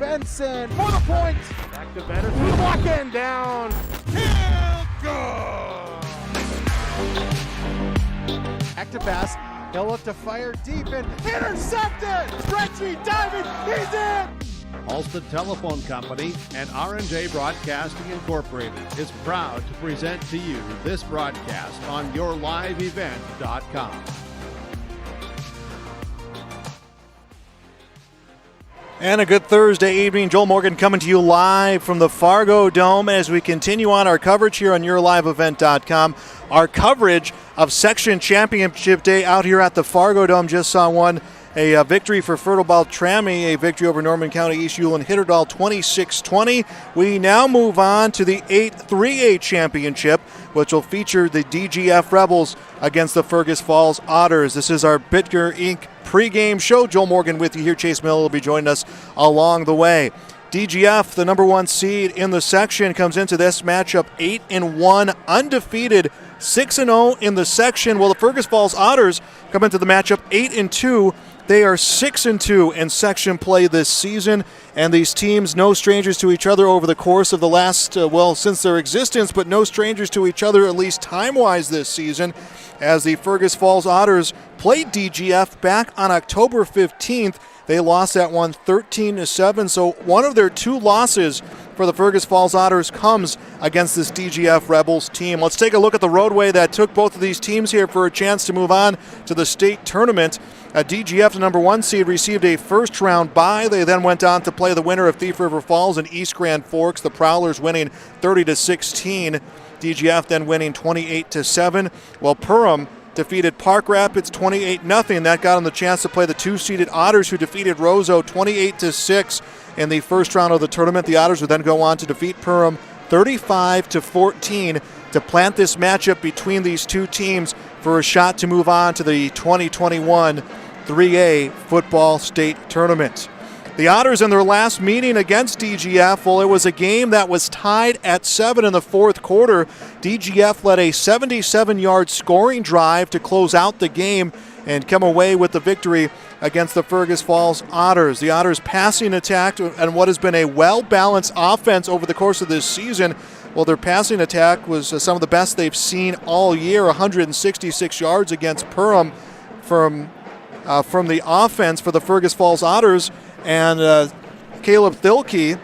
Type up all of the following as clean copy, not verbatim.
Benson for the point. Back to Benner through the block and down. Kill goal. Active pass. He'll look to fire deep and intercepted. Stretchy diving. He's in. Halsted Telephone Company and R&J Broadcasting Incorporated is proud to present to you this broadcast on YourLiveEvent.com. And a good Thursday evening. Joel Morgan coming to you live from the Fargo Dome as we continue on our coverage here on YourLiveEvent.com. Our coverage of Section Championship Day out here at the Fargo Dome. Just saw a victory for Fertile Baltrami, a victory over Norman County East Ulen Hitterdal 26-20. We now move on to the 8th 3A Championship, which will feature the DGF Rebels against the Fergus Falls Otters. This is our Bitger Inc. pregame show. Joel Morgan with you here. Chase Miller will be joining us along the way. DGF, the number one seed in the section, comes into this matchup 8-1, undefeated, 6-0 in the section. Well, the Fergus Falls Otters come into the matchup 8-2. They are 6-2 in section play this season, and these teams no strangers to each other over the course of the last, since their existence, but no strangers to each other, at least time-wise this season, as the Fergus Falls Otters played DGF back on October 15th. They lost that one 13-7, so one of their two losses for the Fergus Falls Otters comes against this DGF Rebels team. Let's take a look at the roadway that took both of these teams here for a chance to move on to the state tournament. DGF, the number one seed, received a first-round bye. They then went on to play the winner of Thief River Falls and East Grand Forks, the Prowlers winning 30-16. DGF then winning 28-7. Well, Perham defeated Park Rapids 28-0. That got them the chance to play the two-seeded Otters, who defeated Roseau 28-6 in the first round of the tournament. The Otters would then go on to defeat Perham 35-14 to plant this matchup between these two teams for a shot to move on to the 2021 3A football state tournament. The Otters in their last meeting against DGF, well, it was a game that was tied at 7 in the fourth quarter. DGF led a 77-yard scoring drive to close out the game and come away with the victory against the Fergus Falls Otters. The Otters' passing attack and what has been a well-balanced offense over the course of this season, well, their passing attack was some of the best they've seen all year, 166 yards against Perham from the offense for the Fergus Falls Otters. And Caleb Thilke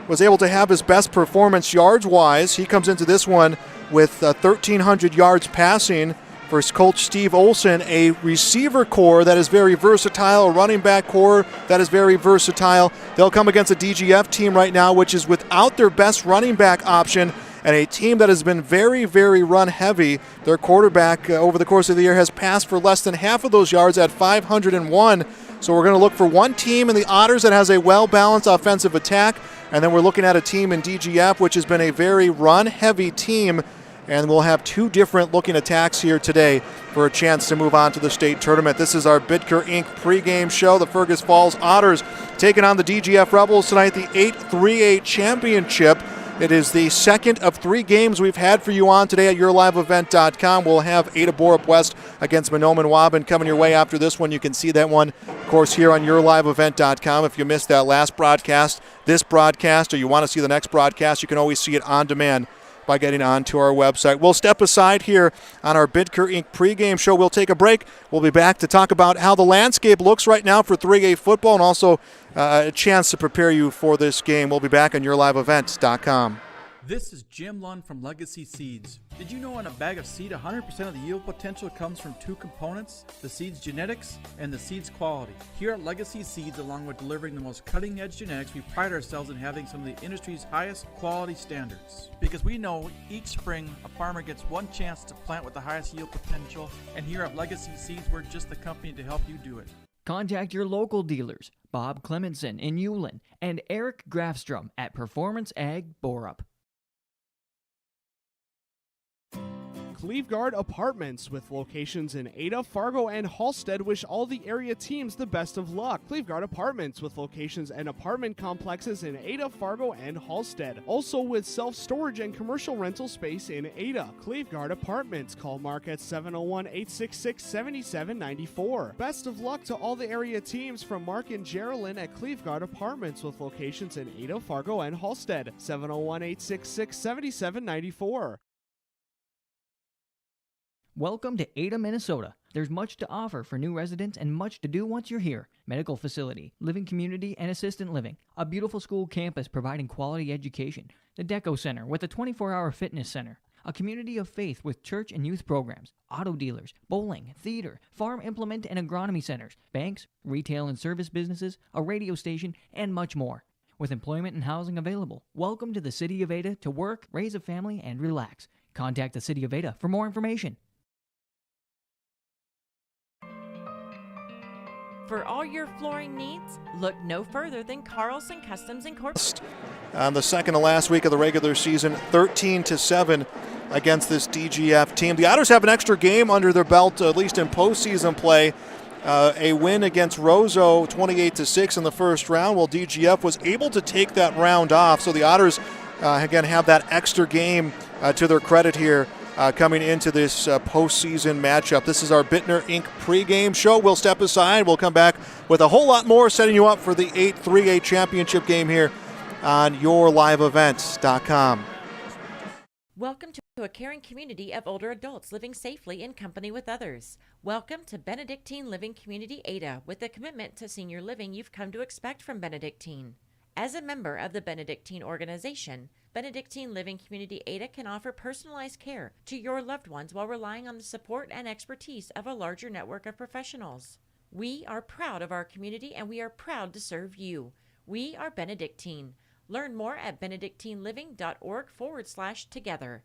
was able to have his best performance yards-wise. He comes into this one with 1,300 yards passing for Coach Steve Olson, a receiver core that is very versatile, a running back core that is very versatile. They'll come against a DGF team right now, which is without their best running back option, and a team that has been very, very run-heavy. Their quarterback over the course of the year has passed for less than half of those yards at 501. So we're going to look for one team in the Otters that has a well-balanced offensive attack, and then we're looking at a team in DGF which has been a very run-heavy team, and we'll have two different looking attacks here today for a chance to move on to the state tournament. This is our Bitker Inc. pregame show. The Fergus Falls Otters taking on the DGF Rebels tonight, the 8th 3A Championship. It is the second of three games we've had for you on today at YourLiveEvent.com. We'll have Ada Borup West against Mahnomen Waban coming your way after this one. You can see that one, of course, here on YourLiveEvent.com. If you missed that last broadcast, this broadcast, or you want to see the next broadcast, you can always see it on demand by getting onto our website. We'll step aside here on our Bitker Inc. pregame show. We'll take a break. We'll be back to talk about how the landscape looks right now for 3A football and also a chance to prepare you for this game. We'll be back on YourLiveEvents.com. This is Jim Lund from Legacy Seeds. Did you know in a bag of seed, 100% of the yield potential comes from two components, the seed's genetics and the seed's quality? Here at Legacy Seeds, along with delivering the most cutting-edge genetics, we pride ourselves in having some of the industry's highest quality standards. Because we know each spring, a farmer gets one chance to plant with the highest yield potential, and here at Legacy Seeds, we're just the company to help you do it. Contact your local dealers, Bob Clemenson in Ulen and Eric Grafstrom at Performance Ag Borup. Cleveguard Apartments, with locations in Ada, Fargo, and Halstead, wish all the area teams the best of luck. Cleveguard Apartments, with locations and apartment complexes in Ada, Fargo, and Halstead. Also with self-storage and commercial rental space in Ada. Cleveguard Apartments. Call Mark at 701-866-7794. Best of luck to all the area teams from Mark and Geraldine at Cleveguard Apartments, with locations in Ada, Fargo, and Halstead. 701-866-7794. Welcome to Ada, Minnesota. There's much to offer for new residents and much to do once you're here. Medical facility, living community, and assistant living. A beautiful school campus providing quality education. The Deco Center with a 24-hour fitness center. A community of faith with church and youth programs. Auto dealers, bowling, theater, farm implement and agronomy centers. Banks, retail and service businesses, a radio station, and much more. With employment and housing available. Welcome to the City of Ada to work, raise a family, and relax. Contact the City of Ada for more information. For all your flooring needs, look no further than Carlson Customs Incorporated. On the second to last week of the regular season, 13-7 against this DGF team. The Otters have an extra game under their belt, at least in postseason play. A win against Roseau, 28-6 in the first round. Well, DGF was able to take that round off, so the Otters again have that extra game to their credit here. Coming into this postseason matchup. This is our Bittner Inc. pregame show. We'll step aside. We'll come back with a whole lot more, setting you up for the 8-3A championship game here on yourliveevents.com. Welcome to a caring community of older adults living safely in company with others. Welcome to Benedictine Living Community Ada, with the commitment to senior living you've come to expect from Benedictine. As a member of the Benedictine organization, Benedictine Living Community Ada can offer personalized care to your loved ones while relying on the support and expertise of a larger network of professionals. We are proud of our community and we are proud to serve you. We are Benedictine. Learn more at benedictineliving.org/together.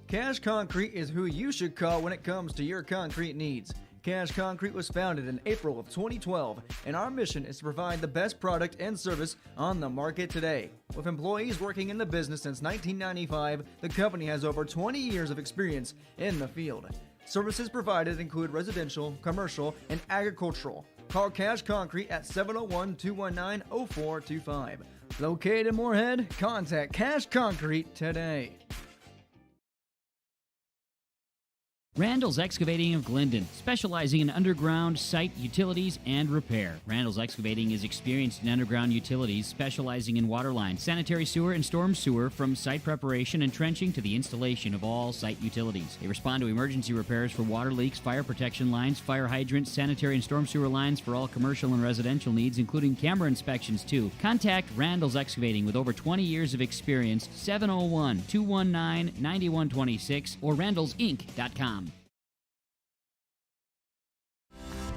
Cash Concrete is who you should call when it comes to your concrete needs. Cash Concrete was founded in April of 2012, and our mission is to provide the best product and service on the market today. With employees working in the business since 1995, the company has over 20 years of experience in the field. Services provided include residential, commercial, and agricultural. Call Cash Concrete at 701-219-0425. Located in Moorhead, contact Cash Concrete today. Randall's Excavating of Glendon, specializing in underground site utilities and repair. Randall's Excavating is experienced in underground utilities, specializing in water lines, sanitary sewer, and storm sewer, from site preparation and trenching to the installation of all site utilities. They respond to emergency repairs for water leaks, fire protection lines, fire hydrants, sanitary and storm sewer lines for all commercial and residential needs, including camera inspections too. Contact Randall's Excavating with over 20 years of experience, 701-219-9126 or randallsinc.com.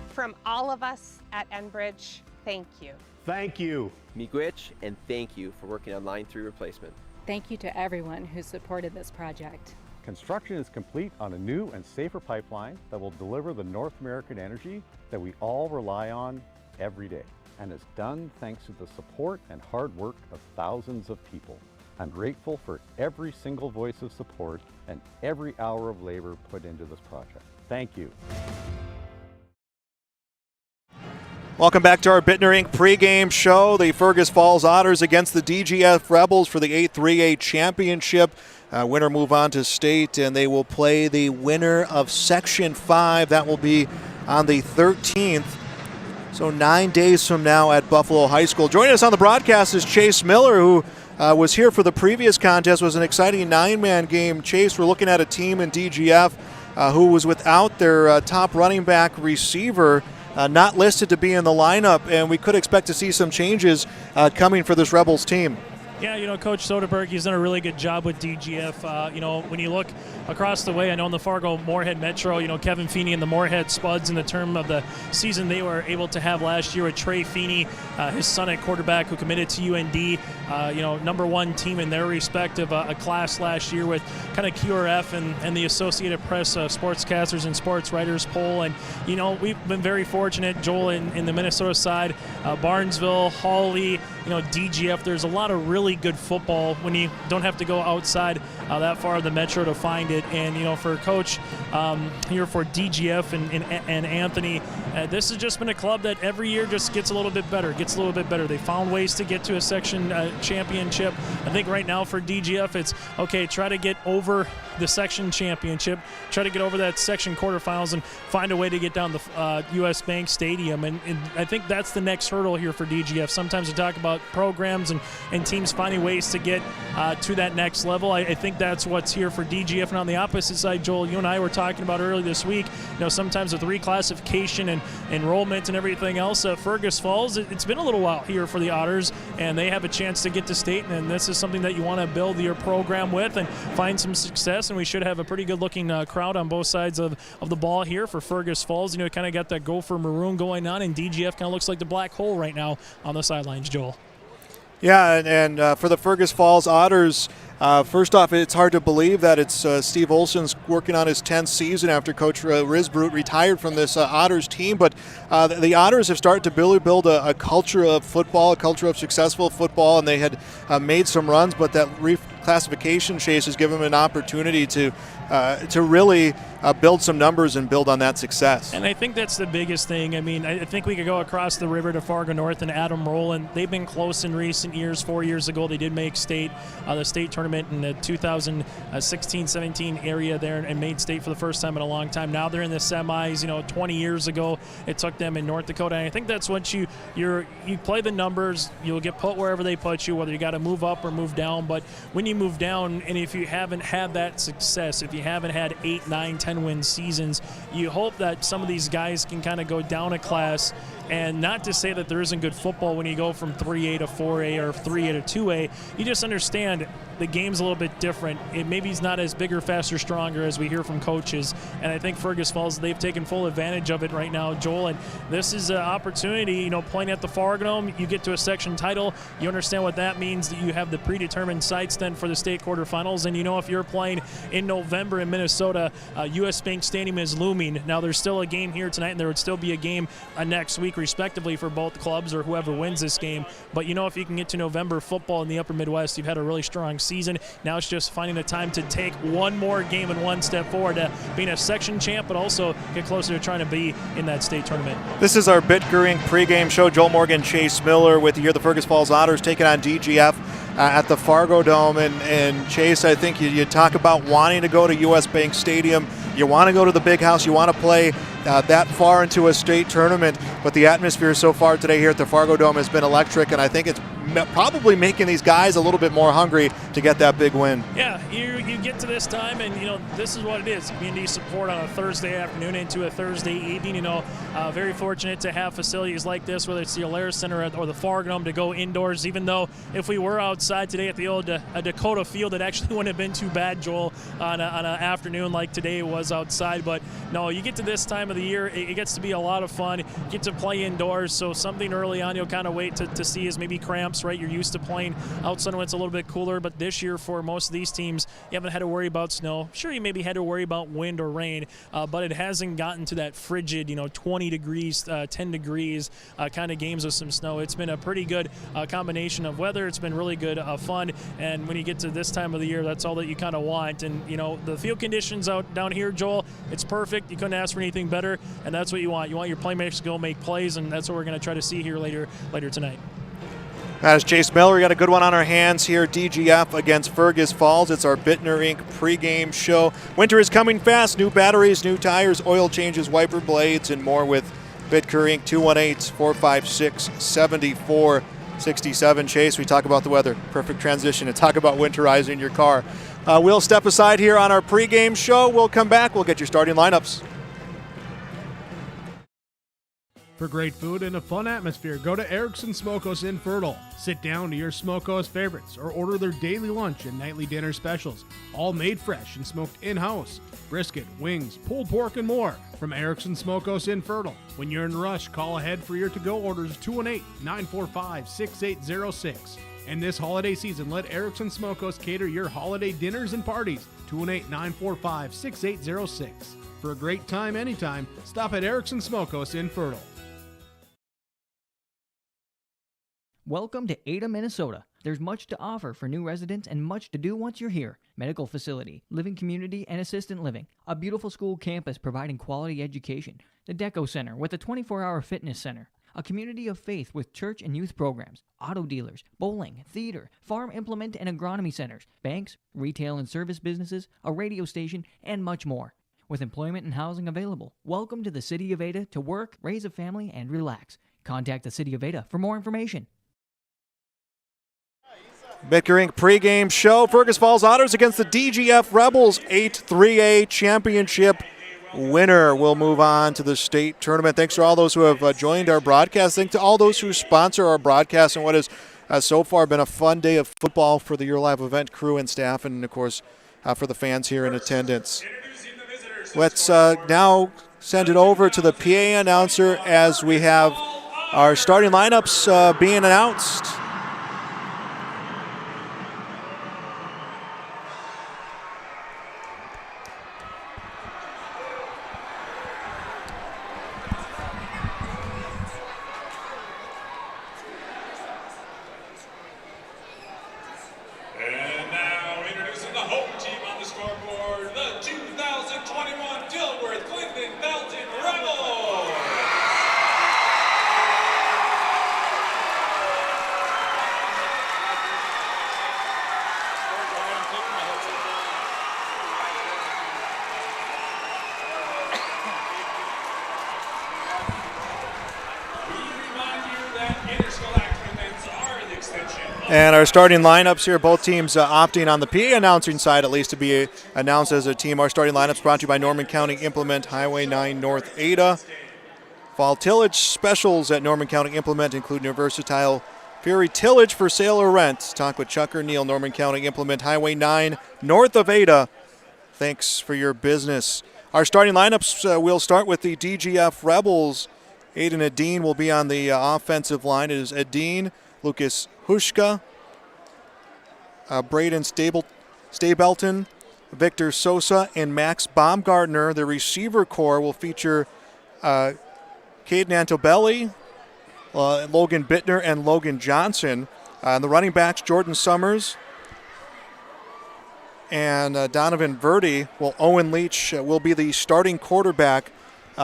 From all of us at Enbridge, thank you. Thank you. Miigwech, and thank you for working on Line 3 replacement. Thank you to everyone who supported this project. Construction is complete on a new and safer pipeline that will deliver the North American energy that we all rely on every day. And is done thanks to the support and hard work of thousands of people. I'm grateful for every single voice of support and every hour of labor put into this project. Thank you. Welcome back to our Bittner Inc. pregame show. The Fergus Falls Otters against the DGF Rebels for the 8-3A championship. Winner move on to state, and they will play the winner of Section 5. That will be on the 13th, so 9 days from now at Buffalo High School. Joining us on the broadcast is Chase Miller, who was here for the previous contest. It was an exciting 9-man game. Chase, we're looking at a team in DGF who was without their top running back receiver, not listed to be in the lineup, and we could expect to see some changes coming for this Rebels team. Yeah, Coach Soderberg, he's done a really good job with DGF. When you look across the way, I know in the Fargo-Moorhead Metro, Kevin Feeney and the Moorhead Spuds in the term of the season they were able to have last year with Trey Feeney, his son at quarterback who committed to UND, number one team in their respective a class last year with kind of QRF and the Associated Press sportscasters and sports writers poll. And, we've been very fortunate, Joel, in the Minnesota side, Barnesville, Hawley, DGF. There's a lot of really good football when you don't have to go outside that far of the Metro to find it. And, for Coach here for DGF and Anthony, this has just been a club that every year just gets a little bit better, They found ways to get to a section championship. I think right now for DGF, it's, okay, try to get over the section championship, try to get over that section quarterfinals, and find a way to get down the U.S. Bank Stadium. And I think that's the next hurdle here for DGF. Sometimes we talk about programs and teams finding ways to get to that next level. I think that's what's here for DGF. And on the opposite side, Joel, you and I were talking about earlier this week, sometimes with reclassification and enrollment and everything else, Fergus Falls, it's been a little while here for the Otters, and they have a chance to get to state, and this is something that you want to build your program with and find some success. And we should have a pretty good looking crowd on both sides of the ball here for Fergus Falls. Kind of got that Gopher maroon going on, and DGF kind of looks like the black hole right now on the sidelines, Joel. Yeah, and for the Fergus Falls Otters, first off, it's hard to believe that it's Steve Olson's working on his 10th season after Coach Risbrut retired from this Otters team. But the Otters have started to build a culture of football, a culture of successful football, and they had made some runs, but that reclassification chase has given them an opportunity to really build some numbers and build on that success. And I think that's the biggest thing. I mean, I think we could go across the river to Fargo North and Adam Rowland. They've been close in recent years. 4 years ago, they did make state, the state tournament in the 2016-17 area there, and made state for the first time in a long time. Now they're in the semis. 20 years ago, it took them in North Dakota. And I think that's what you play the numbers. You'll get put wherever they put you, whether you got to move up or move down. But when you move down, and if you haven't had that success, if you haven't had 8, 9, 10 win seasons, you hope that some of these guys can kind of go down a class. And not to say that there isn't good football when you go from 3A to 4A or 3A to 2A. You just understand the game's a little bit different. It maybe is not as bigger, faster, stronger as we hear from coaches. And I think Fergus Falls, they've taken full advantage of it right now, Joel. And this is an opportunity, playing at the Fargo Dome, you get to a section title. You understand what that means, that you have the predetermined sites then for the state quarterfinals. And if you're playing in November in Minnesota, U.S. Bank Stadium is looming. Now there's still a game here tonight, and there would still be a game next week respectively for both clubs or whoever wins this game. But if you can get to November football in the upper Midwest, you've had a really strong season. Now it's just finding the time to take one more game and one step forward to being a section champ, but also get closer to trying to be in that state tournament. This is our Bitgering pregame show. Joel Morgan, Chase Miller with you here. The Fergus Falls Otters taking on DGF at the Fargo Dome. And Chase, I think you talk about wanting to go to U.S. Bank Stadium. You want to go to the big house. You want to play that far into a state tournament. But the atmosphere so far today here at the Fargo Dome has been electric, and I think it's probably making these guys a little bit more hungry to get that big win. Yeah, you get to this time, and this is what it is. Community support on a Thursday afternoon into a Thursday evening. Very fortunate to have facilities like this, whether it's the Alaris Center or the Fargo Dome, to go indoors. Even though if we were outside today at the old Dakota Field, it actually wouldn't have been too bad, Joel, on an afternoon like today was outside. But no, you get to this time of the year, it gets to be a lot of fun. You get to play indoors, so something early on you'll kind of wait to see is maybe cramps. Right, you're used to playing outside when it's a little bit cooler, but this year for most of these teams, you haven't had to worry about snow. Sure, you maybe had to worry about wind or rain, but it hasn't gotten to that frigid, 20 degrees, 10 degrees kind of games with some snow. It's been a pretty good combination of weather. It's been really good fun, and when you get to this time of the year, that's all that you kind of want. And the field conditions out down here, Joel, it's perfect. You couldn't ask for anything better, and that's what you want. You want your playmakers to go make plays, and that's what we're going to try to see here later tonight. As Chase Miller, we got a good one on our hands here. DGF against Fergus Falls. It's our Bittner Inc. pregame show. Winter is coming fast. New batteries, new tires, oil changes, wiper blades, and more with Bittner Inc. 218-456-7467. Chase, we talk about the weather. Perfect transition to talk about winterizing your car. We'll step aside here on our pregame show. We'll come back. We'll get your starting lineups. For great food and a fun atmosphere, go to Erickson Smokehouse in Fertile. Sit down to your Smokehouse favorites or order their daily lunch and nightly dinner specials, all made fresh and smoked in-house. Brisket, wings, pulled pork, and more from Erickson Smokehouse in Fertile. When you're in a rush, call ahead for your to-go orders 218-945-6806. And this holiday season, let Erickson Smokehouse cater your holiday dinners and parties. 218-945-6806. For a great time anytime, stop at Erickson Smokehouse in Fertile. Welcome to Ada, Minnesota. There's much to offer for new residents and much to do once you're here. Medical facility, living community, and assistant living. A beautiful school campus providing quality education. The Deco Center with a 24-hour fitness center. A community of faith with church and youth programs. Auto dealers, bowling, theater, farm implement and agronomy centers. Banks, retail and service businesses, a radio station, and much more. With employment and housing available. Welcome to the City of Ada to work, raise a family, and relax. Contact the City of Ada for more information. Bitker Inc. pregame show. Fergus Falls Otters against the DGF Rebels. 8-3A championship winner will move on to the state tournament. Thanks to all those who have joined our broadcast. Thanks to all those who sponsor our broadcast and what has so far been a fun day of football for the Your Live event crew and staff, and of course for the fans here in attendance. Let's now send it over to the PA announcer as we have our starting lineups being announced. And our starting lineups here, both teams opting on the PA announcing side at least to be announced as a team. Our starting lineups brought to you by Norman County Implement, Highway 9 North Ada. Fall tillage specials at Norman County Implement include your versatile Fury tillage for sale or rent. Talk with Chuck or Neil, Norman County Implement, Highway 9 north of Ada. Thanks for your business. Our starting lineups, we'll start with the DGF Rebels. Aiden Adine will be on the offensive line. It is Adine, Lucas Hushka, Braden Stapleton, Victor Sosa, and Max Baumgartner. The receiver corps will feature Caden Antobelli, Logan Bittner, and Logan Johnson. And the running backs, Jordan Summers and Donovan Verdi. Well, Owen Leach will be the starting quarterback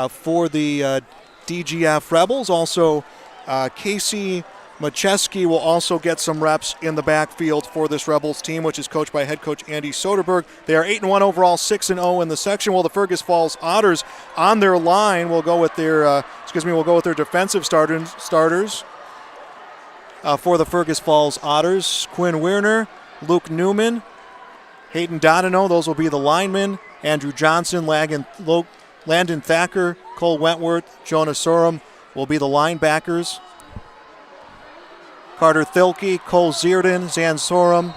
for the DGF Rebels. Also, Casey Macheski will also get some reps in the backfield for this Rebels team, which is coached by head coach Andy Soderberg. They are 8-1 overall, 6-0 in the section. Well, the Fergus Falls Otters on their line will go with their defensive starters for the Fergus Falls Otters. Quinn Weirner, Luke Newman, Hayden Dodino, those will be the linemen. Andrew Johnson, Landon Thacker, Cole Wentworth, Jonah Sorum will be the linebackers. Carter Thilke, Cole Zierden, Zan Sorum,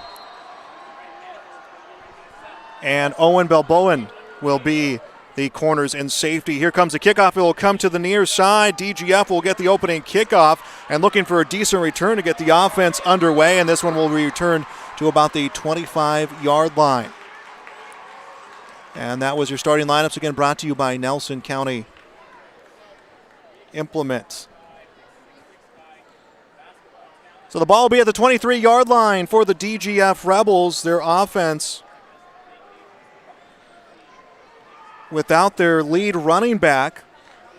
and Owen Balboan will be the corners and safety. Here comes the kickoff. It will come to the near side. DGF will get the opening kickoff and looking for a decent return to get the offense underway, and this one will return to about the 25-yard line. And that was your starting lineups, again brought to you by Nelson County Implement. So the ball will be at the 23-yard line for the DGF Rebels. Their offense without their lead running back.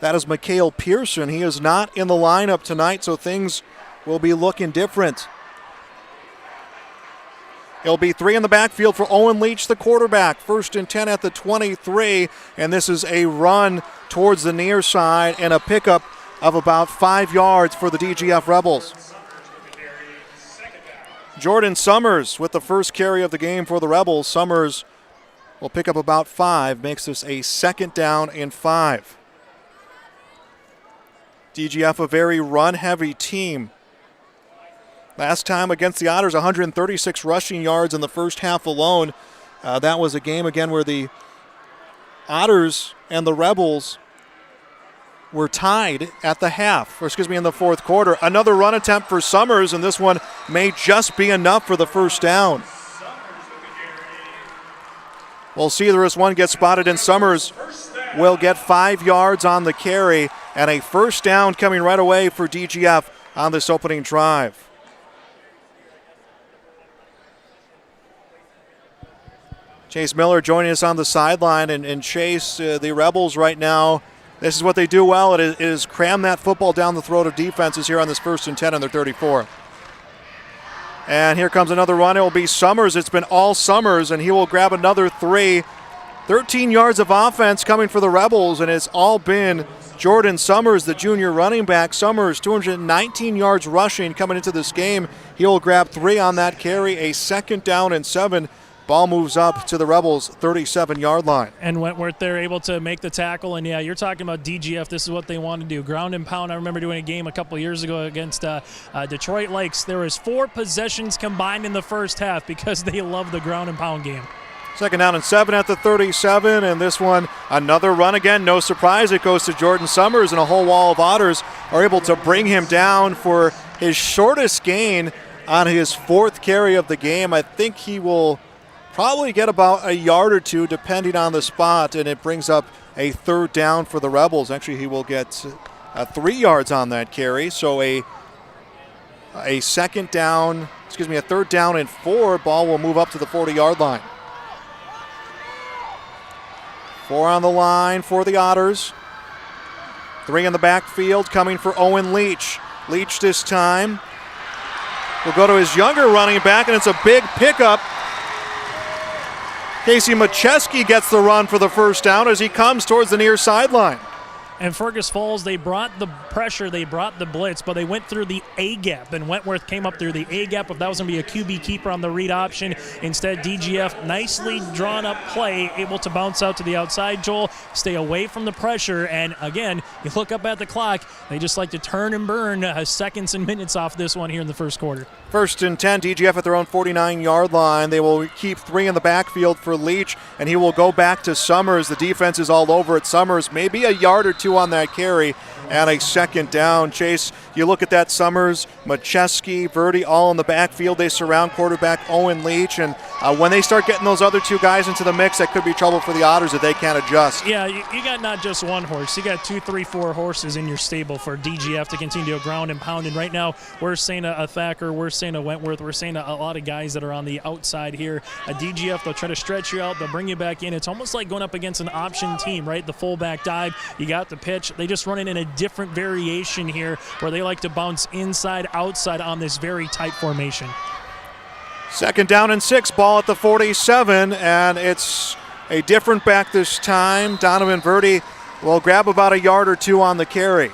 That is Mikhail Pearson. He is not in the lineup tonight, so things will be looking different. It'll be 3 in the backfield for Owen Leach, the quarterback. 1st and 10 at the 23, and this is a run towards the near side and a pickup of about 5 yards for the DGF Rebels. Jordan Summers with the first carry of the game for the Rebels. Summers will pick up about 5, makes this a 2nd down and 5. DGF a very run-heavy team. Last time against the Otters, 136 rushing yards in the first half alone. That was a game again where the Otters and the Rebels were tied at the half, in the fourth quarter. Another run attempt for Summers, and this one may just be enough for the first down. We'll see this one get spotted, and Summers will get 5 yards on the carry, and a first down coming right away for DGF on this opening drive. Chase Miller joining us on the sideline. And Chase, the Rebels right now, this is what they do well. It is cram that football down the throat of defenses here on this 1st and 10 on their 34. And here comes another run. It will be Summers. It's been all Summers, and he will grab another 3. 13 yards of offense coming for the Rebels, and it's all been Jordan Summers, the junior running back. Summers, 219 yards rushing coming into this game. He'll grab 3 on that carry, a 2nd down and 7. Ball moves up to the Rebels' 37-yard line. And Wentworth, they're able to make the tackle. And, yeah, you're talking about DGF. This is what they want to do. Ground and pound. I remember doing a game a couple years ago against Detroit Lakes. There was 4 possessions combined in the first half because they love the ground and pound game. 2nd down and 7 at the 37, and this one, another run again. No surprise, it goes to Jordan Summers, and a whole wall of Otters are able to bring him down for his shortest gain on his 4th carry of the game. I think he will probably get about a yard or 2 depending on the spot, and it brings up a 3rd down for the Rebels. Actually, he will get 3 yards on that carry, so a 3rd down and 4. Ball will move up to the 40-yard line. 4 on the line for the Otters. 3 in the backfield coming for Owen Leach. Leach this time will go to his younger running back, and it's a big pickup. Casey Macheski gets the run for the 1st down as he comes towards the near sideline. And Fergus Falls, they brought the pressure, they brought the blitz, but they went through the A-gap, and Wentworth came up through the A-gap. If that was going to be a QB keeper on the read option, instead DGF, nicely drawn up play, able to bounce out to the outside, Joel, stay away from the pressure, and again, you look up at the clock, they just like to turn and burn seconds and minutes off this one here in the first quarter. 1st and 10, DGF at their own 49-yard line. They will keep 3 in the backfield for Leach, and he will go back to Summers. The defense is all over at Summers, maybe a yard or 2 on that carry, and a 2nd down. Chase, you look at that, Summers, Macheski, Verdi, all in the backfield. They surround quarterback Owen Leach, and when they start getting those other 2 guys into the mix, that could be trouble for the Otters if they can't adjust. Yeah, you got not just one horse. You got 2, 3, 4 horses in your stable for DGF to continue to ground and pound. And right now, we're saying a Thacker, we're saying a Wentworth, we're saying a lot of guys that are on the outside here. A DGF, they'll try to stretch you out, they'll bring you back in. It's almost like going up against an option team, right? The fullback dive, you got the pitch. They just run it in a different variation here where they like to bounce inside, outside on this very tight formation. 2nd down and 6, ball at the 47, and it's a different back this time. Donovan Verdi will grab about a yard or 2 on the carry.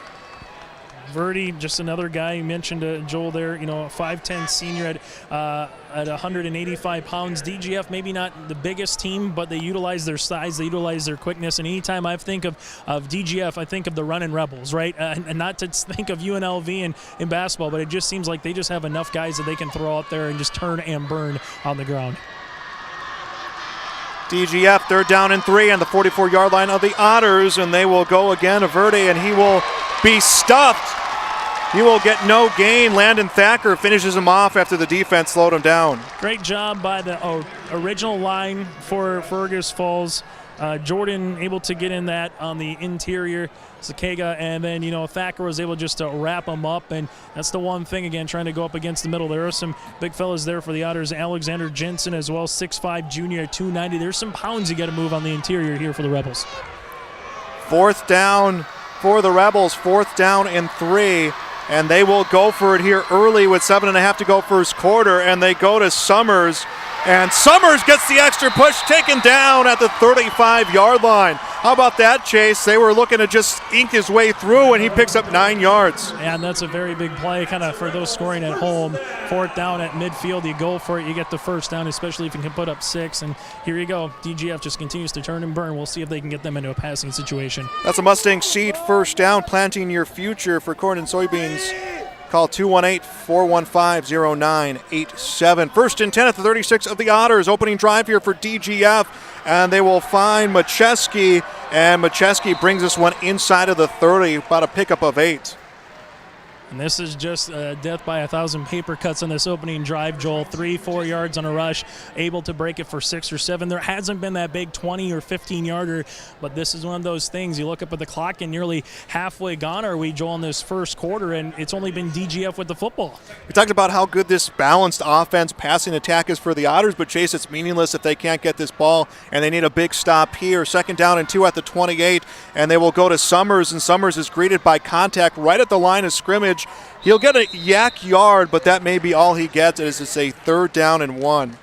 Verdi, just another guy you mentioned, Joel there, a 5'10 senior at 185 pounds. DGF, maybe not the biggest team, but they utilize their size, they utilize their quickness. And anytime I think of DGF, I think of the running Rebels, right? And not to think of UNLV in basketball, but it just seems like they just have enough guys that they can throw out there and just turn and burn on the ground. DGF, 3rd down and 3 on the 44-yard line of the Otters, and they will go again. Verde, and he will be stuffed. He will get no gain. Landon Thacker finishes him off after the defense slowed him down. Great job by the original line for Fergus Falls. Jordan able to get in that on the interior, Sakega, and then, Thacker was able just to wrap him up, and that's the one thing, again, trying to go up against the middle. There are some big fellas there for the Otters. Alexander Jensen as well, 6'5", junior, 290. There's some pounds you got to move on the interior here for the Rebels. 4th down for the Rebels, 4th down and 3. And they will go for it here early with 7.5 to go first quarter, and they go to Summers. And Summers gets the extra push, taken down at the 35-yard line. How about that, Chase? They were looking to just ink his way through, and he picks up 9 yards. And that's a very big play, kind of for those scoring at home. 4th down at midfield, you go for it, you get the 1st down, especially if you can put up 6. And here you go. DGF just continues to turn and burn. We'll see if they can get them into a passing situation. That's a Mustang Seed 1st down, planting your future for corn and soybeans. Call 218-415-0987. 1st and 10 at the 36 of the Otters. Opening drive here for DGF, and they will find Macheski, and Macheski brings this one inside of the 30, about a pickup of 8. And this is just death by 1,000 paper cuts on this opening drive, Joel. 3-4 yards on a rush, able to break it for 6 or 7. There hasn't been that big 20 or 15-yarder, but this is one of those things. You look up at the clock and nearly halfway gone are we, Joel, in this first quarter, and it's only been DGF with the football. We talked about how good this balanced offense passing attack is for the Otters, but Chase, it's meaningless if they can't get this ball, and they need a big stop here. 2nd down and 2 at the 28, and they will go to Summers, and Summers is greeted by contact right at the line of scrimmage. He'll get a yak yard, but that may be all he gets as it's a 3rd down and 1.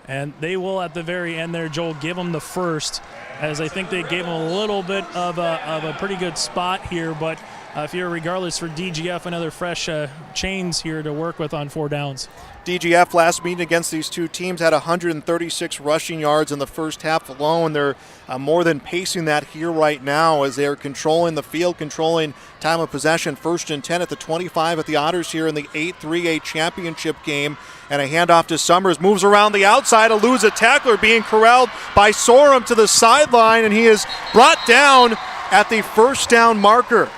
And they will, at the very end there, Joel, give him the first, as I think they gave him a little bit of a pretty good spot here. But if you're regardless for DGF, another fresh chains here to work with on 4 downs. DGF last meeting against these two teams had 136 rushing yards in the first half alone. They're more than pacing that here right now as they're controlling the field, controlling time of possession. 1st and 10 at the 25 at the Otters here in the 8-3A championship game. And a handoff to Summers, moves around the outside, eludes a tackler, being corralled by Sorum to the sideline, and he is brought down at the 1st down marker.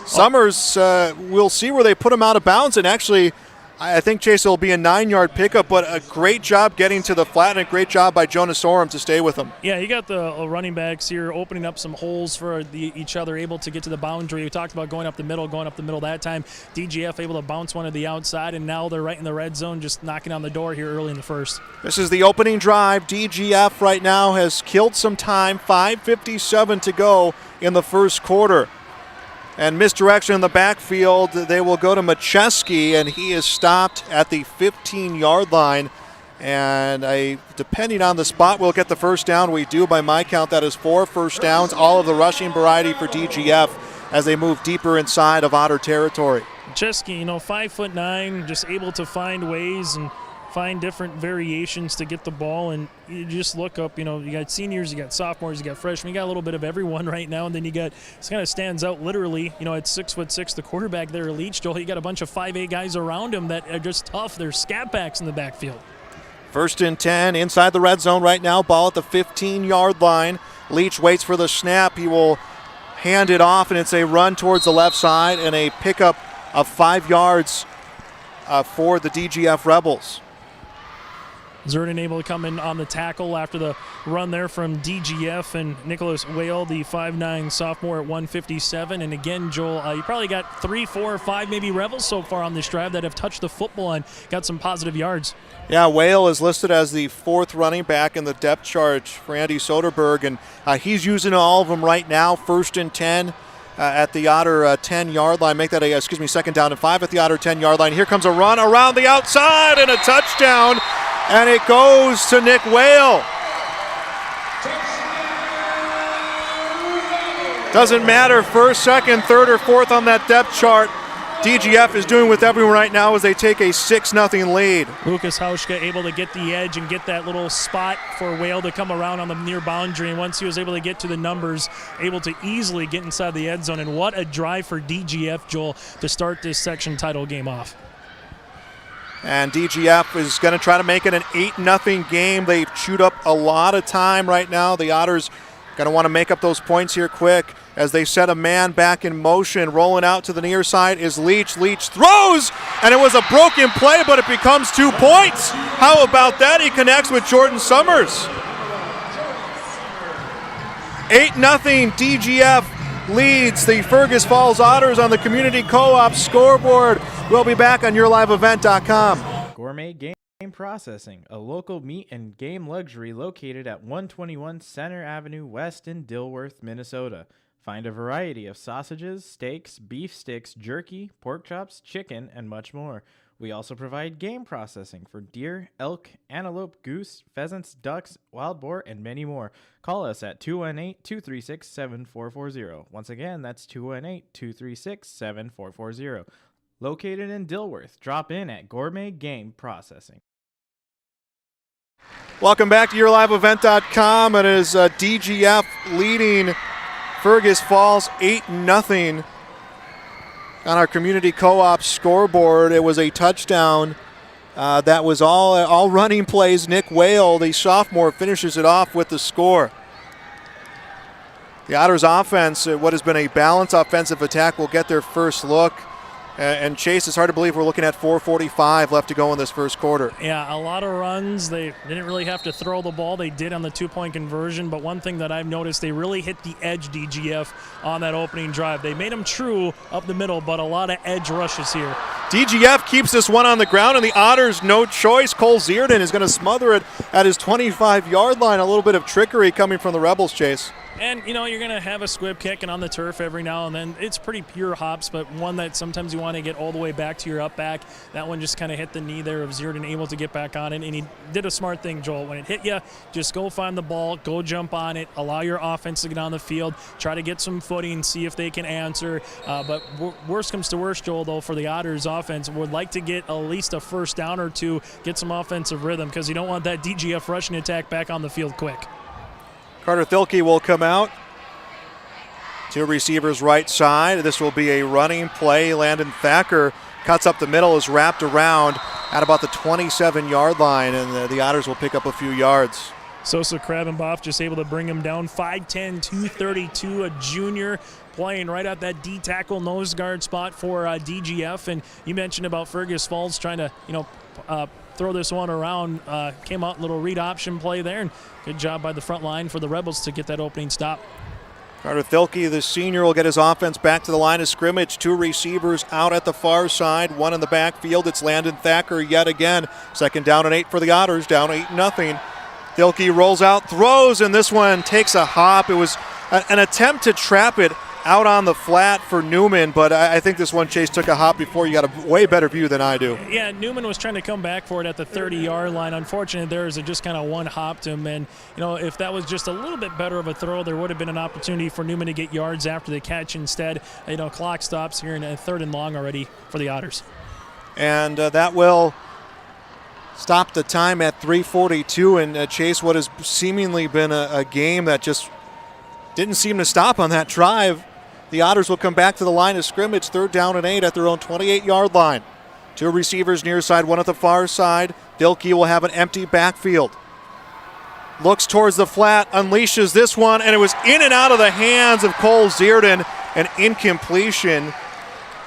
Summers, we'll see where they put him out of bounds, and actually I think, Chase, will be a 9-yard pickup, but a great job getting to the flat and a great job by Jonas Sorum to stay with him. Yeah, you got the running backs here opening up some holes for each other, able to get to the boundary. We talked about going up the middle that time. DGF able to bounce one to the outside, and now they're right in the red zone, just knocking on the door here early in the first. This is the opening drive. DGF right now has killed some time, 5:57 to go in the first quarter. And misdirection in the backfield, they will go to Macheski, and he is stopped at the 15-yard line. And depending on the spot, we'll get the 1st down. We do, by my count, that is 4 first downs, all of the rushing variety for DGF as they move deeper inside of Otter territory. Macheski, 5'9", just able to find ways and find different variations to get the ball, and you just look up, you got seniors, you got sophomores, you got freshmen, you got a little bit of everyone right now, and then you got, it kind of stands out literally, at 6'6", the quarterback there, Leach, Joel, you got a bunch of 5'8" guys around him that are just tough. They're scat backs in the backfield. 1st and 10, inside the red zone right now, ball at the 15-yard line. Leach waits for the snap. He will hand it off, and it's a run towards the left side and a pickup of 5 yards for the DGF Rebels. Zerden able to come in on the tackle after the run there from DGF, and Nicholas Whale, the 5'9" sophomore, at 157. And again, Joel, you probably got 3, 4, or 5 maybe Rebels so far on this drive that have touched the football and got some positive yards. Yeah, Whale is listed as the 4th running back in the depth chart for Andy Soderberg, and he's using all of them right now. 1st and 10 at the Otter 10-yard line. Make that 2nd down and 5 at the Otter 10-yard line. Here comes a run around the outside and a touchdown. And it goes to Nick Whale. Doesn't matter 1st, 2nd, 3rd, or 4th on that depth chart. DGF is doing with everyone right now as they take a 6-0 lead. Lucas Hauschka able to get the edge and get that little spot for Whale to come around on the near boundary. And once he was able to get to the numbers, able to easily get inside the end zone. And what a drive for DGF, Joel, to start this section title game off. And DGF is going to try to make it an 8-0 game. They've chewed up a lot of time right now. The Otters going to want to make up those points here quick as they set a man back in motion. Rolling out to the near side is Leach. Leach throws, and it was a broken play, but it becomes 2 points. How about that? He connects with Jordan Summers. 8-0 DGF leads the Fergus Falls Otters on the Community Co-op scoreboard. We'll be back on YourLiveEvent.com. Gourmet Game Processing, a local meat and game luxury located at 121 Center Avenue West in Dilworth, Minnesota. Find a variety of sausages, steaks, beef sticks, jerky, pork chops, chicken, and much more. We also provide game processing for deer, elk, antelope, goose, pheasants, ducks, wild boar, and many more. Call us at 218-236-7440. Once again, that's 218-236-7440. Located in Dilworth, drop in at Gourmet Game Processing. Welcome back to YourLiveEvent.com. It is DGF leading Fergus Falls 8-0 on our Community Co-op scoreboard. It was a touchdown. That was all running plays. Nick Whale, the sophomore, finishes it off with the score. The Otters offense, what has been a balanced offensive attack, will get their first look. And Chase, it's hard to believe we're looking at 4:45 left to go in this first quarter. Yeah, a lot of runs. They didn't really have to throw the ball. They did on the 2-point conversion, but one thing that I've noticed, they really hit the edge, DGF, on that opening drive. They made them true up the middle, but a lot of edge rushes here. DGF keeps this one on the ground, and the Otters, no choice. Cole Zierden is going to smother it at his 25-yard line. A little bit of trickery coming from the Rebels, Chase. And, you know, you're going to have a squib kicking on the turf every now and then. It's pretty pure hops, but one that sometimes you want to get all the way back to your up back. That one just kind of hit the knee there of Zierden, able to get back on it. And he did a smart thing, Joel. When it hit you, just go find the ball, go jump on it, allow your offense to get on the field, try to get some footing, see if they can answer. But worst comes to worst, Joel, though, for the Otters offense, would like to get at least a first down or two, get some offensive rhythm, because you don't want that DGF rushing attack back on the field quick. Carter Thielke will come out. Two receivers right side. This will be a running play. Landon Thacker cuts up the middle, is wrapped around at about the 27-yard line, and the Otters will pick up a few yards. Sosa Krabenboff just able to bring him down. 5'10", 232, a junior, playing right at that D tackle nose guard spot for DGF. And you mentioned about Fergus Falls trying to, throw this one around. Came out, little read option play there, and good job by the front line for the Rebels to get that opening stop. Carter Thielke, the senior, will get his offense back to the line of scrimmage. Two receivers out at the far side, one in the backfield. It's Landon Thacker yet again. 2nd down and 8 for the Otters, down 8-0. Thielke rolls out, throws, and this one takes a hop. It was an attempt to trap it out on the flat for Newman, but I think this one, Chase, took a hop before. You got a way better view than I do. Yeah, Newman was trying to come back for it at the 30-yard line. Unfortunately, there was just kind of one hop to him, and if that was just a little bit better of a throw, there would have been an opportunity for Newman to get yards after the catch. Instead, clock stops here in a 3rd and long already for the Otters. And that will stop the time at 3:42, and Chase, what has seemingly been a game that just didn't seem to stop on that drive. The Otters will come back to the line of scrimmage, 3rd down and 8 at their own 28-yard line. Two receivers near side, one at the far side. Thielke will have an empty backfield. Looks towards the flat, unleashes this one, and it was in and out of the hands of Cole Zierden. An incompletion,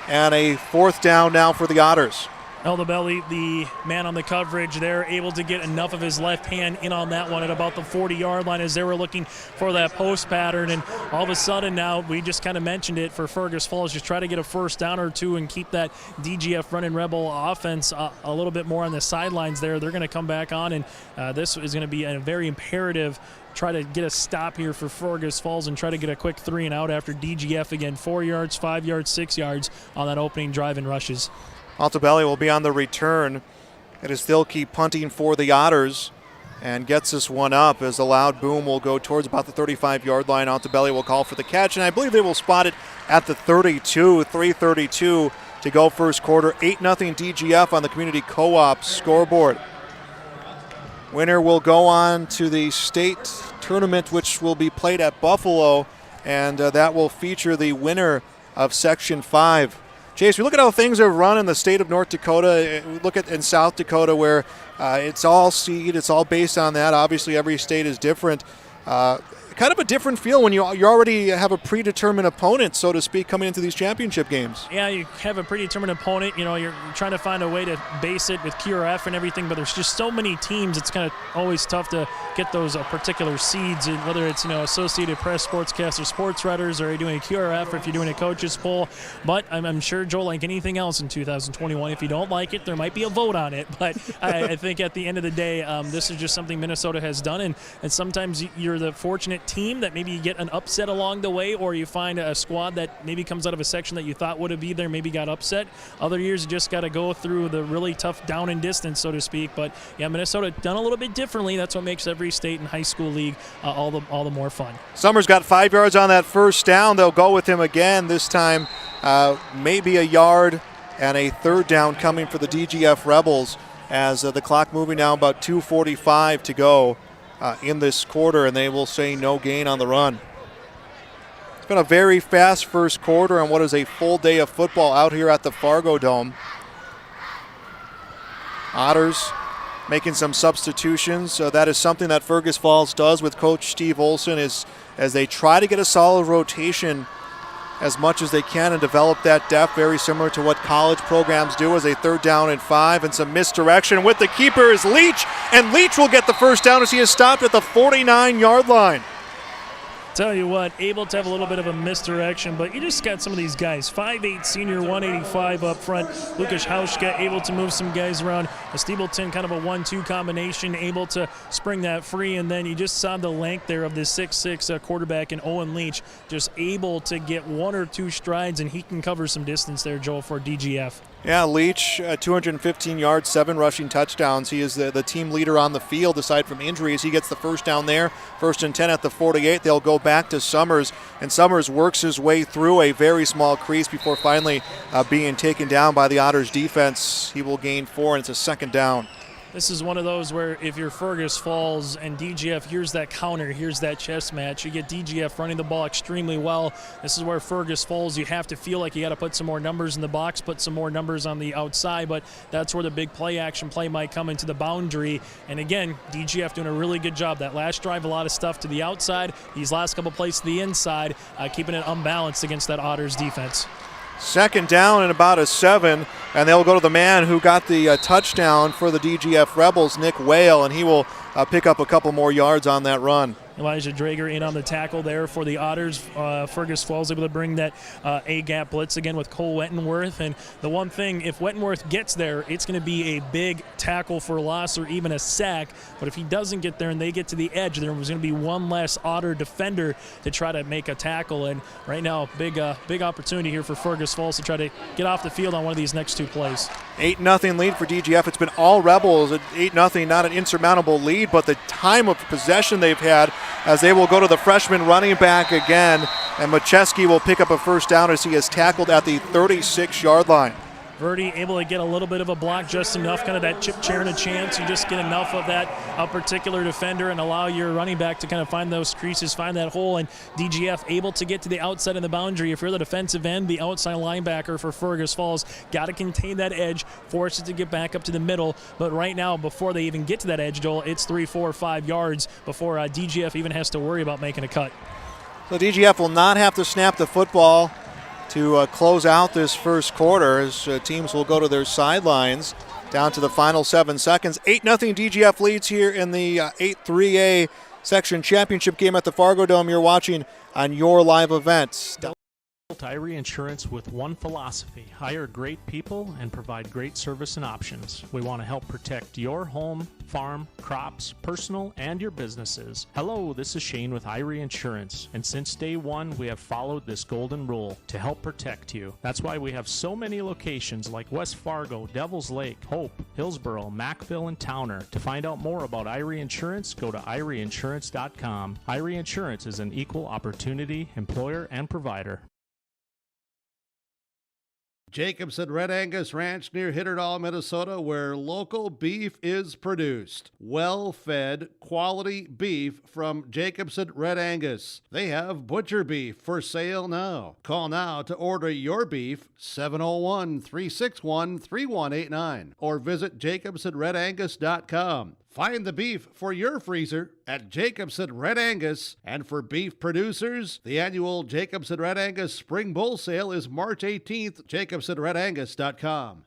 and a 4th down now for the Otters. Eldebelli, the man on the coverage there, able to get enough of his left hand in on that one at about the 40-yard line as they were looking for that post pattern. And all of a sudden now, we just kind of mentioned it for Fergus Falls, just try to get a first down or two and keep that DGF running Rebel offense a little bit more on the sidelines there. They're going to come back on, and this is going to be a very imperative try to get a stop here for Fergus Falls and try to get a quick 3 and out after DGF again, 4 yards, 5 yards, 6 yards on that opening drive and rushes. Altobelli will be on the return. It is Thielke punting for the Otters and gets this one up as a loud boom will go towards about the 35-yard line. Altobelli will call for the catch, and I believe they will spot it at the 32, 3:32 to go first quarter. 8-0 DGF on the Community Co-op scoreboard. Winner will go on to the state tournament, which will be played at Buffalo, and that will feature the winner of Section 5. Chase, we look at how things are run in the state of North Dakota. We look at in South Dakota where it's all seed. It's all based on that. Obviously, every state is different. Kind of a different feel when you already have a predetermined opponent, so to speak, coming into these championship games. Yeah, you have a predetermined opponent. You're trying to find a way to base it with QRF and everything, but there's just so many teams. It's kind of always tough to get those particular seeds, and whether it's Associated Press, Sportscasters, Sports Writers, or you're doing a QRF, or if you're doing a coaches poll. But I'm sure, Joel, like anything else in 2021, if you don't like it, there might be a vote on it. But I think at the end of the day, this is just something Minnesota has done, and sometimes you're the fortunate team that maybe you get an upset along the way, or you find a squad that maybe comes out of a section that you thought would have been there, maybe got upset. Other years you just got to go through the really tough down and distance, so to speak. But yeah, Minnesota done a little bit differently. That's what makes every state and high school league all the more fun. Summers got 5 yards on that first down. They'll go with him again this time, maybe a yard, and a 3rd down coming for the DGF Rebels as the clock moving down, about 2:45 to go in this quarter, and they will say no gain on the run. It's been a very fast first quarter on what is a full day of football out here at the Fargo Dome. Otters making some substitutions. That is something that Fergus Falls does with Coach Steve Olson, is as they try to get a solid rotation as much as they can and develop that depth, very similar to what college programs do as a 3rd down and 5, and some misdirection with the keeper is Leach, and Leach will get the first down as he is stopped at the 49-yard line. Tell you what, able to have a little bit of a misdirection, but you just got some of these guys. 5'8", senior, 185 up front. Lukas Hauschka able to move some guys around. A Steebleton kind of a 1-2 combination, able to spring that free, and then you just saw the length there of this 6'6" quarterback in Owen Leach, just able to get 1 or 2 strides, and he can cover some distance there, Joel, for DGF. Yeah, Leach, 215 yards, 7 rushing touchdowns. He is the team leader on the field aside from injuries. He gets the first down there, 1st and 10 at the 48. They'll go back to Summers, and Summers works his way through a very small crease before finally being taken down by the Otters defense. He will gain 4, and it's a 2nd down. This is one of those where if you're Fergus Falls and DGF, here's that counter, here's that chess match. You get DGF running the ball extremely well. This is where Fergus Falls, you have to feel like you got to put some more numbers in the box, put some more numbers on the outside, but that's where the big play action play might come into the boundary. And again, DGF doing a really good job. That last drive, a lot of stuff to the outside. These last couple plays to the inside, keeping it unbalanced against that Otters defense. 2nd down and about a 7, and they'll go to the man who got the touchdown for the DGF Rebels, Nick Whale, and he will pick up a couple more yards on that run. Elijah Drager in on the tackle there for the Otters. Fergus Falls able to bring that A-gap blitz again with Cole Wettenworth. And the one thing, if Wettenworth gets there, it's going to be a big tackle for loss or even a sack. But if he doesn't get there and they get to the edge, there was going to be one less Otter defender to try to make a tackle. And right now, big opportunity here for Fergus Falls to try to get off the field on one of these next 2 plays. 8-0 lead for DGF. It's been all Rebels at 8-0, not an insurmountable lead, but the time of possession they've had as they will go to the freshman running back again, and Macheski will pick up a first down as he is tackled at the 36-yard line. Verdi able to get a little bit of a block, just enough, kind of that chip chair and a chance. You just get enough of that particular defender and allow your running back to kind of find those creases, find that hole, and DGF able to get to the outside of the boundary. If you're the defensive end, the outside linebacker for Fergus Falls, got to contain that edge, force it to get back up to the middle. But right now, before they even get to that edge, Joel, it's 3, 4, 5 yards before DGF even has to worry about making a cut. So DGF will not have to snap the football to close out this first quarter as teams will go to their sidelines down to the final 7 seconds. 8-0 DGF leads here in the 8-3A section championship game at the Fargo Dome. You're watching on your live events. Irie Insurance with one philosophy: hire great people and provide great service and options. We want to help protect your home, farm, crops, personal, and your businesses. Hello, this is Shane with Irie Insurance, and since day one we have followed this golden rule to help protect you. That's why we have so many locations like West Fargo, Devils Lake, Hope, Hillsboro, Mackville, and Towner. To find out more about Irie Insurance, go to IrieInsurance.com. Irie Insurance is an equal opportunity employer and provider. Jacobson Red Angus Ranch near Hitterdall, Minnesota, where local beef is produced. Well-fed, quality beef from Jacobson Red Angus. They have butcher beef for sale now. Call now to order your beef, 701-361-3189, or visit jacobsonredangus.com. Find the beef for your freezer at Jacobson Red Angus. And for beef producers, the annual Jacobson Red Angus Spring Bull Sale is March 18th, jacobsonredangus.com.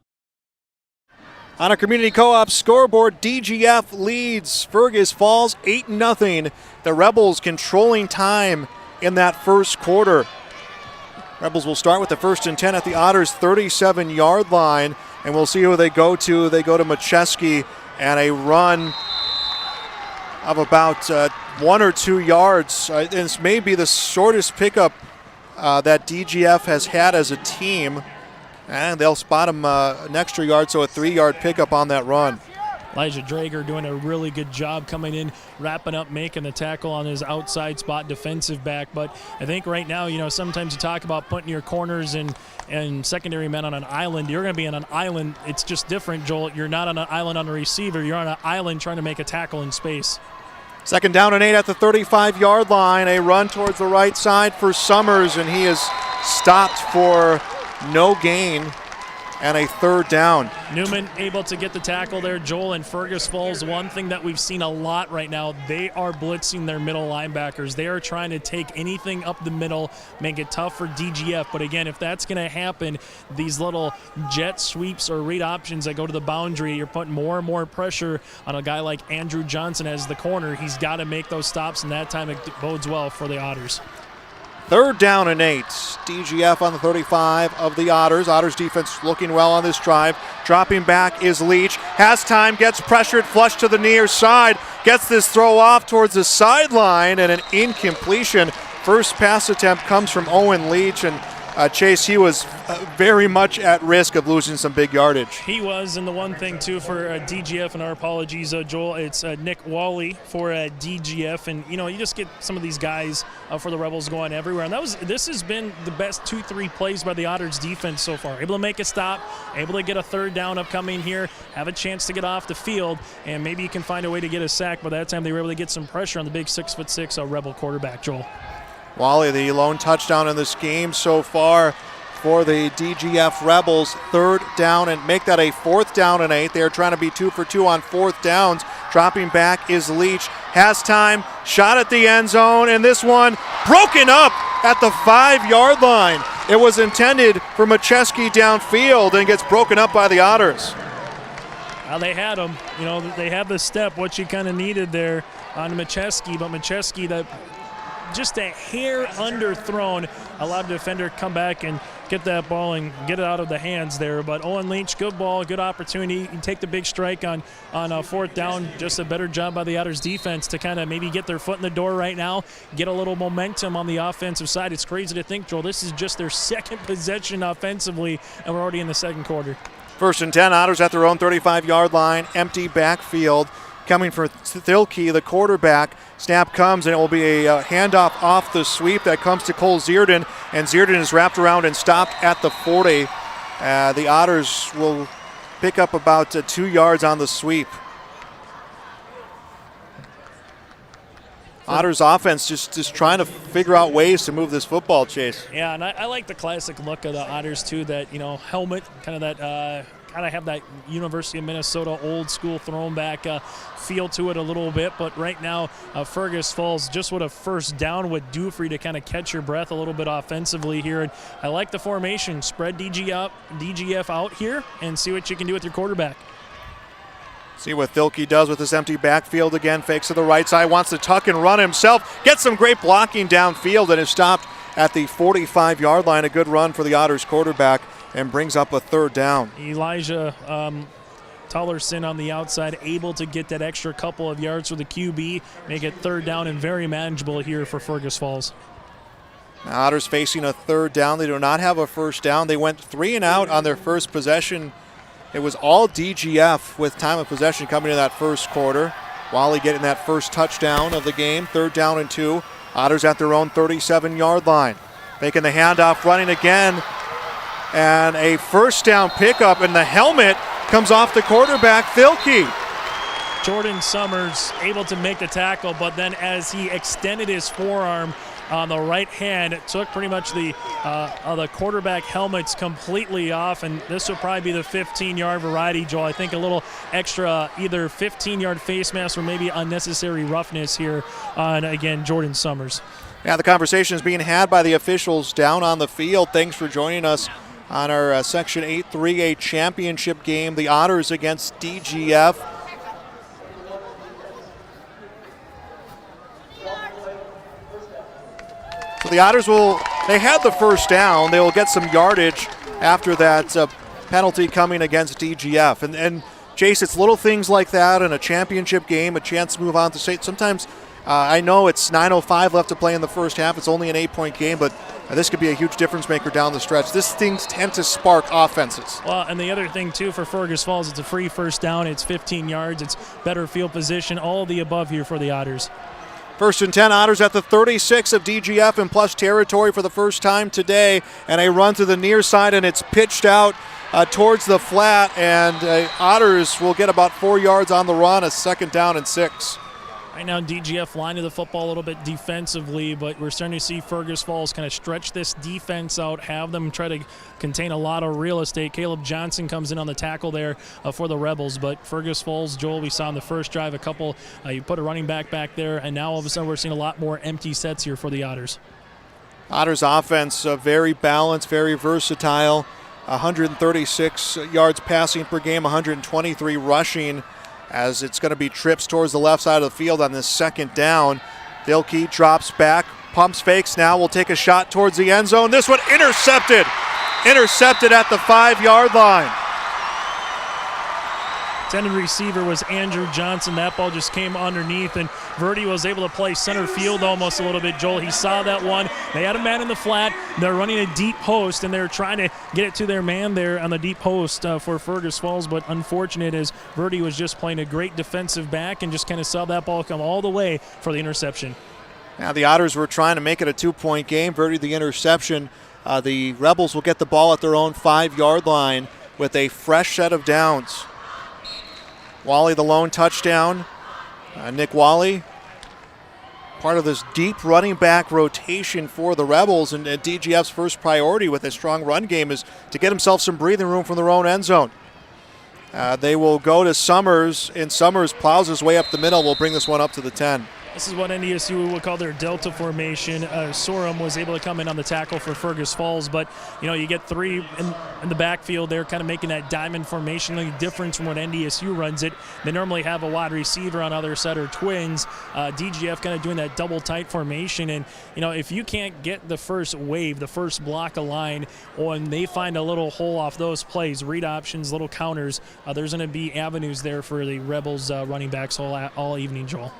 On a community co-op scoreboard, DGF leads Fergus Falls 8-0. The Rebels controlling time in that first quarter. Rebels will start with the 1st and 10 at the Otters' 37-yard line, and we'll see who they go to. They go to Macheski, and a run of about 1 or 2 yards. This may be the shortest pickup that DGF has had as a team, and they'll spot him an extra yard, so a 3-yard pickup on that run. Elijah Drager doing a really good job coming in, wrapping up, making the tackle on his outside spot defensive back. But I think right now, sometimes you talk about putting your corners and secondary men on an island. You're going to be on an island. It's just different, Joel. You're not on an island on a receiver. You're on an island trying to make a tackle in space. 2nd down and 8 at the 35-yard line. A run towards the right side for Summers, and he is stopped for no gain and a third down. Newman able to get the tackle there, Joel, and Fergus Falls. One thing that we've seen a lot right now, they are blitzing their middle linebackers. They are trying to take anything up the middle, make it tough for DGF. But again, if that's going to happen, these little jet sweeps or read options that go to the boundary, you're putting more and more pressure on a guy like Andrew Johnson as the corner. He's got to make those stops, and that time it bodes well for the Otters. Third down and 8. DGF on the 35 of the Otters. Otters defense looking well on this drive. Dropping back is Leach. Has time, gets pressured, flush to the near side. Gets this throw off towards the sideline and an incompletion. First pass attempt comes from Owen Leach, and Chase, he was very much at risk of losing some big yardage. He was, and the one thing, too, for DGF, and our apologies, Joel, it's Nick Wally for DGF, and, you just get some of these guys for the Rebels going everywhere, and this has been the best 2-3 plays by the Otters defense so far. Able to make a stop, able to get a third down upcoming here, have a chance to get off the field, and maybe you can find a way to get a sack. By that time, they were able to get some pressure on the big 6'6" Rebel quarterback, Joel. Wally, the lone touchdown in this game so far for the DGF Rebels. Third down, and make that a fourth down and 8. They are trying to be 2 for 2 on fourth downs. Dropping back is Leach. Has time, shot at the end zone, and this one broken up at the 5-yard line. It was intended for Macheski downfield and gets broken up by the Otters. Well, they had him. They had the step, what you kind of needed there on Macheski, but Macheski, that just a hair underthrown, allowed the defender to come back and get that ball and get it out of the hands there. But Owen Leach, good ball, good opportunity. You can take the big strike on fourth down. Just a better job by the Otters defense to kind of maybe get their foot in the door right now, get a little momentum on the offensive side. It's crazy to think, Joel, this is just their second possession offensively, and we're already in the second quarter. First and 10, Otters at their own 35-yard line, empty backfield. Coming for Thilke, the quarterback. Snap comes, and it will be a handoff off the sweep that comes to Cole Zierden, and Zierden is wrapped around and stopped at the 40. The Otters will pick up about 2 yards on the sweep. Otters offense just trying to figure out ways to move this football, Chase. Yeah, and I like the classic look of the Otters, too, that, helmet, kind of that kind of have that University of Minnesota old school thrown back feel to it a little bit. But right now, Fergus Falls just with a first down would do for you to kind of catch your breath a little bit offensively here. And I like the formation. Spread DGF out here and see what you can do with your quarterback. See what Thilke does with this empty backfield again. Fakes to the right side, wants to tuck and run himself. Gets some great blocking downfield and is stopped at the 45-yard line. A good run for the Otters quarterback and brings up a third down. Elijah Tullerson on the outside, able to get that extra couple of yards for the QB, make it third down and very manageable here for Fergus Falls. Now Otters facing a third down. They do not have a first down. They went 3 and out on their first possession. It was all DGF with time of possession coming to that first quarter. Wally getting that first touchdown of the game. Third down and 2. Otters at their own 37-yard line. Making the handoff, running again. And a first down pickup, and the helmet comes off the quarterback, Thilke. Jordan Summers able to make the tackle, but then as he extended his forearm on the right hand, it took pretty much the quarterback helmets completely off, and this will probably be the 15-yard variety, Joel. I think a little extra either 15-yard face mask or maybe unnecessary roughness here on, again, Jordan Summers. Yeah, the conversation is being had by the officials down on the field. Thanks for joining us on our Section 8 3A championship game, the Otters against DGF. So the Otters they had the first down. They will get some yardage after that penalty coming against DGF. And Chase, it's little things like that in a championship game, a chance to move on to state. Sometimes I know it's 9:05 left to play in the first half. It's only an 8-point game, but this could be a huge difference maker down the stretch. These things tend to spark offenses. Well, and the other thing, too, for Fergus Falls, it's a free first down. It's 15 yards. It's better field position. All the above here for the Otters. First and 10, Otters at the 36 of DGF in plus territory for the first time today. And a run to the near side, and it's pitched out towards the flat. And Otters will get about 4 yards on the run, a second down and 6. Right now, DGF line of the football a little bit defensively, but we're starting to see Fergus Falls kind of stretch this defense out, have them try to contain a lot of real estate. Caleb Johnson comes in on the tackle there for the Rebels, but Fergus Falls, Joel, we saw in the first drive a couple, you put a running back there, and now all of a sudden we're seeing a lot more empty sets here for the Otters. Otters offense very balanced, very versatile. 136 yards passing per game, 123 rushing, as it's going to be trips towards the left side of the field on this second down. Dilkey drops back, pumps fakes now, will take a shot towards the end zone. This one intercepted. Intercepted at the 5-yard line. Intended receiver was Andrew Johnson. That ball just came underneath, and Verdi was able to play center field almost a little bit, Joel. He saw that one. They had a man in the flat. They're running a deep post, and they're trying to get it to their man there on the deep post for Fergus Falls, but unfortunate as Verdi was just playing a great defensive back and just kind of saw that ball come all the way for the interception. Now the Otters were trying to make it a 2-point game. Verdi the interception. The Rebels will get the ball at their own 5-yard line with a fresh set of downs. Wally the lone touchdown. Nick Wally, part of this deep running back rotation for the Rebels, and DGF's first priority with a strong run game is to get himself some breathing room from their own end zone. They will go to Summers, and Summers plows his way up the middle. Will bring this one up to the 10. This is what NDSU would call their Delta formation. Sorum was able to come in on the tackle for Fergus Falls, but you get three in the backfield there, kind of making that diamond formation. The difference from when NDSU runs it, they normally have a wide receiver on other side or twins. DGF kind of doing that double tight formation, and if you can't get the first wave, the first block of line, when they find a little hole off those plays, read options, little counters, there's going to be avenues there for the Rebels running backs all evening, Joel.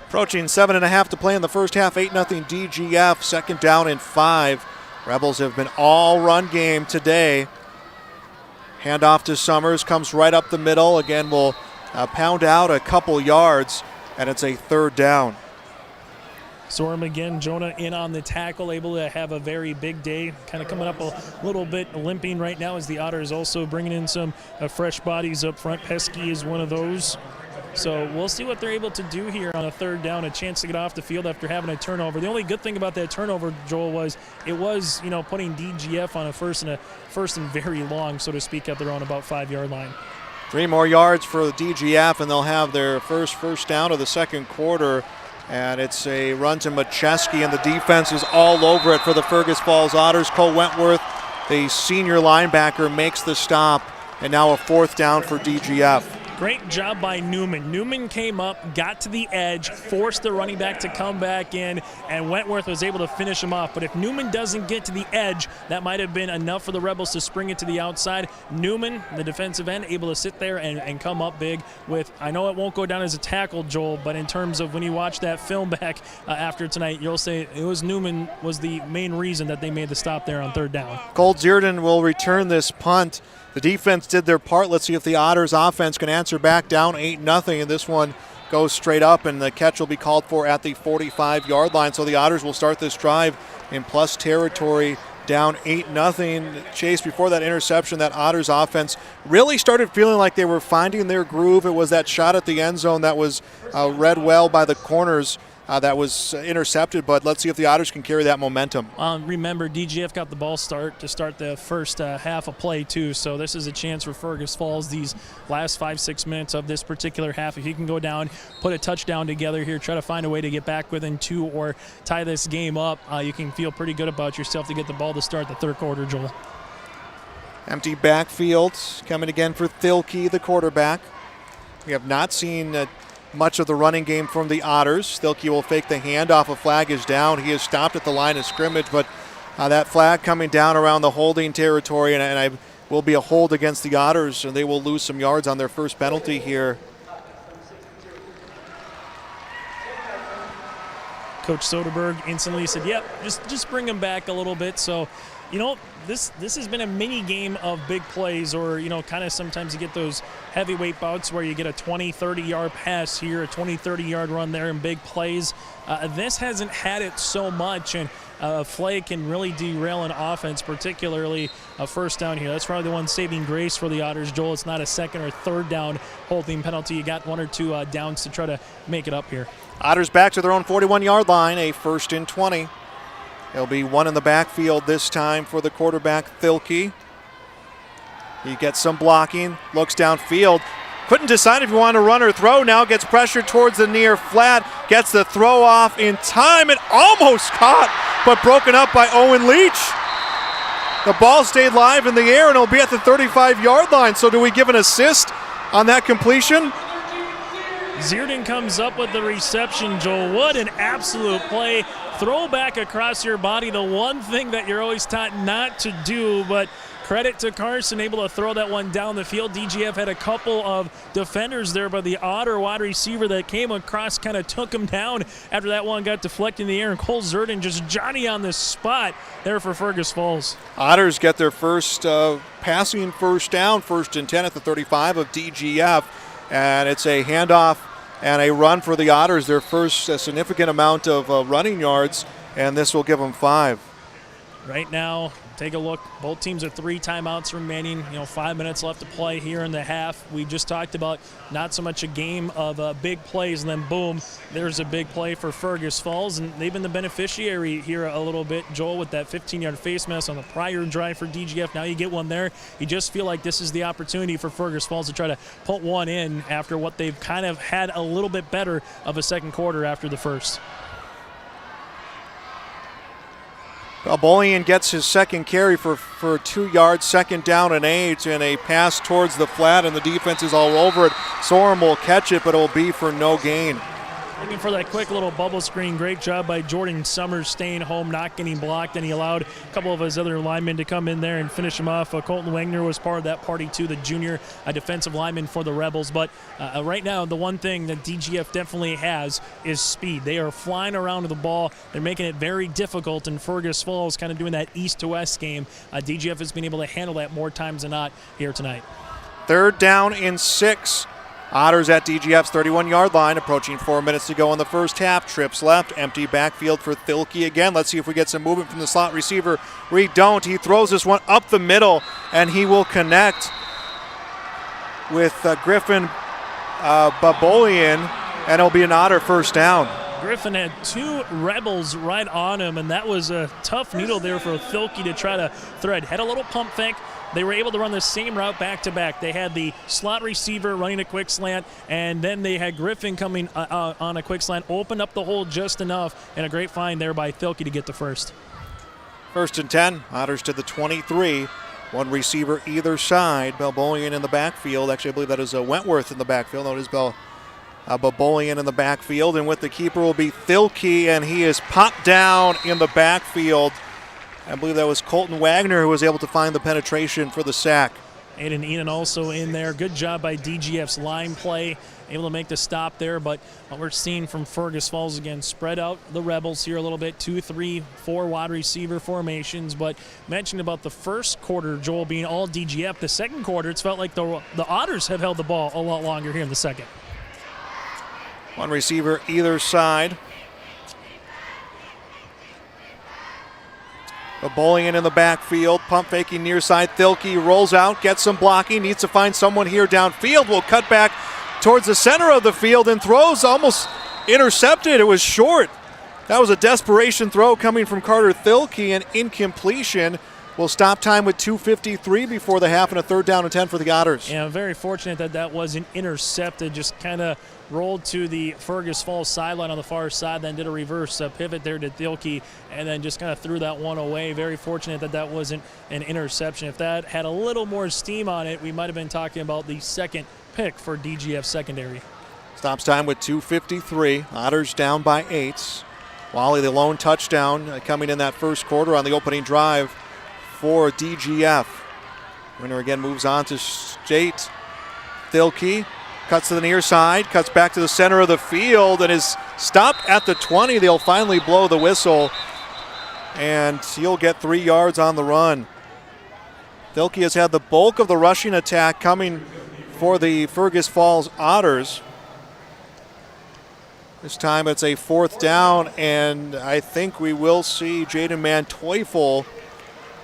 Approaching 7.5 to play in the first half, 8-0 DGF, second down and 5. Rebels have been all run game today. Handoff to Summers, comes right up the middle. Again, will pound out a couple yards, and it's a third down. Sorum again, Jonah in on the tackle, able to have a very big day. Kind of coming up a little bit limping right now as the Otters also bringing in some fresh bodies up front. Pesky is one of those. So we'll see what they're able to do here on a third down, a chance to get off the field after having a turnover. The only good thing about that turnover, Joel, was it was, putting DGF on a first and very long, so to speak, at their own about 5-yard line. 3 more yards for the DGF, and they'll have their first down of the second quarter. And it's a run to Macheski, and the defense is all over it for the Fergus Falls Otters. Cole Wentworth, the senior linebacker, makes the stop, and now a 4th down for DGF. Great job by Newman. Newman came up, got to the edge, forced the running back to come back in, and Wentworth was able to finish him off. But if Newman doesn't get to the edge, that might have been enough for the Rebels to spring it to the outside. Newman, the defensive end, able to sit there and come up big with, I know it won't go down as a tackle, Joel, but in terms of when you watch that film back after tonight, you'll say it was Newman was the main reason that they made the stop there on third down. Cole Zierden will return this punt. The defense did their part. Let's see if the Otters offense can answer back, down 8-0, and this one goes straight up, and the catch will be called for at the 45-yard line. So the Otters will start this drive in plus territory, down 8-0. Chase, before that interception, that Otters offense really started feeling like they were finding their groove. It was that shot at the end zone that was read well by the corners. That was intercepted, but let's see if the Otters can carry that momentum. Remember, DGF got the ball to start the first half of play, too, so this is a chance for Fergus Falls these last 5-6 minutes of this particular half. If you can go down, put a touchdown together here, try to find a way to get back within 2 or tie this game up, you can feel pretty good about yourself to get the ball to start the third quarter, Joel. Empty backfield coming again for Thilke, the quarterback. We have not seen much of the running game from the Otters. Thilke will fake the handoff. A flag is down. He is stopped at the line of scrimmage, but that flag coming down around the holding territory, and I will be a hold against the Otters, and they will lose some yards on their first penalty here. Coach Soderberg instantly said, yep, just bring him back a little bit. So, this has been a mini game of big plays, or, kind of sometimes you get those heavyweight bouts where you get a 20, 30-yard pass here, a 20, 30-yard run there, and big plays. This hasn't had it so much, and a play can really derail an offense, particularly a first down here. That's probably the one saving grace for the Otters, Joel. It's not a second or third down holding penalty. You got 1 or 2 downs to try to make it up here. Otters back to their own 41-yard line, a 1st and 20. There'll be one in the backfield this time for the quarterback, Thilke. He gets some blocking, looks downfield. Couldn't decide if he wanted to run or throw. Now gets pressured towards the near flat. Gets the throw off in time and almost caught, but broken up by Owen Leach. The ball stayed live in the air and it'll be at the 35-yard line. So do we give an assist on that completion? Zierden comes up with the reception, Joel. What an absolute play. Throw back across your body, the one thing that you're always taught not to do, but credit to Carson, able to throw that one down the field. DGF had a couple of defenders there, but the Otter wide receiver that came across kind of took him down after that one got deflected in the air, and Cole Zierden just Johnny on the spot there for Fergus Falls. Otters get their first passing first down, 1st and 10 at the 35 of DGF, and it's a handoff and a run for the Otters, their first significant amount of running yards, and this will give them 5. Right now, take a look. Both teams are 3 timeouts remaining. 5 minutes left to play here in the half. We just talked about not so much a game of big plays, and then boom, there's a big play for Fergus Falls, and they've been the beneficiary here a little bit. Joel, with that 15-yard face mask on the prior drive for DGF. Now you get one there. You just feel like this is the opportunity for Fergus Falls to try to put one in after what they've kind of had a little bit better of a second quarter after the first. Balbolian gets his second carry for 2 yards, 2nd down and 8, and a pass towards the flat, and the defense is all over it. Sorum will catch it, but it will be for no gain. Looking for that quick little bubble screen. Great job by Jordan Summers staying home, not getting blocked, and he allowed a couple of his other linemen to come in there and finish him off. Colton Wagner was part of that party too, the junior defensive lineman for the Rebels. But right now, the one thing that DGF definitely has is speed. They are flying around with the ball. They're making it very difficult, and Fergus Falls kind of doing that east to west game. DGF has been able to handle that more times than not here tonight. 3rd down and 6. Otters at DGF's 31-yard line, approaching 4 minutes to go in the first half. Trips left, empty backfield for Thilke again. Let's see if we get some movement from the slot receiver. We don't. He throws this one up the middle, and he will connect with Griffin Babolian, and it'll be an Otter first down. Griffin had 2 Rebels right on him, and that was a tough needle there for Thilke to try to thread. Had a little pump fake. They were able to run the same route back-to-back. They had the slot receiver running a quick slant, and then they had Griffin coming on a quick slant, opened up the hole just enough, and a great find there by Thilke to get the first. 1st and 10, Otters to the 23. One receiver either side. Balbolian in the backfield. Actually, I believe that is Wentworth in the backfield. No, it is Balbolian in the backfield, and with the keeper will be Thilke, and he is popped down in the backfield. I believe that was Colton Wagner who was able to find the penetration for the sack. Aiden Enan also in there. Good job by DGF's line play. Able to make the stop there, but what we're seeing from Fergus Falls again, spread out the Rebels here a little bit, 2, 3, 4 wide receiver formations. But mentioned about the first quarter, Joel, being all DGF. The second quarter, it's felt like the Otters have held the ball a lot longer here in the second. One receiver either side. Balbolian in the backfield, pump faking near side. Thilke rolls out, gets some blocking, needs to find someone here downfield. Will cut back towards the center of the field and throws almost intercepted. It was short. That was a desperation throw coming from Carter Thilke, and incompletion. Will stop time with 2:53 before the half, and a 3rd down and 10 for the Otters. Yeah, very fortunate that wasn't intercepted. Just kind of rolled to the Fergus Falls sideline on the far side, then did a reverse pivot there to Thilke, and then just kind of threw that one away. Very fortunate that wasn't an interception. If that had a little more steam on it, we might have been talking about the second pick for DGF secondary. Stops time with 2:53. Otters down by 8. Wally, the lone touchdown coming in that first quarter on the opening drive for DGF. Winner again moves on to State. Thilke cuts to the near side, cuts back to the center of the field, and is stopped at the 20. They'll finally blow the whistle, and he'll get 3 yards on the run. Thilke has had the bulk of the rushing attack coming for the Fergus Falls Otters. This time it's a 4th down, and I think we will see Jaden Manteuffel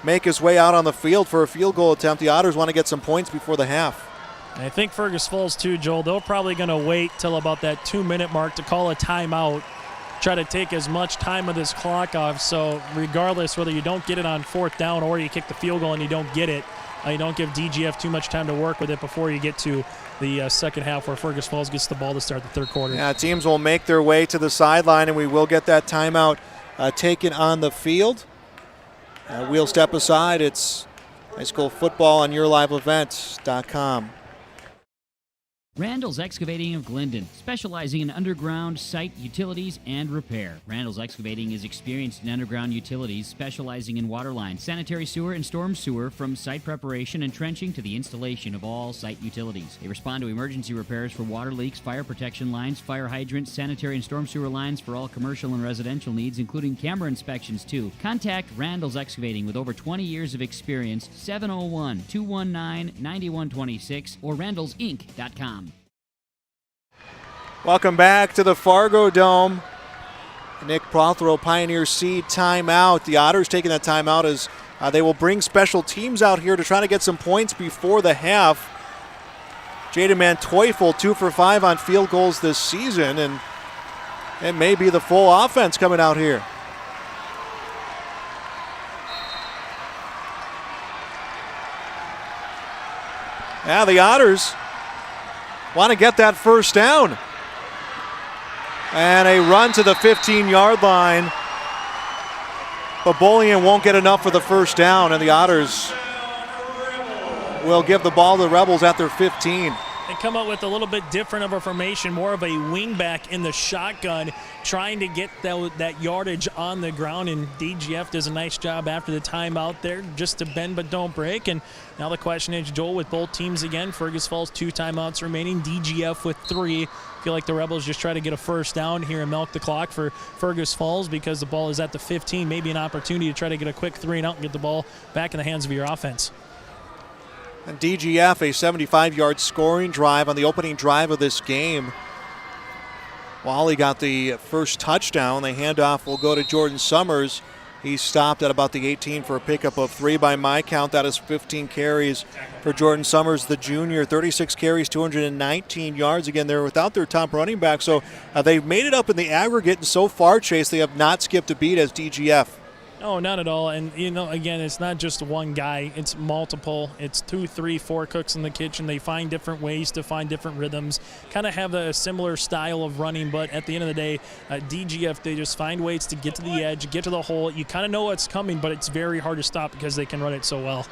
make his way out on the field for a field goal attempt. The Otters want to get some points before the half. I think Fergus Falls too, Joel, they're probably going to wait till about that 2-minute mark to call a timeout, try to take as much time of this clock off. So regardless whether you don't get it on 4th down or you kick the field goal and you don't get it, you don't give DGF too much time to work with it before you get to the second half where Fergus Falls gets the ball to start the third quarter. Yeah, teams will make their way to the sideline, and we will get that timeout taken on the field. We'll step aside. It's high school football on YourLiveEvents.com. Randall's Excavating of Glendon, specializing in underground site utilities and repair. Randall's Excavating is experienced in underground utilities, specializing in water lines, sanitary sewer, and storm sewer, from site preparation and trenching to the installation of all site utilities. They respond to emergency repairs for water leaks, fire protection lines, fire hydrants, sanitary and storm sewer lines for all commercial and residential needs, including camera inspections too. Contact Randall's Excavating with over 20 years of experience, 701-219-9126 or randallsinc.com. Welcome back to the Fargo Dome. Nick Prothero, Pioneer Seed timeout. The Otters taking that timeout as they will bring special teams out here to try to get some points before the half. Jaden Manteuffel 2 for 5 on field goals this season, and it may be the full offense coming out here. Yeah, the Otters want to get that first down. And a run to the 15-yard line. But Bolian won't get enough for the first down, and the Otters will give the ball to the Rebels at their 15. And come up with a little bit different of a formation, more of a wingback in the shotgun, trying to get that yardage on the ground. And DGF does a nice job after the timeout there, just to bend but don't break. And now the question is, Joel, with both teams again, Fergus Falls 2 timeouts remaining, DGF with 3. Feel like the Rebels just try to get a first down here and milk the clock for Fergus Falls because the ball is at the 15. Maybe an opportunity to try to get a quick 3 and out and get the ball back in the hands of your offense. And DGF, a 75-yard scoring drive on the opening drive of this game. Wally got the first touchdown. The handoff will go to Jordan Summers. He stopped at about the 18 for a pickup of 3 by my count. That is 15 carries for Jordan Summers, the junior. 36 carries, 219 yards. Again, they're without their top running back, so they've made it up in the aggregate, and so far, Chase, they have not skipped a beat as DGF. No, not at all. And, again, it's not just one guy. It's multiple. It's 2, 3, 4 cooks in the kitchen. They find different ways to find different rhythms, kind of have a similar style of running. But at the end of the day, DGF, they just find ways to get to the edge, get to the hole. You kind of know what's coming, but it's very hard to stop because they can run it so well.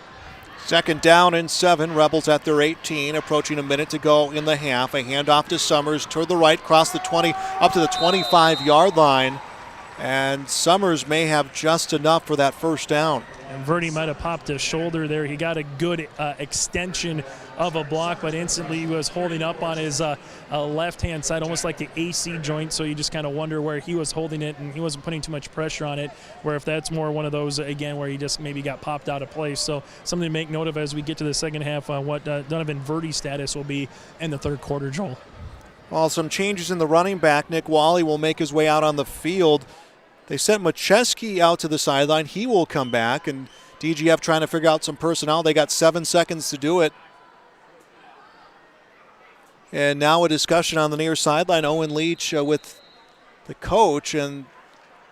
2nd down and 7. Rebels at their 18, approaching a minute to go in the half. A handoff to Summers, toward the right, cross the 20, up to the 25-yard line. And Summers may have just enough for that first down. And Verdi might have popped his shoulder there. He got a good extension of a block, but instantly he was holding up on his left-hand side, almost like the AC joint, so you just kind of wonder where he was holding it, and he wasn't putting too much pressure on it, where if that's more one of those, again, where he just maybe got popped out of place. So something to make note of as we get to the second half on what Donovan Verdi's status will be in the third quarter, Joel. Well, some changes in the running back. Nick Wally will make his way out on the field. They sent Macheski out to the sideline. He will come back, and DGF trying to figure out some personnel. They got 7 seconds to do it. And now a discussion on the near sideline. Owen Leach with the coach, and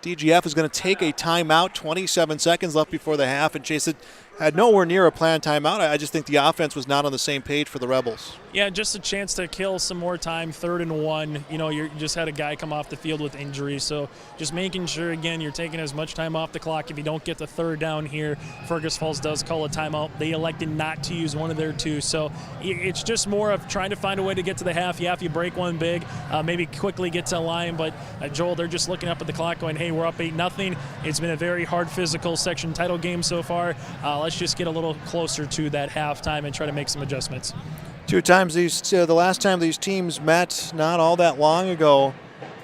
DGF is going to take a timeout. 27 seconds left before the half, and Chase had nowhere near a planned timeout. I just think the offense was not on the same page for the Rebels. Yeah, just a chance to kill some more time, 3rd and 1. You just had a guy come off the field with injury, so just making sure, again, you're taking as much time off the clock. If you don't get the 3rd down here, Fergus Falls does call a timeout. They elected not to use one of their 2, so it's just more of trying to find a way to get to the half. Yeah, if you break one big, maybe quickly get to a line, but Joel, they're just looking up at the clock going, hey, we're up 8-0. It's been a very hard physical section title game so far. Let's just get a little closer to that halftime and try to make some adjustments. 2 times the last time these teams met, not all that long ago,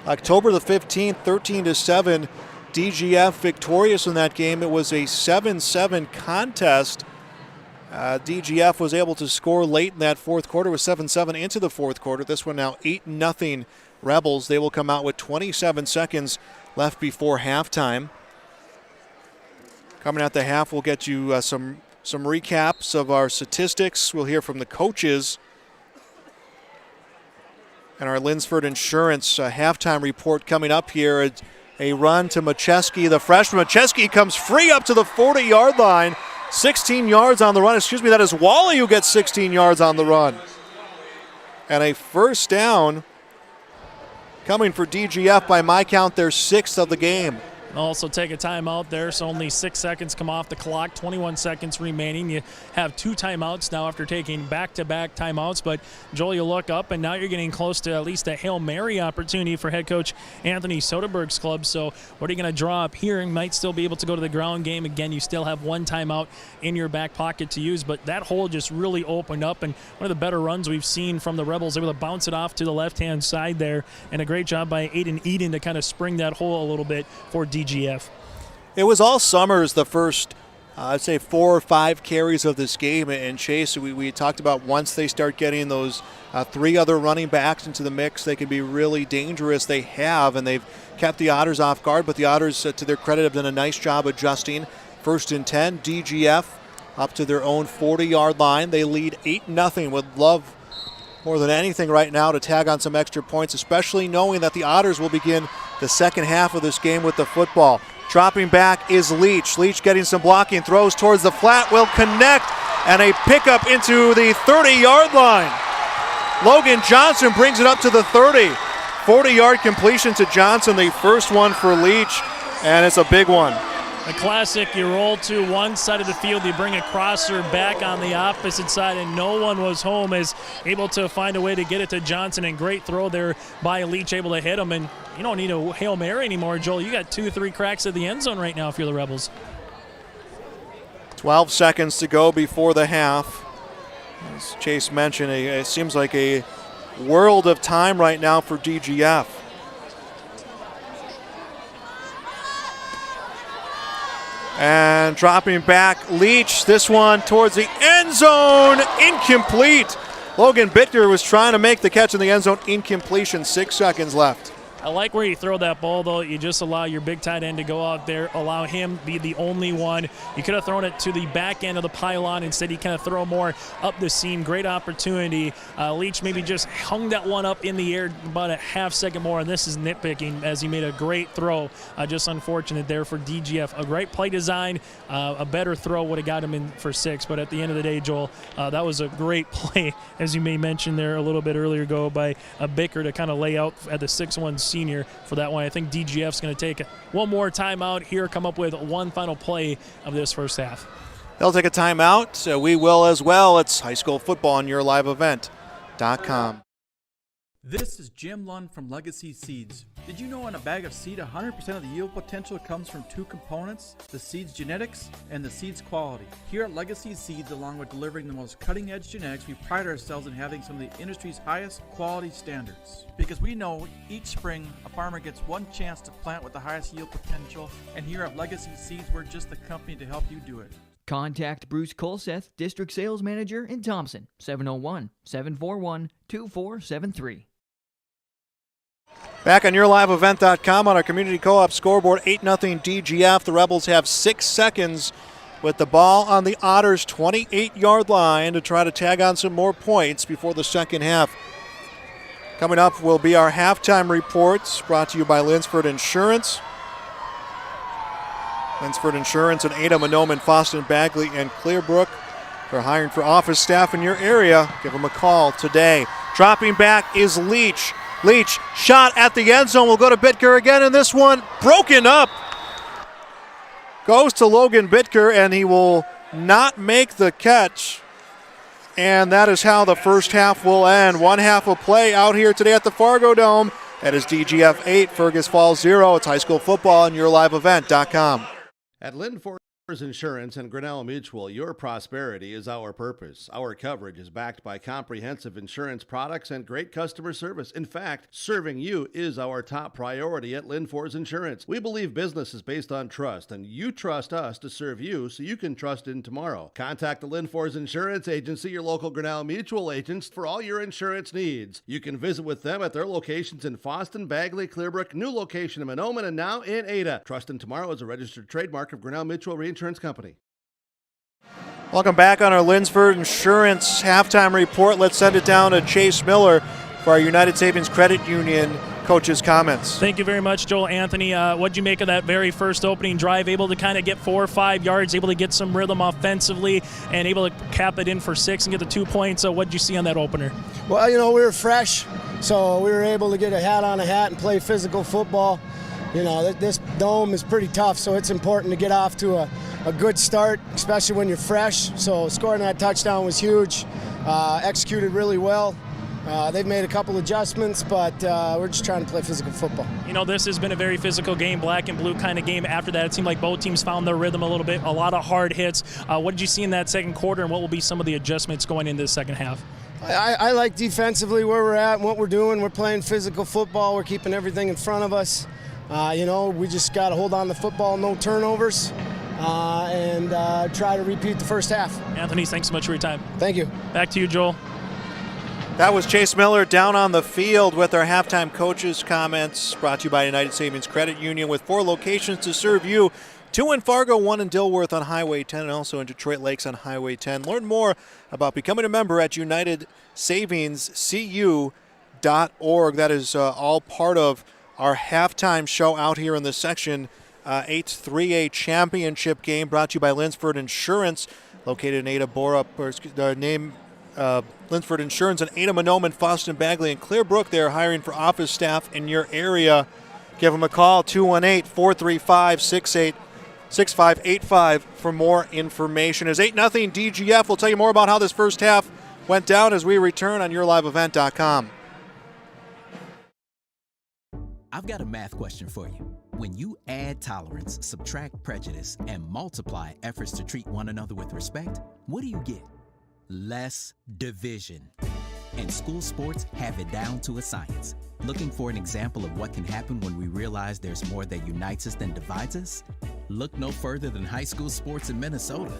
October the 15th, 13-7, DGF victorious in that game. It was a 7-7 contest. DGF was able to score late in that fourth quarter with 7-7 into the fourth quarter. This one now 8-0 Rebels. They will come out with 27 seconds left before halftime. Coming at the half, we'll get you some recaps of our statistics. We'll hear from the coaches. And our Linsford Insurance halftime report coming up here. A run to Macheski, the freshman. Macheski comes free up to the 40-yard line. 16 yards on the run. That is Wally who gets 16 yards on the run. And a first down coming for DGF. By my count, their 6th of the game. Also take a timeout there, so only 6 seconds come off the clock, 21 seconds remaining. You have 2 timeouts now after taking back-to-back timeouts. But, Joel, you look up, and now you're getting close to at least a Hail Mary opportunity for head coach Anthony Soderberg's club. So what are you going to draw up here? You might still be able to go to the ground game. Again, you still have 1 timeout in your back pocket to use. But that hole just really opened up, and one of the better runs we've seen from the Rebels, able to bounce it off to the left-hand side there. And a great job by Aiden Eden to kind of spring that hole a little bit for DGF. It was all Summers the first, I'd say 4 or 5 carries of this game. And Chase, we talked about once they start getting those 3 other running backs into the mix, they can be really dangerous. They have, and they've kept the Otters off guard. But the Otters, to their credit, have done a nice job adjusting. 1st and 10, DGF up to their own 40-yard line. They lead 8-0. Would love more than anything right now to tag on some extra points, especially knowing that the Otters will begin the second half of this game with the football. Dropping back is Leach. Leach getting some blocking, throws towards the flat, will connect, and a pickup into the 30-yard line. Logan Johnson brings it up to the 30. 40-yard completion to Johnson, the first one for Leach, and it's a big one. A classic, you roll to one side of the field, you bring a crosser back on the opposite side, and no one was home, is able to find a way to get it to Johnson, and great throw there by Leach, able to hit him. And you don't need a Hail Mary anymore, Joel. You got 2-3 cracks at the end zone right now if you're the Rebels. 12 seconds to go before the half. As Chase mentioned, it seems like a world of time right now for DGF. And dropping back, Leach, this one towards the end zone, incomplete. Logan Bittker was trying to make the catch in the end zone, incompletion, 6 seconds left. I like where you throw that ball, though. You just allow your big tight end to go out there, allow him be the only one. You could have thrown it to the back end of the pylon. Instead, you kind of throw more up the seam. Great opportunity. Leach maybe just hung that one up in the air about a half second more, and this is nitpicking as he made a great throw. Just unfortunate there for DGF. A great play design. A better throw would have got him in for 6, but at the end of the day, Joel, that was a great play, as you may mention there a little bit earlier ago, by Bicker to kind of lay out at the 6'1" senior for that one. I think DGF's going to take one more timeout here, come up with one final play of this first half. They'll take a timeout. So we will as well. It's high school football on YourLiveEvent.com. This is Jim Lund from Legacy Seeds. Did you know in a bag of seed, 100% of the yield potential comes from 2 components, the seed's genetics and the seed's quality? Here at Legacy Seeds, along with delivering the most cutting-edge genetics, we pride ourselves in having some of the industry's highest quality standards. Because we know each spring, a farmer gets one chance to plant with the highest yield potential, and here at Legacy Seeds, we're just the company to help you do it. Contact Bruce Colseth, District Sales Manager in Thompson, 701-741-2473. Back on YourLiveEvent.com on our Community Co-op scoreboard, 8-0 DGF. The Rebels have 6 seconds with the ball on the Otters' 28-yard line to try to tag on some more points before the second half. Coming up will be our halftime reports, brought to you by Linsford Insurance. Linsford Insurance in Ada, Monoman, Foston, Bagley, and Clearbrook. They're hiring for office staff in your area. Give them a call today. Dropping back is Leach. Leach, shot at the end zone, will go to Bittker again, and this one broken up. Goes to Logan Bittker, and he will not make the catch. And that is how the first half will end. One half of play out here today at the Fargo Dome. That is DGF 8, Fergus Falls 0. It's high school football on YourLiveEvent.com. At Linford Insurance and Grinnell Mutual, your prosperity is our purpose. Our coverage is backed by comprehensive insurance products and great customer service. In fact, serving you is our top priority at Linfors Insurance. We believe business is based on trust, and you trust us to serve you so you can trust in tomorrow. Contact the Linfors Insurance Agency, your local Grinnell Mutual agents, for all your insurance needs. You can visit with them at their locations in Foston, Bagley, Clearbrook, new location in Mahnomen, and now in Ada. Trust in tomorrow is a registered trademark of Grinnell Mutual Reinsurance Company. Welcome back on our Linsford Insurance halftime report. Let's send it down to Chase Miller for our United Savings Credit Union coach's comments. Thank you very much, Joel. Anthony, what'd you make of that very first opening drive? Able to kind of get 4 or 5 yards, able to get some rhythm offensively, and able to cap it in for 6 and get the 2 points. So what'd you see on that opener? Well, we were fresh, so we were able to get a hat on a hat and play physical football. This dome is pretty tough, so it's important to get off to a good start, especially when you're fresh. So scoring that touchdown was huge. Executed really well. They've made a couple adjustments, but we're just trying to play physical football. This has been a very physical game, black and blue kind of game. After that, it seemed like both teams found their rhythm a little bit, a lot of hard hits. What did you see in that second quarter, and what will be some of the adjustments going into the second half? I like defensively where we're at and what we're doing. We're playing physical football. We're keeping everything in front of us. We just got to hold on to the football, no turnovers, and try to repeat the first half. Anthony, thanks so much for your time. Thank you. Back to you, Joel. That was Chase Miller down on the field with our halftime coaches' comments, brought to you by United Savings Credit Union, with 4 locations to serve you. 2 in Fargo, 1 in Dilworth on Highway 10, and also in Detroit Lakes on Highway 10. Learn more about becoming a member at UnitedSavingsCU.org. That is all part of our halftime show out here in the Section 8 3A championship game, brought to you by Linsford Insurance, located in Ada, Borup, Linsford Insurance in Ada, Mahnomen, Foston, Bagley, and Clearbrook. They're hiring for office staff in your area. Give them a call, 218-435-6585 for more information. It's 8-0 DGF. We'll tell you more about how this first half went down as we return on YourLiveEvent.com. I've got a math question for you. When you add tolerance, subtract prejudice, and multiply efforts to treat one another with respect, what do you get? Less division. And school sports have it down to a science. Looking for an example of what can happen when we realize there's more that unites us than divides us? Look no further than high school sports in Minnesota.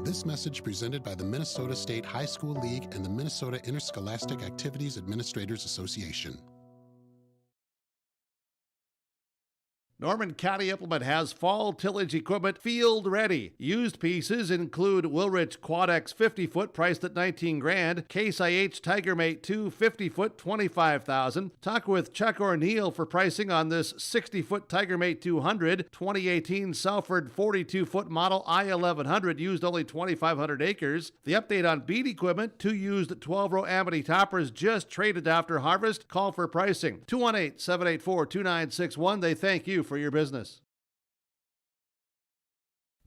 This message presented by the Minnesota State High School League and the Minnesota Interscholastic Activities Administrators Association. Norman County Implement has fall tillage equipment field ready. Used pieces include Wilrich Quad-X 50-foot priced at $19,000, Case IH Tigermate 2 50-foot $25,000. Talk with Chuck O'Neill for pricing on this 60-foot Tigermate 200, 2018 Salford 42-foot model I-1100, used only 2,500 acres. The update on beet equipment, 2 used 12-row Amity toppers just traded after harvest. Call for pricing, 218-784-2961. They thank you for your business.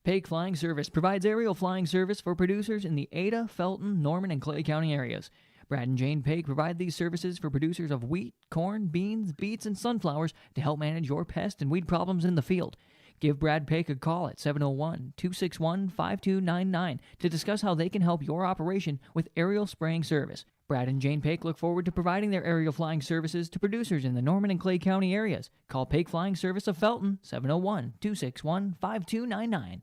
Pake Flying Service provides aerial flying service for producers in the Ada, Felton, Norman, and Clay County areas. Brad and Jane Pake provide these services for producers of wheat, corn, beans, beets, and sunflowers to help manage your pest and weed problems in the field. Give Brad Pake a call at 701-261-5299 to discuss how they can help your operation with aerial spraying service. Brad and Jane Pake look forward to providing their aerial flying services to producers in the Norman and Clay County areas. Call Pake Flying Service of Felton, 701-261-5299.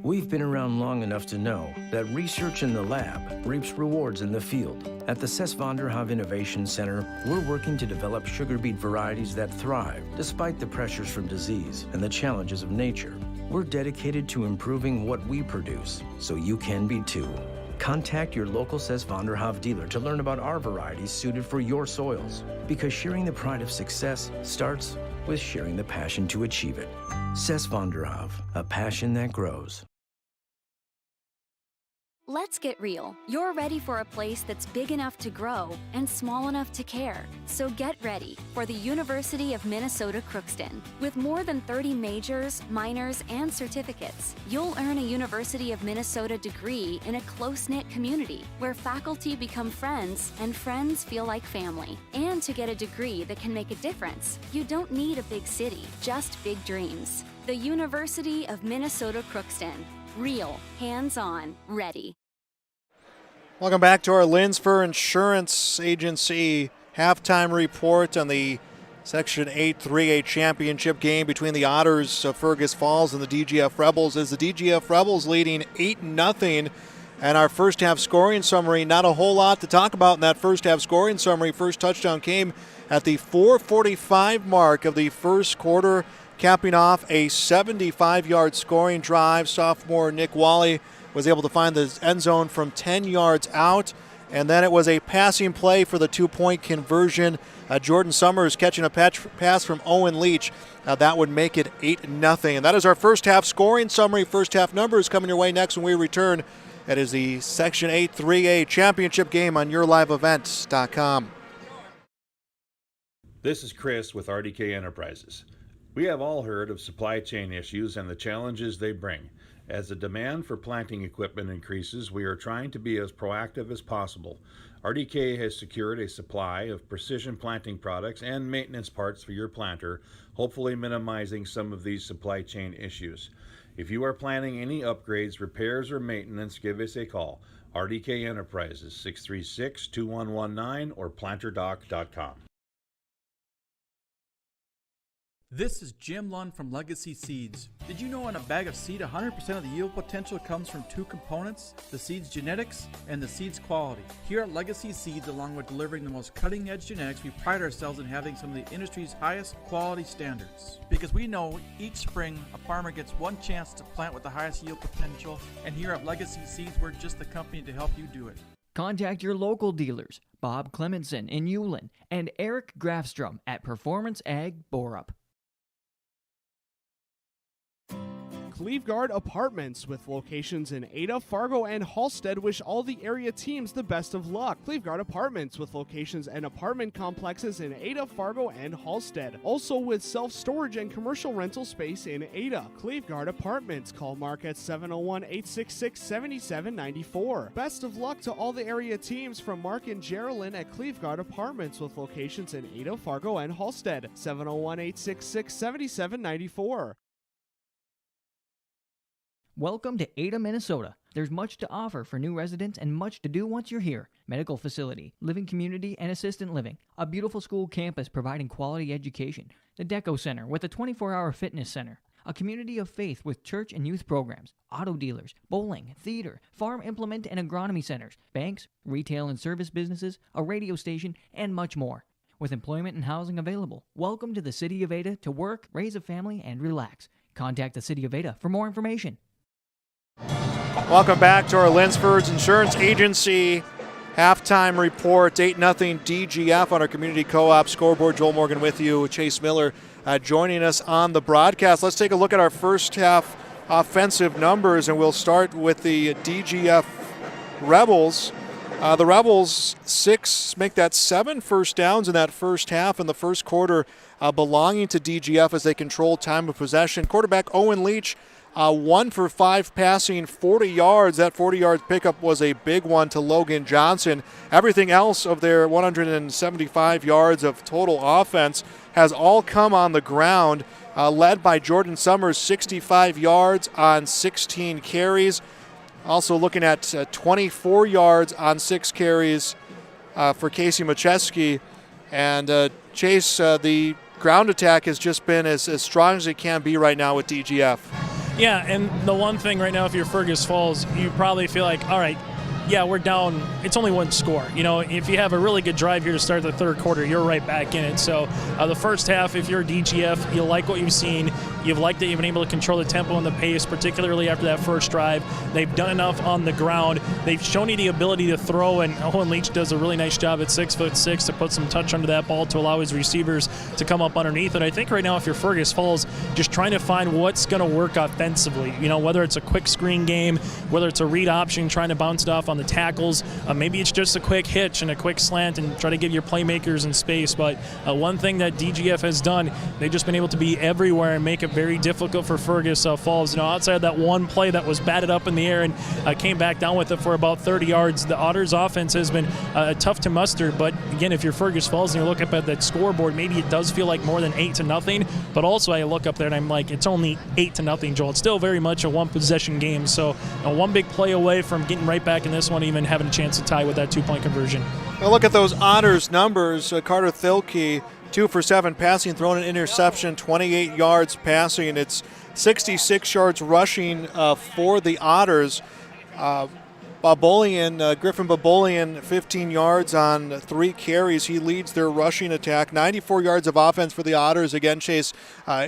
We've been around long enough to know that research in the lab reaps rewards in the field. At the Cess van der Haaf Innovation Center, we're working to develop sugar beet varieties that thrive despite the pressures from disease and the challenges of nature. We're dedicated to improving what we produce, so you can be too. Contact your local Cess van der Haaf dealer to learn about our varieties suited for your soils. Because sharing the pride of success starts with sharing the passion to achieve it. Cess van der Haaf, a passion that grows. Let's get real. You're ready for a place that's big enough to grow and small enough to care. So get ready for the University of Minnesota Crookston. With more than 30 majors, minors, and certificates, you'll earn a University of Minnesota degree in a close-knit community where faculty become friends and friends feel like family. And to get a degree that can make a difference, you don't need a big city, just big dreams. The University of Minnesota Crookston. Real, hands-on, ready. Welcome back to our Linsford Insurance Agency halftime report on the Section 8 3A championship game between the Otters of Fergus Falls and the DGF Rebels, as the DGF Rebels leading 8-0. And our first half scoring summary, not a whole lot to talk about in that first half scoring summary. First touchdown came at the 4:45 mark of the first quarter, capping off a 75-yard scoring drive. Sophomore Nick Wally was able to find the end zone from 10 yards out. And then it was a passing play for the 2-point conversion. Jordan Summers catching a pass from Owen Leach. That would make it 8-0. And that is our first half scoring summary. First half numbers coming your way next when we return. That is the Section 8 3A championship game on YourLiveEvents.com. This is Chris with RDK Enterprises. We have all heard of supply chain issues and the challenges they bring. As the demand for planting equipment increases, we are trying to be as proactive as possible. RDK has secured a supply of precision planting products and maintenance parts for your planter, hopefully minimizing some of these supply chain issues. If you are planning any upgrades, repairs, or maintenance, give us a call. RDK Enterprises, 636-2119 or planterdoc.com. This is Jim Lund from Legacy Seeds. Did you know in a bag of seed, 100% of the yield potential comes from two components, the seed's genetics and the seed's quality? Here at Legacy Seeds, along with delivering the most cutting-edge genetics, we pride ourselves in having some of the industry's highest quality standards. Because we know each spring, a farmer gets one chance to plant with the highest yield potential, and here at Legacy Seeds, we're just the company to help you do it. Contact your local dealers, Bob Clemenson in Ulen and Eric Grafstrom at Performance Ag Borup. Cleveguard Apartments, with locations in Ada, Fargo, and Halstead, wish all the area teams the best of luck. Cleveguard Apartments, with locations and apartment complexes in Ada, Fargo, and Halstead. Also with self-storage and commercial rental space in Ada. Cleveguard Apartments. Call Mark at 701-866-7794. Best of luck to all the area teams from Mark and Geraldine at Cleveguard Apartments, with locations in Ada, Fargo, and Halstead. 701-866-7794. Welcome to Ada, Minnesota. There's much to offer for new residents and much to do once you're here. Medical facility, living community, and assistant living. A beautiful school campus providing quality education. The Deco Center with a 24-hour fitness center. A community of faith with church and youth programs. Auto dealers, bowling, theater, farm implement and agronomy centers. Banks, retail and service businesses, a radio station, and much more. With employment and housing available. Welcome to the City of Ada to work, raise a family, and relax. Contact the City of Ada for more information. Welcome back to our Linsford Insurance Agency halftime report. 8-0 DGF on our community co-op scoreboard. Joel Morgan with you, Chase Miller joining us on the broadcast. Let's take a look at our first half offensive numbers, and we'll start with the DGF Rebels. The Rebels, 7 first downs in that first half in the first quarter, belonging to DGF as they controlled time of possession. Quarterback Owen Leach, 1 for 5 passing, 40 yards. That 40-yard pickup was a big one to Logan Johnson. Everything else of their 175 yards of total offense has all come on the ground, led by Jordan Summers, 65 yards on 16 carries. Also looking at 24 yards on 6 carries for Casey Macheski. And Chase, the ground attack has just been as strong as it can be right now with DGF. Yeah, and the one thing right now, if you're Fergus Falls, you probably feel like, all right, yeah, we're down. It's only one score. You know, if you have a really good drive here to start the third quarter, you're right back in it. So the first half, if you're DGF, you like what you've seen. You've liked that you've been able to control the tempo and the pace, particularly after that first drive. They've done enough on the ground. They've shown you the ability to throw, and Owen Leach does a really nice job at 6'6" to put some touch under that ball to allow his receivers to come up underneath it. I think right now, if you're Fergus Falls, just trying to find what's going to work offensively. You know, whether it's a quick screen game, whether it's a read option, trying to bounce it off on the tackles. Maybe it's just a quick hitch and a quick slant and try to give your playmakers in space. But one thing that DGF has done, they've just been able to be everywhere and make it very difficult for Fergus Falls. Outside of that one play that was batted up in the air and came back down with it for about 30 yards, the Otters offense has been tough to muster. But again, if you're Fergus Falls and you look up at that scoreboard, maybe it does feel like more than 8-0. But also I look up there and I'm like, it's only 8-0, Joel. It's still very much a one-possession game. So one big play away from getting right back in this one, even having a chance to tie with that 2-point conversion. Now look at those Otters numbers. Carter Thielke, 2 for 7 passing, thrown an interception, 28 yards passing. It's 66 yards rushing for the Otters. Griffin Babolian, 15 yards on 3 carries. He leads their rushing attack. 94 yards of offense for the Otters. Again, Chase,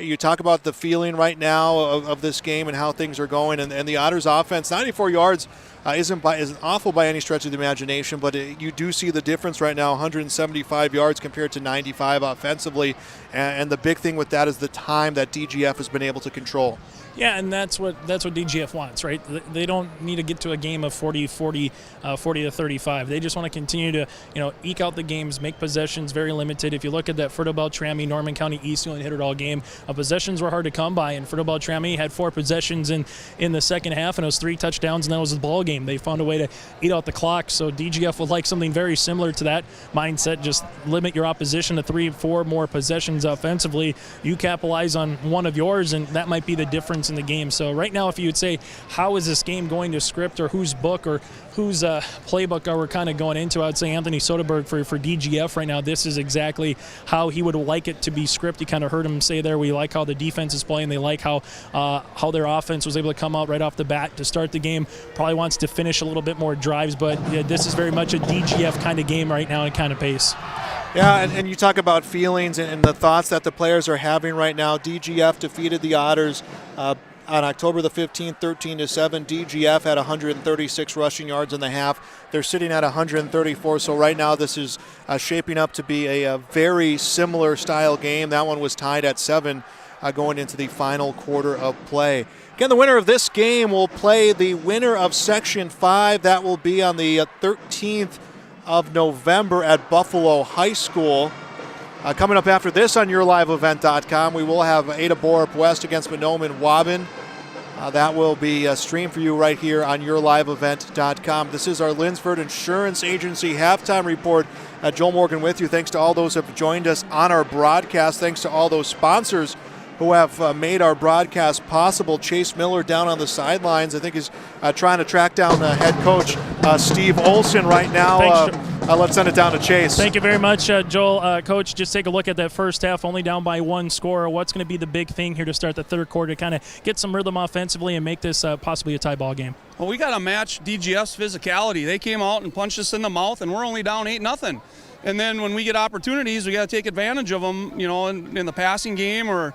you talk about the feeling right now of this game and how things are going. And the Otters offense, 94 yards isn't awful by any stretch of the imagination, but you do see the difference right now, 175 yards compared to 95 offensively. And the big thing with that is the time that DGF has been able to control. Yeah, and that's what DGF wants, right? They don't need to get to a game of 40 to 35. They just want to continue to, eke out the games, make possessions very limited. If you look at that Fertile Beltrami, Norman County Eastern hit it all game, possessions were hard to come by, and Fertile Beltrami had 4 possessions in the second half, and it was 3 touchdowns, and that was the ball game. They found a way to eat out the clock, so DGF would like something very similar to that mindset. Just limit your opposition to 3-4 more possessions offensively. You capitalize on one of yours, and that might be the difference in the game. So right now, if you would say, how is this game going to script, or whose book or whose playbook are we kind of going into, I would say Anthony Soderberg for DGF right now. This is exactly how he would like it to be scripted. You kind of heard him say there, we like how the defense is playing. They like how their offense was able to come out right off the bat to start the game. Probably wants to finish a little bit more drives, but yeah, this is very much a DGF kind of game right now and kind of pace. Yeah, and you talk about feelings and the thoughts that the players are having right now. DGF defeated the Otters on October the 15th, 13-7. DGF had 136 rushing yards in the half. They're sitting at 134, so right now this is shaping up to be a very similar style game. That one was tied at 7 going into the final quarter of play. Again, the winner of this game will play the winner of Section 5. That will be on the 13th of November at Buffalo High School. Coming up after this on YourLiveEvent.com, we will have Ada Borup West against Mahnomen Waubun. That will be streamed for you right here on YourLiveEvent.com. This is our Linsford Insurance Agency halftime report. Joel Morgan with you. Thanks to all those who have joined us on our broadcast. Thanks to all those sponsors who have made our broadcast possible. Chase Miller down on the sidelines, I think, is trying to track down head coach Steve Olson right now. Let's send it down to Chase. Thank you very much, Joel. Coach, just take a look at that first half, only down by 1 score. What's going to be the big thing here to start the third quarter to kind of get some rhythm offensively and make this possibly a tie ball game? Well, we got to match DGF's physicality. They came out and punched us in the mouth, and we're only down 8-0. And then when we get opportunities, we got to take advantage of them, in the passing game or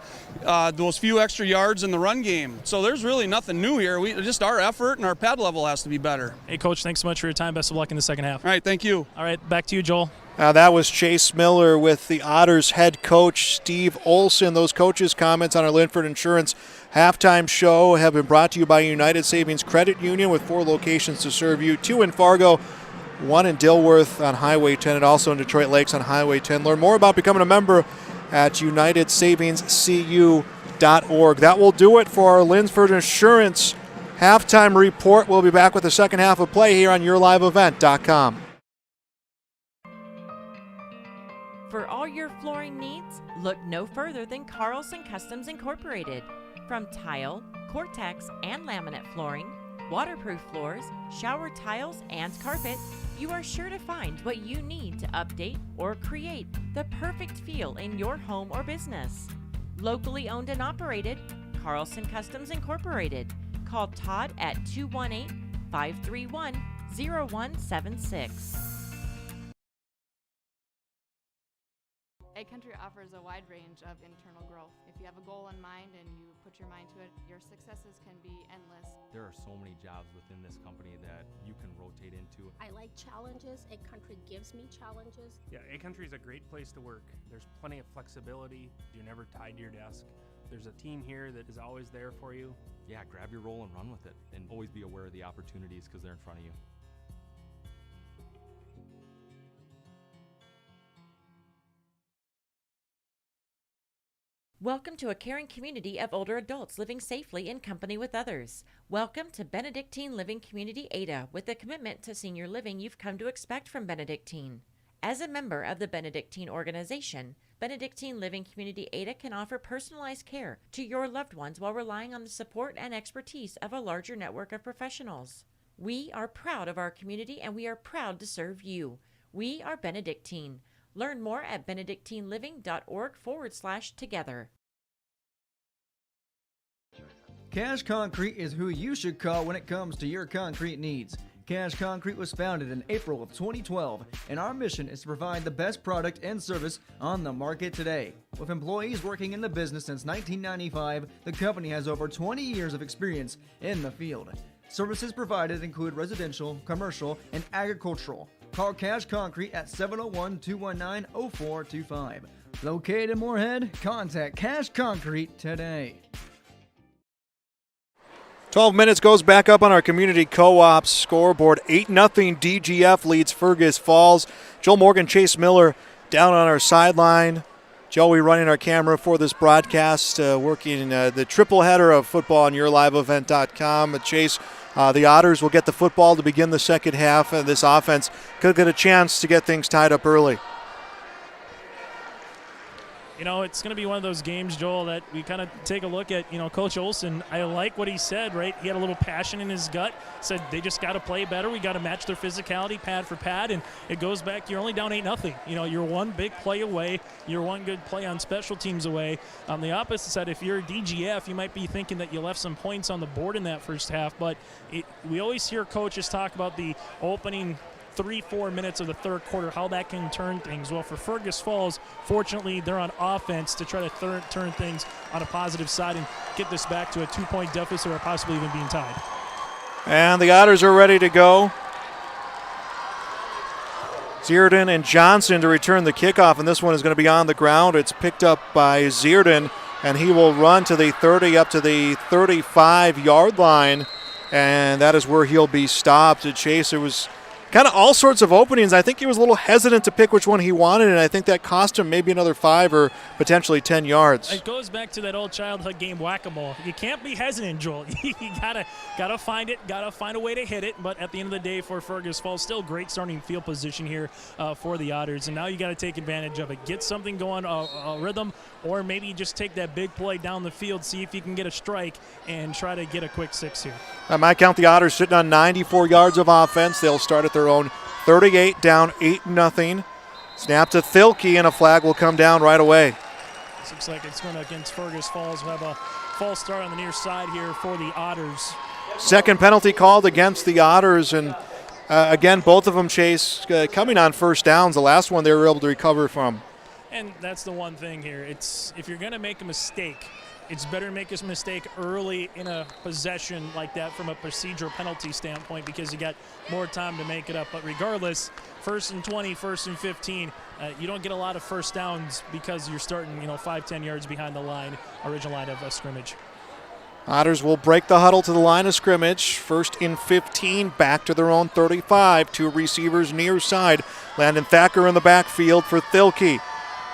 those few extra yards in the run game. So there's really nothing new here. Just our effort and our pad level has to be better. Hey, Coach, thanks so much for your time. Best of luck in the second half. All right, thank you. All right, back to you, Joel. That was Chase Miller with the Otters head coach Steve Olson. Those coaches' comments on our Linford Insurance halftime show have been brought to you by United Savings Credit Union with 4 locations to serve you, 2 in Fargo, 1 in Dilworth on Highway 10, and also in Detroit Lakes on Highway 10. Learn more about becoming a member at UnitedSavingsCU.org. That will do it for our Linsford Insurance halftime report. We'll be back with the second half of play here on YourLiveEvent.com. For all your flooring needs, look no further than Carlson Customs Incorporated. From tile, Cortex, and laminate flooring, waterproof floors, shower tiles, and carpet, you are sure to find what you need to update or create the perfect feel in your home or business. Locally owned and operated, Carlson Customs Incorporated. Call Todd at 218-531-0176. A Country offers a wide range of internal growth. If you have a goal in mind and you put your mind to it, your successes can be endless. There are so many jobs within this company that you can rotate into. I like challenges. A Country gives me challenges. Yeah, A Country is a great place to work. There's plenty of flexibility. You're never tied to your desk. There's a team here that is always there for you. Yeah, grab your role and run with it, and always be aware of the opportunities because they're in front of you. Welcome to a caring community of older adults living safely in company with others. Welcome to Benedictine Living Community Ada, with the commitment to senior living you've come to expect from Benedictine. As a member of the Benedictine organization, Benedictine Living Community Ada can offer personalized care to your loved ones while relying on the support and expertise of a larger network of professionals. We are proud of our community and we are proud to serve you. We are Benedictine. Learn more at benedictineliving.org/together. Cash Concrete is who you should call when it comes to your concrete needs. Cash Concrete was founded in April of 2012, and our mission is to provide the best product and service on the market today. With employees working in the business since 1995, the company has over 20 years of experience in the field. Services provided include residential, commercial, and agricultural. Call Cash Concrete at 701-219-0425. Located in Moorhead, contact Cash Concrete today. 12 minutes goes back up on our community co-op scoreboard. 8-0 DGF leads Fergus Falls. Joel Morgan, Chase Miller down on our sideline. Joey running our camera for this broadcast, working the triple header of football on yourliveevent.com. Chase, the Otters will get the football to begin the second half, and this offense could get a chance to get things tied up early. You know, it's going to be one of those games, Joel, that we kind of take a look at. You know, Coach Olson, I like what he said, right? He had a little passion in his gut, said they just got to play better. We got to match their physicality pad for pad, and it goes back, you're only down 8-0. You know, you're one big play away. You're one good play on special teams away. On the opposite side, if you're a DGF, you might be thinking that you left some points on the board in that first half, but we always hear coaches talk about the opening 3-4 minutes of the third quarter, how that can turn things. Well, for Fergus Falls, fortunately, they're on offense to try to turn things on a positive side and get this back to a 2-point deficit or possibly even being tied. And the Otters are ready to go. Zierden and Johnson to return the kickoff, and this one is going to be on the ground. It's picked up by Zierden, and he will run to the 30 up to the 35-yard line, and that is where he'll be stopped. Chase, there was kind of all sorts of openings. I think he was a little hesitant to pick which one he wanted, and I think that cost him maybe another 5 or potentially 10 yards. It goes back to that old childhood game, whack-a-mole. You can't be hesitant, Joel. You gotta find it, gotta find a way to hit it. But at the end of the day, for Fergus Falls, still great starting field position here for the Otters. And now you got to take advantage of it. Get something going, a rhythm, or maybe just take that big play down the field, see if you can get a strike, and try to get a quick 6 here. I might count the Otters sitting on 94 yards of offense. They'll start at their own 38, down 8-0. Snap to Thilke, and a flag will come down right away. This looks like it's going against Fergus Falls. We'll have a false start on the near side here for the Otters. Second penalty called against the Otters, and again, both of them, Chase, coming on first downs. The last one they were able to recover from. And that's the one thing here. It's if you're going to make a mistake, it's better to make a mistake early in a possession like that from a procedural penalty standpoint, because you got more time to make it up. But regardless, 1st and 20, 1st and 15, you don't get a lot of first downs because you're starting, 5-10 yards behind the original line of scrimmage. Otters will break the huddle to the line of scrimmage. 1st and 15, back to their own 35. 2 receivers near side. Landon Thacker in the backfield for Thilke.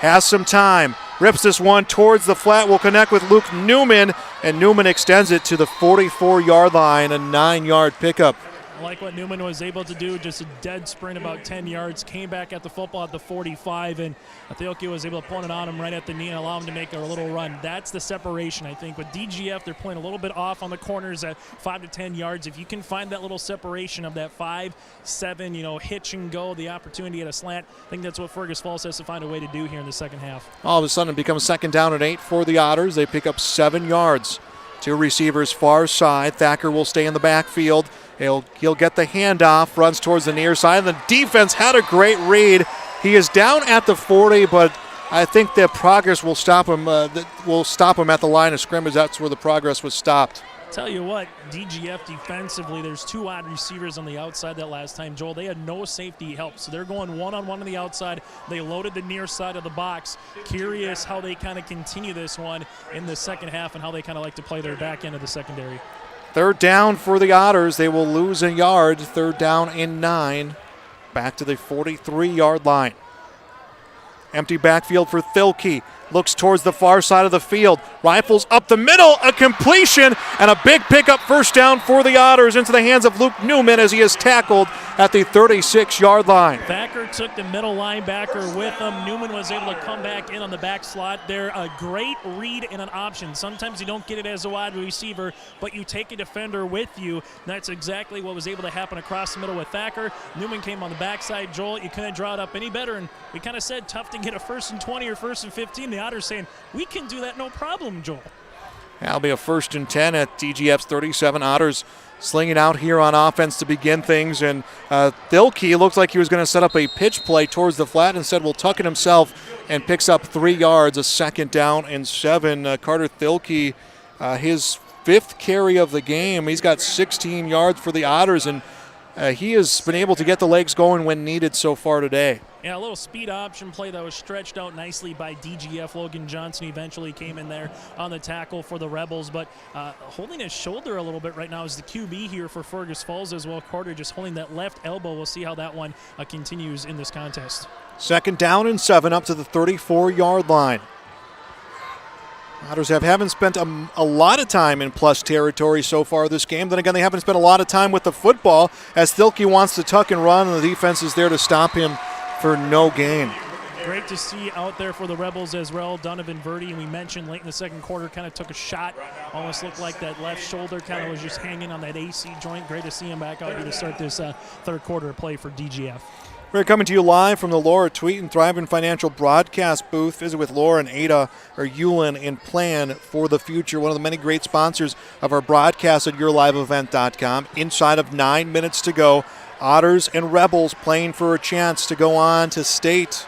Has some time. Rips this one towards the flat. Will connect with Luke Newman, and Newman extends it to the 44-yard line, a 9-yard pickup. I like what Newman was able to do, just a dead sprint about 10 yards, came back at the football at the 45, and Thilke was able to point it on him right at the knee and allow him to make a little run. That's the separation, I think. With DGF, they're playing a little bit off on the corners at 5 to 10 yards. If you can find that little separation of that 5-7, hitch and go, the opportunity at a slant, I think that's what Fergus Falls has to find a way to do here in the second half. All of a sudden it becomes 2nd down and 8 for the Otters. They pick up 7 yards. 2 receivers far side. Thacker will stay in the backfield. He'll get the handoff, runs towards the near side. The defense had a great read. He is down at the 40, but I think that progress will stop him. Will stop him at the line of scrimmage. That's where the progress was stopped. Tell you what, DGF defensively, there's 2 wide receivers on the outside that last time, Joel. They had no safety help, so they're going one-on-one on the outside. They loaded the near side of the box. Curious how they kind of continue this one in the second half and how they kind of like to play their back end of the secondary. 3rd down for the Otters. They will lose a yard. 3rd down and 9. Back to the 43-yard line. Empty backfield for Thilke. looks towards the far side of the field, rifles up the middle, a completion, and a big pickup first down for the Otters into the hands of Luke Newman as he is tackled at the 36-yard line. Thacker took the middle linebacker with him. Newman was able to come back in on the back slot. They're a great read and an option. Sometimes you don't get it as a wide receiver, but you take a defender with you. That's exactly what was able to happen across the middle with Thacker. Newman came on the backside. Joel, you couldn't draw it up any better, and we kind of said tough to get a 1st and 20 or 1st and 15. The Otters saying, we can do that no problem, Joel. That'll be a 1st and 10 at DGF's 37. Otters slinging out here on offense to begin things, and Thilke looked like he was going to set up a pitch play towards the flat. Instead, will tuck it himself and picks up 3 yards, a 2nd down and 7. Carter Thilke, his 5th carry of the game. He's got 16 yards for the Otters, and he has been able to get the legs going when needed so far today. Yeah, a little speed option play that was stretched out nicely by DGF. Logan Johnson eventually came in there on the tackle for the Rebels, but holding his shoulder a little bit right now is the QB here for Fergus Falls as well. Carter just holding that left elbow. We'll see how that one continues in this contest. 2nd down and 7 up to the 34-yard line. Otters haven't spent a lot of time in plus territory so far this game. Then again, they haven't spent a lot of time with the football as Thilke wants to tuck and run, and the defense is there to stop him for no gain. Great to see out there for the Rebels as well. Donovan Verdi, and we mentioned late in the 2nd quarter, kind of took a shot. Almost looked like that left shoulder kind of was just hanging on that AC joint. Great to see him back out here to start this 3rd quarter play for DGF. We're coming to you live from the Laura Tweet and Thriving Financial broadcast booth. Visit with Laura and Ada or Yulin and plan for the future. One of the many great sponsors of our broadcast at yourliveevent.com. Inside of 9 minutes to go, Otters and Rebels playing for a chance to go on to state,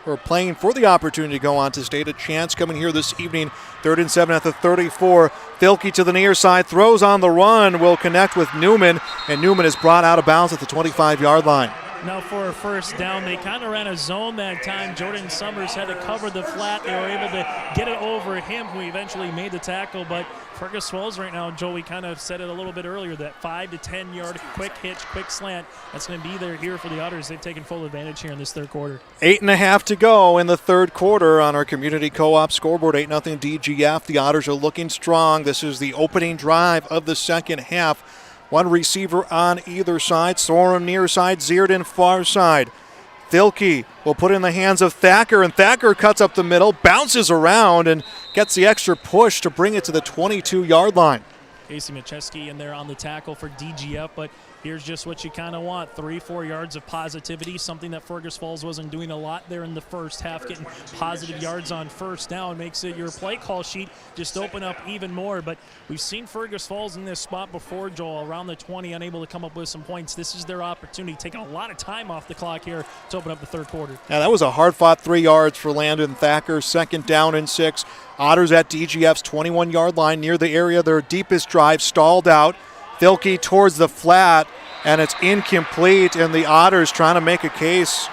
or playing for the opportunity to go on to state. A chance coming here this evening. 3rd and 7 at the 34. Thilke to the near side, throws on the run, will connect with Newman, and Newman is brought out of bounds at the 25-yard line. Now for a 1st down, they kind of ran a zone that time. Jordan Summers had to cover the flat. They were able to get it over him, who eventually made the tackle. But Fergus Falls right now, Joe, we kind of said it a little bit earlier, that 5 to 10 yard quick hitch, quick slant, that's going to be there here for the Otters. They've taken full advantage here in this 3rd quarter. 8.5 to go in the 3rd quarter on our community co-op scoreboard. 8-0 DGF. The Otters are looking strong. This is the opening drive of the 2nd half. One receiver on either side. Sorum near side, Zierden far side. Thilke will put in the hands of Thacker, and Thacker cuts up the middle, bounces around, and gets the extra push to bring it to the 22-yard line. Casey Macheski in there on the tackle for DGF, but here's just what you kind of want. 3-4 yards of positivity, something that Fergus Falls wasn't doing a lot there in the 1st half. Getting positive yards on 1st down makes it your play call sheet just open up even more. But we've seen Fergus Falls in this spot before, Joel, around the 20, unable to come up with some points. This is their opportunity, taking a lot of time off the clock here to open up the 3rd quarter. Yeah, that was a hard-fought 3 yards for Landon Thacker. 2nd down and 6. Otters at DGF's 21-yard line near the area. Their deepest drive stalled out. Thilke towards the flat, and it's incomplete, and the Otters trying to make a case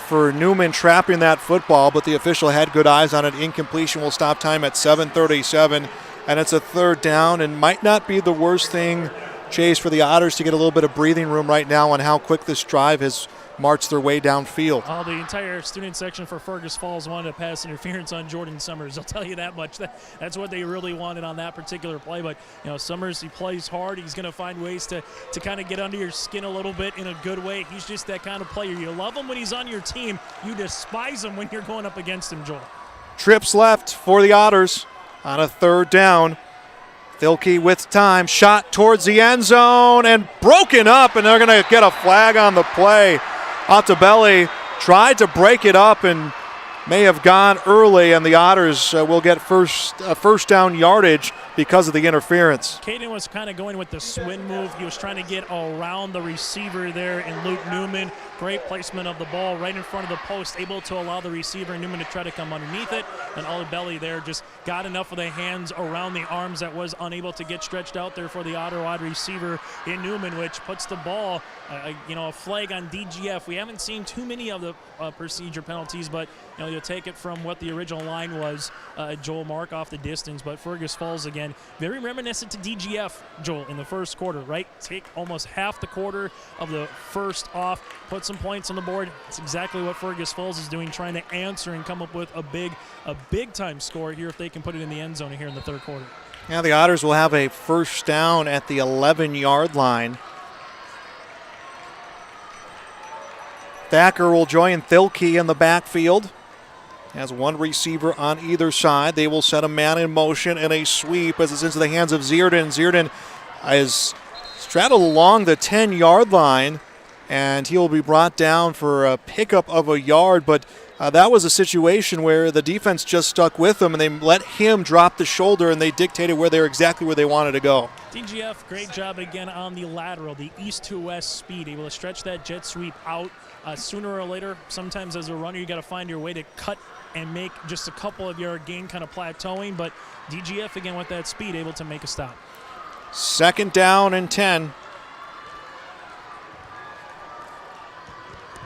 for Newman trapping that football, but the official had good eyes on it. Incompletion will stop time at 7:37, and it's a 3rd down, and might not be the worst thing, Chase, for the Otters to get a little bit of breathing room right now on how quick this drive has marched their way downfield. Oh, the entire student section for Fergus Falls wanted a pass interference on Jordan Summers. I'll tell you that much. That's what they really wanted on that particular play. But, you know, Summers, he plays hard. He's going to find ways to kind of get under your skin a little bit in a good way. He's just that kind of player. You love him when he's on your team. You despise him when you're going up against him, Joel. Trips left for the Otters on a 3rd down. Thilke with time, shot towards the end zone, and broken up, and they're going to get a flag on the play. Ottabelli tried to break it up and may have gone early, and the Otters will get first down yardage because of the interference. Caden was kind of going with the swing move. He was trying to get around the receiver there in Luke Newman. Great placement of the ball right in front of the post, able to allow the receiver, Newman, to try to come underneath it. And Ottabelli there just got enough of the hands around the arms that was unable to get stretched out there for the Otter wide receiver in Newman, which puts the ball, a flag on DGF. We haven't seen too many of the procedure penalties, but you'll take it from what the original line was. Joel Mark off the distance, but Fergus Falls again again. Very reminiscent to DGF, Joel, in the first quarter, right? Take almost half the quarter of the first off, put some points on the board. It's exactly what Fergus Falls is doing, trying to answer and come up with a big-time score here if they can put it in the end zone here in the third quarter. Now the Otters will have a first down at the 11-yard line. Thacker will join Thilke in the backfield. Has one receiver on either side. They will set a man in motion and a sweep as it's into the hands of Zierden. Zierden is straddled along the 10-yard line, and he will be brought down for a pickup of a yard. But that was a situation where the defense just stuck with him, and they let him drop the shoulder, and they dictated exactly where they wanted to go. DGF, great job again on the lateral, the east to west speed, able to stretch that jet sweep out. Sooner or later, sometimes as a runner, you got to find your way to cut and make just a couple of yard gain, kind of plateauing. But DGF, again, with that speed, able to make a stop. Second down and 10.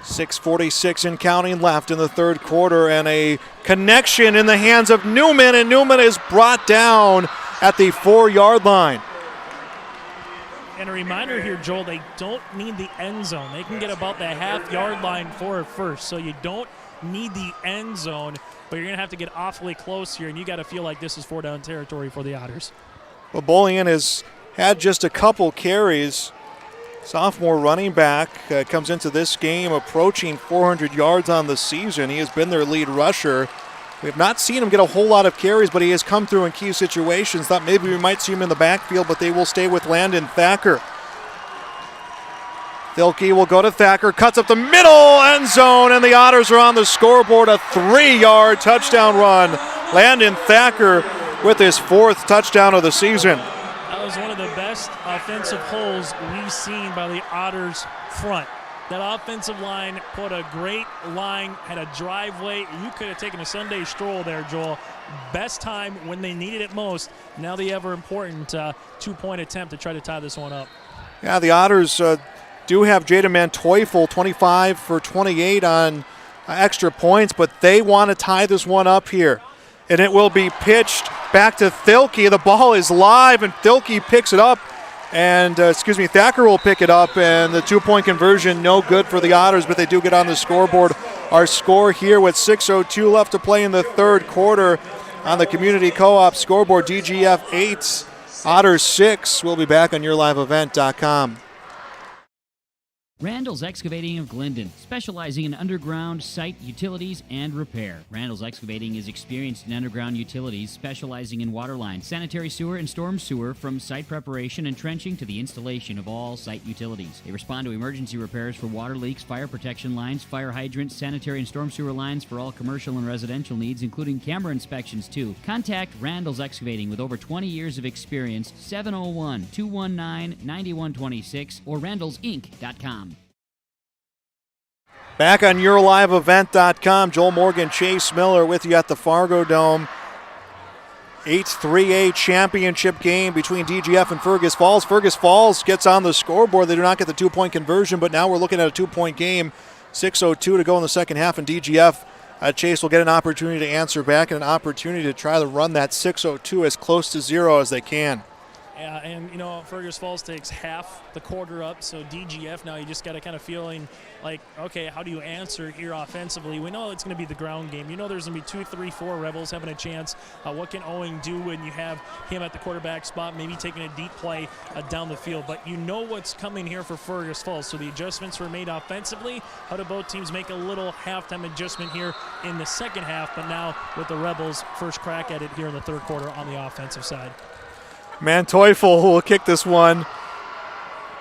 6:46 and counting left in the third quarter, and a connection in the hands of Newman, and Newman is brought down at the 4-yard line. And a reminder here, Joel, they don't need the end zone. They can get about the half-yard line for it first, so you don't need the end zone, but you're going to have to get awfully close here, and you got to feel like this is 4-down territory for the Otters. Well, Bullion has had just a couple carries. Sophomore running back comes into this game approaching 400 yards on the season. He has been their lead rusher. We have not seen him get a whole lot of carries, but he has come through in key situations. Thought maybe we might see him in the backfield, but they will stay with Landon Thacker. Thilke will go to Thacker, cuts up the middle end zone, and the Otters are on the scoreboard. A 3-yard touchdown run. Landon Thacker with his 4th touchdown of the season. That was one of the best offensive holes we've seen by the Otters front. That offensive line put a great line, had a driveway. You could have taken a Sunday stroll there, Joel. Best time when they needed it most. Now the ever-important 2-point attempt to try to tie this one up. Yeah, the Otters do have Jaden Manteufel, 25 for 28 on extra points, but they want to tie this one up here. And it will be pitched back to Thilke. The ball is live, and Thilke picks it up. And, Thacker will pick it up, and the 2-point conversion no good for the Otters, but they do get on the scoreboard. Our score here with 6:02 left to play in the third quarter on the Community Co-op scoreboard, DGF 8, Otters 6. We'll be back on YourLiveEvent.com. Randall's Excavating of Glendon, specializing in underground site utilities and repair. Randall's Excavating is experienced in underground utilities, specializing in water lines, sanitary sewer, and storm sewer, from site preparation and trenching to the installation of all site utilities. They respond to emergency repairs for water leaks, fire protection lines, fire hydrants, sanitary and storm sewer lines for all commercial and residential needs, including camera inspections too. Contact Randall's Excavating with over 20 years of experience, 701-219-9126 or randallsinc.com. Back on YourLiveEvent.com, Joel Morgan, Chase Miller with you at the Fargo Dome. 8-3A championship game between DGF and Fergus Falls. Fergus Falls gets on the scoreboard. They do not get the 2-point conversion, but now we're looking at a 2-point game. 6:02 to go in the second half, and DGF, Chase, will get an opportunity to answer back and an opportunity to try to run that 6:02 as close to 0 as they can. Yeah, and, Fergus Falls takes half the quarter up, so DGF now you just got to kind of feeling like, okay, how do you answer here offensively? We know it's going to be the ground game. There's going to be 2, 3, 4 Rebels having a chance. What can Owing do when you have him at the quarterback spot, maybe taking a deep play down the field? But you know what's coming here for Fergus Falls. So the adjustments were made offensively. How do both teams make a little halftime adjustment here in the second half? But now with the Rebels, first crack at it here in the third quarter on the offensive side. Manteufel will kick this one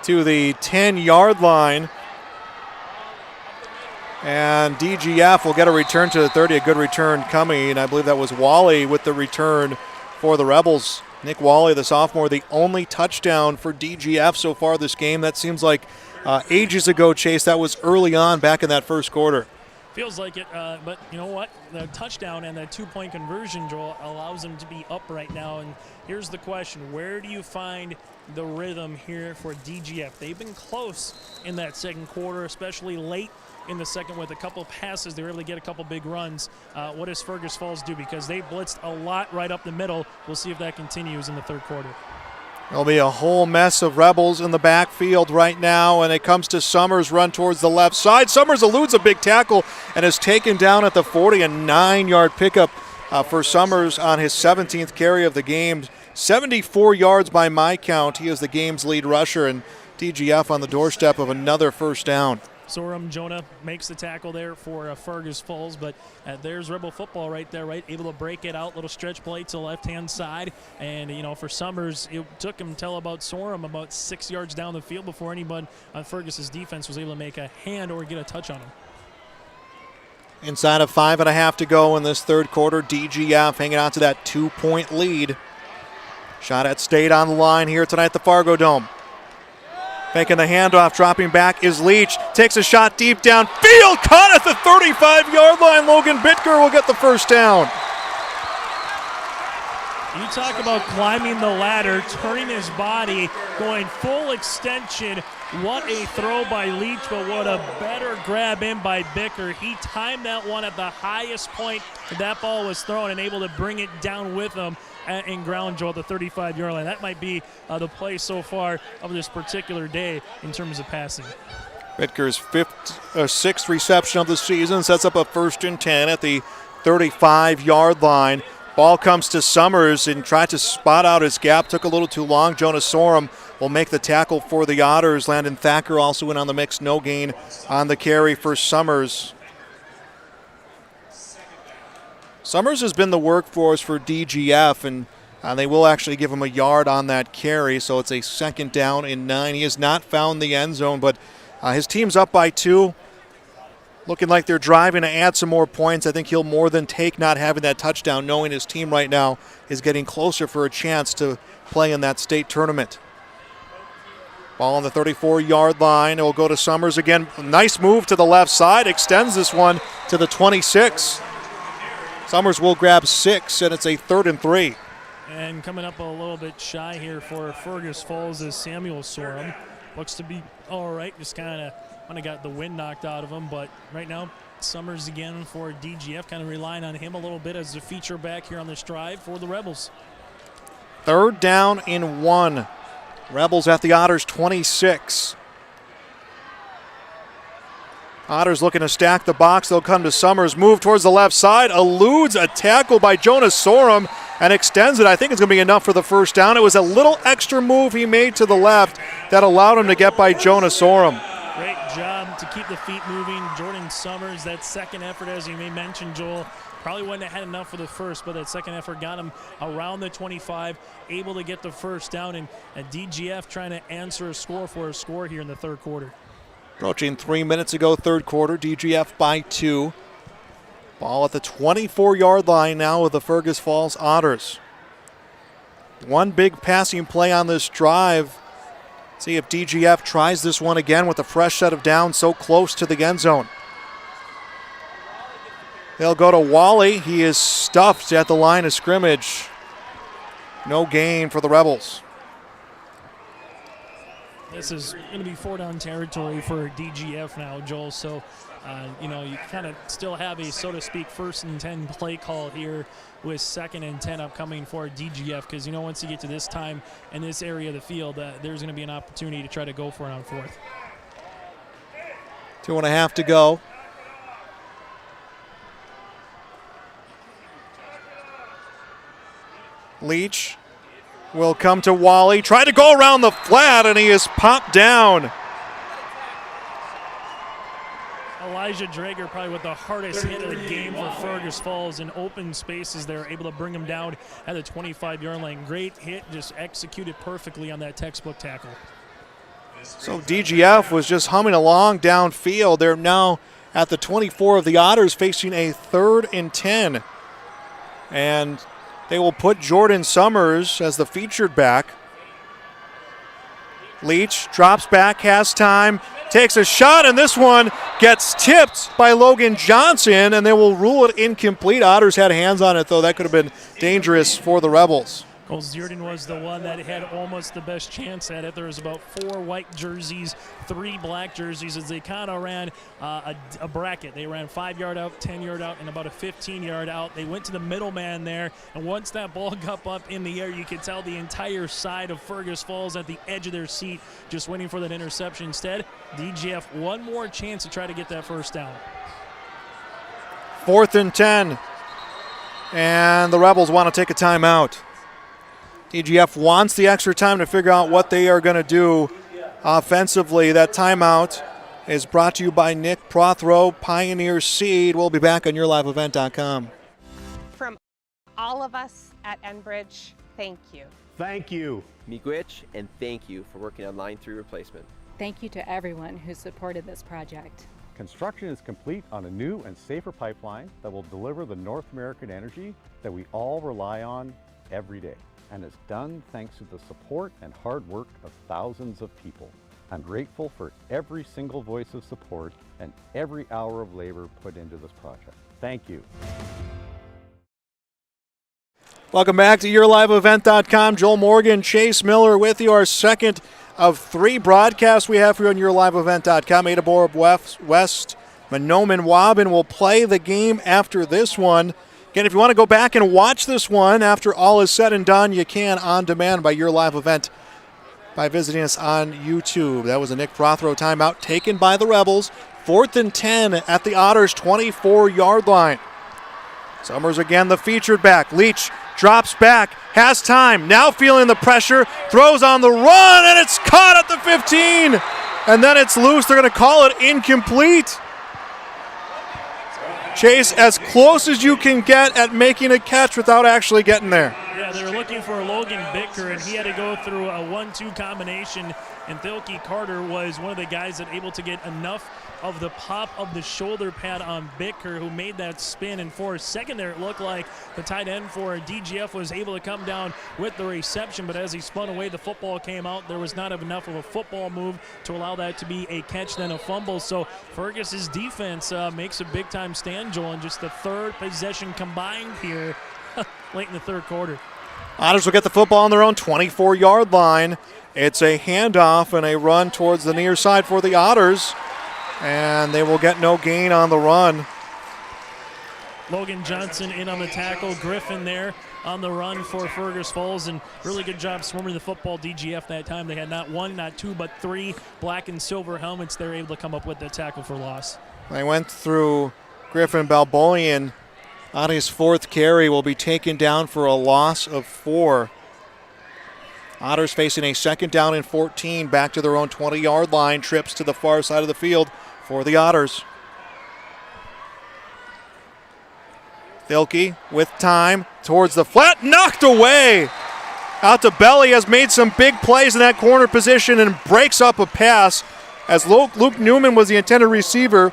to the 10-yard line. And DGF will get a return to the 30, a good return coming. I believe that was Wally with the return for the Rebels. Nick Wally, the sophomore, the only touchdown for DGF so far this game. That seems like ages ago, Chase. That was early on back in that first quarter. Feels like it, but you know what? The touchdown and the 2-point conversion, Joel, allows them to be up right now. And here's the question. Where do you find the rhythm here for DGF? They've been close in that second quarter, especially late in the second with a couple passes. They were able to get a couple big runs. What does Fergus Falls do? Because they blitzed a lot right up the middle. We'll see if that continues in the third quarter. There'll be a whole mess of Rebels in the backfield right now, and it comes to Summers, run towards the left side. Summers eludes a big tackle and is taken down at the 40, a 9-yard pickup for Summers on his 17th carry of the game. 74 yards by my count. He is the game's lead rusher, and DGF on the doorstep of another first down. Sorum Jonah makes the tackle there for Fergus Falls, but there's Rebel football right there, right? Able to break it out, little stretch play to the left-hand side. And, for Summers, it took him till about Sorum about 6 yards down the field before anyone on Fergus's defense was able to make a hand or get a touch on him. Inside of 5.5 to go in this third quarter, DGF hanging on to that 2-point lead. Shot at State on the line here tonight at the Fargo Dome. Making the handoff, dropping back is Leach. Takes a shot deep downfield, caught at the 35-yard line. Logan Bittker will get the first down. You talk about climbing the ladder, turning his body, going full extension. What a throw by Leach, but what a better grab in by Bittker. He timed that one at the highest point that ball was thrown and able to bring it down with him in ground drill at the 35-yard line. That might be the play so far of this particular day in terms of passing. Bittker's sixth reception of the season sets up a 1st and 10 at the 35-yard line. Ball comes to Summers and tried to spot out his gap. Took a little too long. Jonas Sorum will make the tackle for the Otters. Landon Thacker also in on the mix. No gain on the carry for Summers. Summers has been the workhorse for DGF, and they will actually give him a yard on that carry, so it's a 2nd down and 9. He has not found the end zone, but his team's up by 2. Looking like they're driving to add some more points. I think he'll more than take not having that touchdown, knowing his team right now is getting closer for a chance to play in that state tournament. Ball on the 34-yard line. It will go to Summers again. Nice move to the left side. Extends this one to the 26. Summers will grab 6, and it's a 3rd and 3. And coming up a little bit shy here for Fergus Falls is Samuel Sorum. Looks to be all right. Just kind of got the wind knocked out of him. But right now, Summers again for DGF, kind of relying on him a little bit as the feature back here on this drive for the Rebels. 3rd down and 1. Rebels at the Otters 26. Otters looking to stack the box. They'll come to Summers. Move towards the left side. Eludes a tackle by Jonas Sorum and extends it. I think it's going to be enough for the first down. It was a little extra move he made to the left that allowed him to get by Jonas Sorum. Great job to keep the feet moving. Jordan Summers, that second effort, as you may mention, Joel, probably wouldn't have had enough for the first, but that second effort got him around the 25, able to get the first down, and DGF trying to answer a score for a score here in the third quarter. Approaching 3 minutes ago, third quarter, DGF by 2. Ball at the 24-yard line now with the Fergus Falls Otters. One big passing play on this drive. See if DGF tries this one again with a fresh set of downs so close to the end zone. They'll go to Wally. He is stuffed at the line of scrimmage. No gain for the Rebels. This is going to be 4-down territory for DGF now, Joel. So, you kind of still have a, so to speak, 1st and 10 play call here with 2nd and 10 upcoming for DGF because, once you get to this time in this area of the field, there's going to be an opportunity to try to go for it on 4th. 2.5 to go. Leach will come to Wally. Try to go around the flat, and he is popped down. Elijah Drager probably with the hardest hit of the game for Fergus Falls in open spaces. They're able to bring him down at the 25-yard line. Great hit, just executed perfectly on that textbook tackle. So DGF was just humming along downfield. They're now at the 24 of the Otters facing a 3rd and 10. And they will put Jordan Summers as the featured back. Leach drops back, has time, takes a shot, and this one gets tipped by Logan Johnson, and they will rule it incomplete. Otters had hands on it, though. That could have been dangerous for the Rebels. Well, Zierden was the one that had almost the best chance at it. There was about 4 white jerseys, 3 black jerseys as they kind of ran a bracket. They ran 5-yard out, 10-yard out, and about a 15-yard out. They went to the middle man there, and once that ball got up in the air, you could tell the entire side of Fergus Falls at the edge of their seat just waiting for that interception. Instead, DGF one more chance to try to get that first down. 4th and 10, and the Rebels want to take a timeout. DGF wants the extra time to figure out what they are going to do offensively. That timeout is brought to you by Nick Prothro, Pioneer Seed. We'll be back on YourLiveEvent.com. From all of us at Enbridge, thank you. Thank you. Miigwech, and thank you for working on Line 3 replacement. Thank you to everyone who supported this project. Construction is complete on a new and safer pipeline that will deliver the North American energy that we all rely on every day. And it's done thanks to the support and hard work of thousands of people. I'm grateful for every single voice of support and every hour of labor put into this project. Thank you. Welcome back to YourLiveEvent.com. Joel Morgan, Chase Miller with you. Our second of 3 broadcasts we have for you on YourLiveEvent.com. Ada Borup West, Mahnomen Waubun will play the game after this one. Again, if you want to go back and watch this one after all is said and done, you can on demand by Your Live Event by visiting us on YouTube. That was a Nick Prothro timeout taken by the Rebels. 4th and 10 at the Otters' 24-yard line. Summers again the featured back. Leach drops back, has time, now feeling the pressure, throws on the run, and it's caught at the 15. And then it's loose. They're going to call it incomplete. Chase, as close as you can get at making a catch without actually getting there. Yeah, they were looking for Logan Bicker, and he had to go through a 1-2 combination, and Thilke Carter was one of the guys that able to get enough of the pop of the shoulder pad on Bicker, who made that spin, and for a second there it looked like the tight end for DGF was able to come down with the reception, but as he spun away, the football came out. There was not enough of a football move to allow that to be a catch, then a fumble. So Fergus's defense makes a big-time stand, Joel, and just the 3rd possession combined here late in the 3rd quarter. Otters will get the football on their own 24-yard line. It's a handoff and a run towards the near side for the Otters, and they will get no gain on the run. Logan Johnson in on the tackle. Griffin there on the run for Fergus Falls, and really good job swarming the football. DGF that time. They had not 1, not 2, but 3 black and silver helmets. They were able to come up with the tackle for loss. They went through Griffin. Balboian on his 4th carry will be taken down for a loss of 4. Otters facing a 2nd down and 14 back to their own 20-yard line. Trips to the far side of the field for the Otters. Thilke with time towards the flat, knocked away. Out to Belly, has made some big plays in that corner position and breaks up a pass. As Luke Newman was the intended receiver,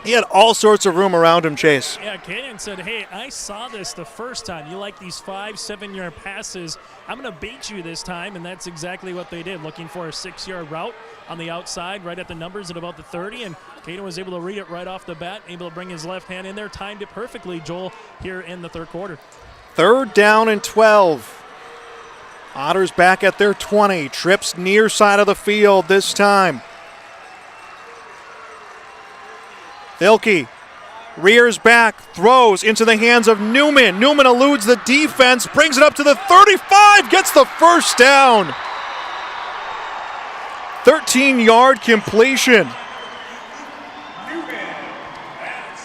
he had all sorts of room around him, Chase. Yeah, Kaden said, hey, I saw this the first time. You like these 5-7-yard passes. I'm going to bait you this time, and that's exactly what they did, looking for a 6-yard route on the outside, right at the numbers at about the 30, and Kaden was able to read it right off the bat, able to bring his left hand in there, timed it perfectly, Joel, here in the 3rd quarter. 3rd down and 12. Otters back at their 20. Trips near side of the field this time. Thilke rears back, throws into the hands of Newman. Newman eludes the defense, brings it up to the 35, gets the first down. 13-yard completion.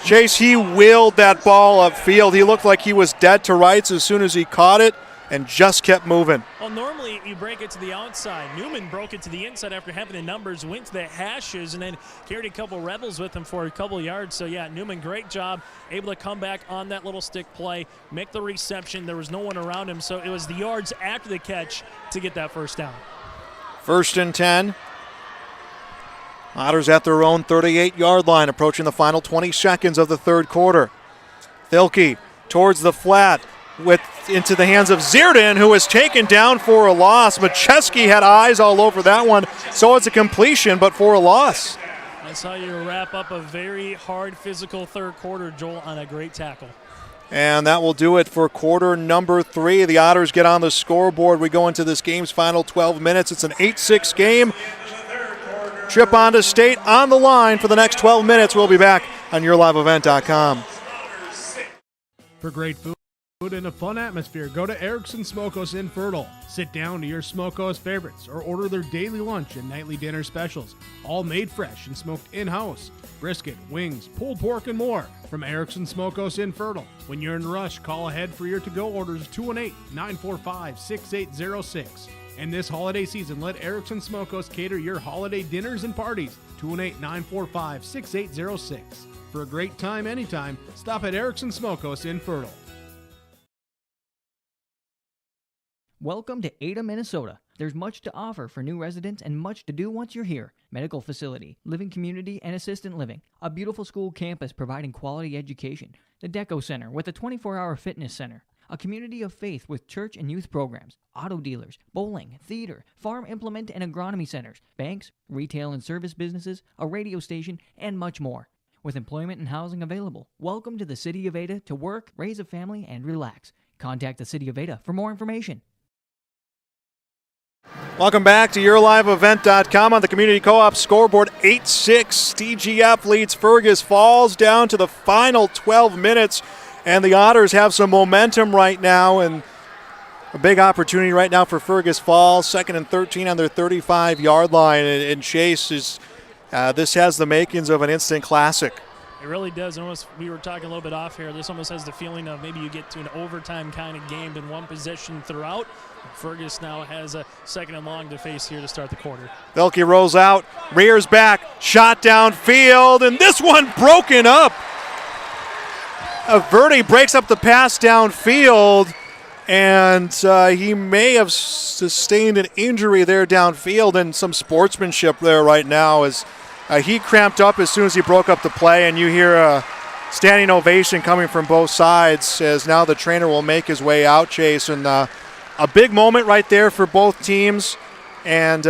Chase, he wheeled that ball upfield. He looked like he was dead to rights as soon as he caught it and just kept moving. Well, normally you break it to the outside. Newman broke it to the inside after having the numbers, went to the hashes, and then carried a couple Rebels with him for a couple yards. So, yeah, Newman, great job, able to come back on that little stick play, make the reception. There was no one around him, so it was the yards after the catch to get that first down. 1st and 10. Otters at their own 38-yard line, approaching the final 20 seconds of the 3rd quarter. Thilke towards the flat, into the hands of Zierden, who was taken down for a loss. Macheski had eyes all over that one, so it's a completion, but for a loss. That's how you wrap up a very hard physical 3rd quarter, Joel, on a great tackle. And that will do it for quarter number 3. The Otters get on the scoreboard. We go into this game's final 12 minutes. It's an 8-6 game. Trip on to State on the line for the next 12 minutes. We'll be back on YourLiveEvent.com. For great food and a fun atmosphere, go to Erickson Smokehouse in Fertile. Sit down to your Smokehouse favorites or order their daily lunch and nightly dinner specials, all made fresh and smoked in-house. Brisket, wings, pulled pork, and more from Erickson Smokehouse in Fertile. When you're in a rush, call ahead for your to-go orders 218-945-6806. And this holiday season, let Erickson Smokehouse cater your holiday dinners and parties. 218-945-6806. For a great time anytime, stop at Erickson Smokehouse in Fertile. Welcome to Ada, Minnesota. There's much to offer for new residents and much to do once you're here. Medical facility, living community, and assistant living. A beautiful school campus providing quality education. The Deco Center with a 24-hour fitness center. A community of faith with church and youth programs. Auto dealers, bowling, theater, farm implement and agronomy centers. Banks, retail and service businesses, a radio station, and much more. With employment and housing available. Welcome to the City of Ada to work, raise a family, and relax. Contact the City of Ada for more information. Welcome back to YourLiveEvent.com on the Community Co-op scoreboard. 8-6. DGF leads Fergus Falls down to the final 12 minutes. And the Otters have some momentum right now. And a big opportunity right now for Fergus Falls. 2nd and 13 on their 35-yard line. And Chase, this has the makings of an instant classic. It really does. Almost, we were talking a little bit off here. This almost has the feeling of maybe you get to an overtime kind of game in one possession throughout. Fergus now has a 2nd and long to face here to start the quarter. Velke rolls out, rears back, shot downfield, and this one broken up. Verde breaks up the pass downfield, and he may have sustained an injury there downfield, and some sportsmanship there right now as he cramped up as soon as he broke up the play, and you hear a standing ovation coming from both sides as now the trainer will make his way out, Chase, and a big moment right there for both teams, and